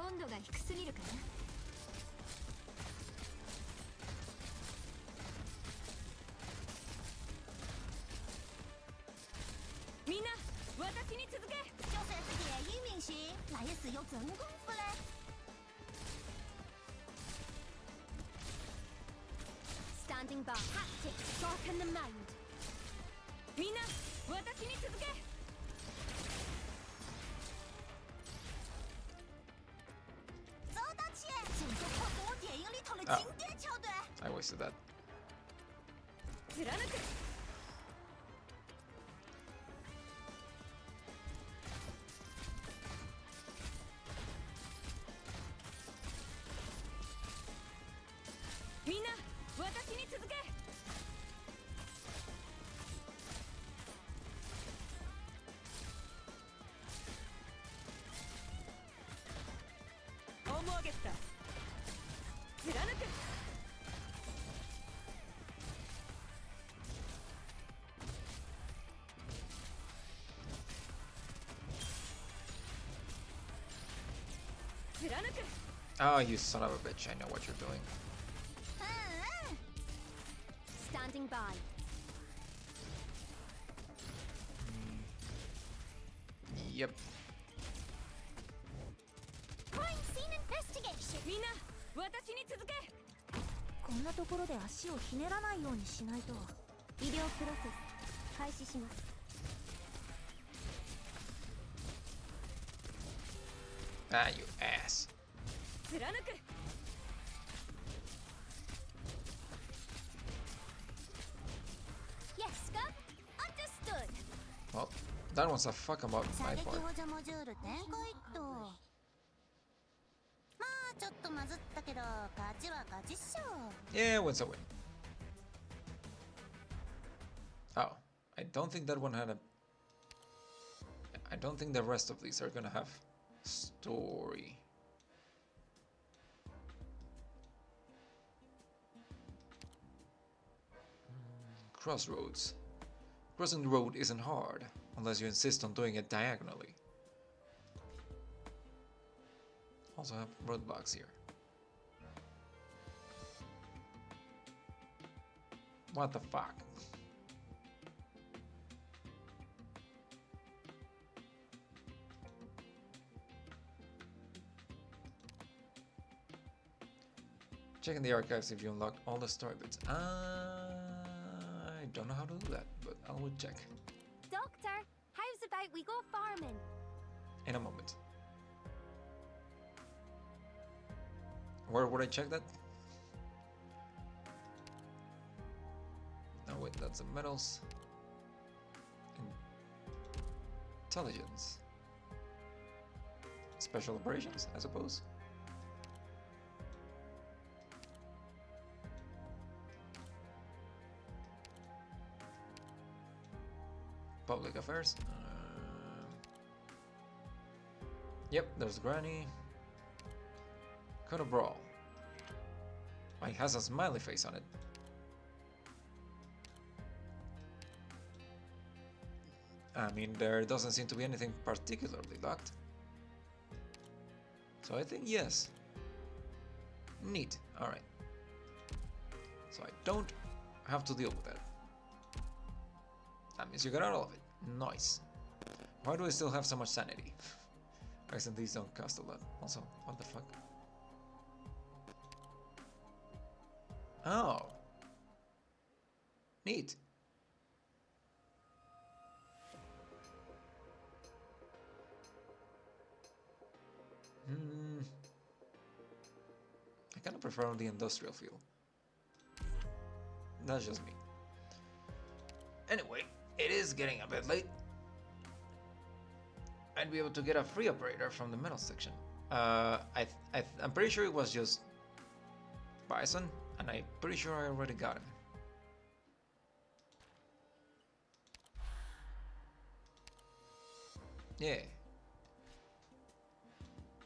温度が低すぎるかなみんな私に続け就是铁一明星哪也使用真功夫嘞 Standing by tactics sharpen the mind みんな私に続け走到前整个破锁我点映里头 voice to that. 貫く みんな私に続け オーモアゲッタ貫く 貫く Oh, you son of a bitch, I know what you're doing. Standing by. Yep. Crime scene investigation. みんな私に続け こんなところで足をひねらないようにしないと。医療プロセス開始します。 Ah, you ass. 貫く Yes, Scott. Understood. Well, that was a fuck about 射 my 撃 part. 補助モジュール展開っと。まあちょっとまずったけど勝ちは勝ちっしょ。 Yeah, win's a win. Oh, I don't think that one had a... I don't think the rest of these are gonna have story. Crossroads. Crossing the road isn't hard, unless you insist on doing it diagonally. Also have roadblocks here. What the fuck? Checking the archives if you unlocked all the story bits. I don't know how to do that, but I will check Doctor, how's about we go farming? in a moment. Where would I check that? No, wait, that's the metals. Intelligence. Special operations, I suppose. Public affairs. Yep, there's Granny. Code of Brawl. It has a smiley face on it. I mean, there doesn't seem to be anything particularly locked. So I think yes. Neat. Alright. So I don't have to deal with that. That means you got all of it. Nice. Why do I still have so much sanity? I guess these don't cost a lot. Also, what the fuck? Oh. Neat. I kind of prefer the industrial feel. That's just me. Anyway, it is getting a bit late. I'd be able to get a free operator from the metal section. I'm pretty sure it was just Bison, and I'm pretty sure I already got him. Yeah.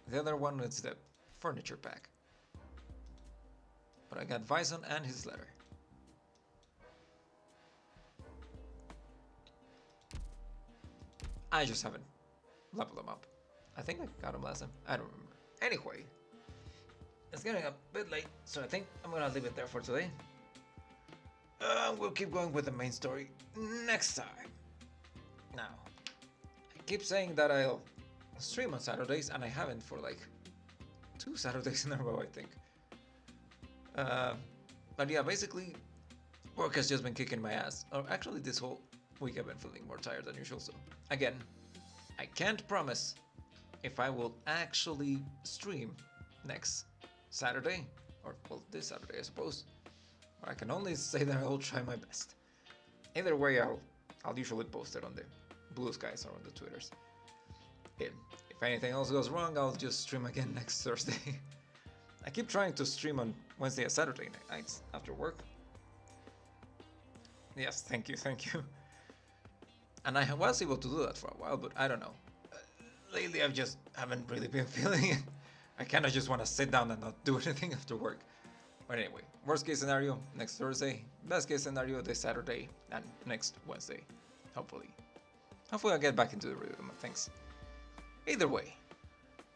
The other one is the furniture pack. But I got Bison and his letter. I just haven't leveled them up. I think I got them last time. I don't remember. Anyway, it's getting a bit late, so I think I'm gonna leave it there for today. We'll keep going with the main story next time. Now, I keep saying that I'll stream on Saturdays, and I haven't for like 2 Saturdays in a row, I think. But yeah, basically, work has just been kicking my ass. Or actually, this whole week I've been feeling more tired than usual, so again, I can't promise if I will actually stream next Saturday, or well, this Saturday I suppose. I can only say that I'll try my best. Either way, I'll usually post it on the BlueSkys or on the Twitters. If anything else goes wrong, I'll just stream again next Thursday. I keep trying to stream on Wednesday and Saturday nights after work. Yes, thank you. And I was able to do that for a while, but I don't know. Lately, I just haven't really been feeling it. I kind of just want to sit down and not do anything after work. But anyway, worst case scenario, next Thursday. Best case scenario, this Saturday and next Wednesday. Hopefully I'll get back into the rhythm of things. Either way,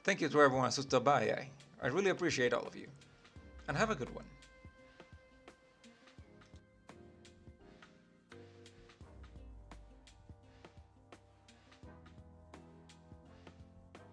thank you to everyone who stopped by. I really appreciate all of you. And have a good one.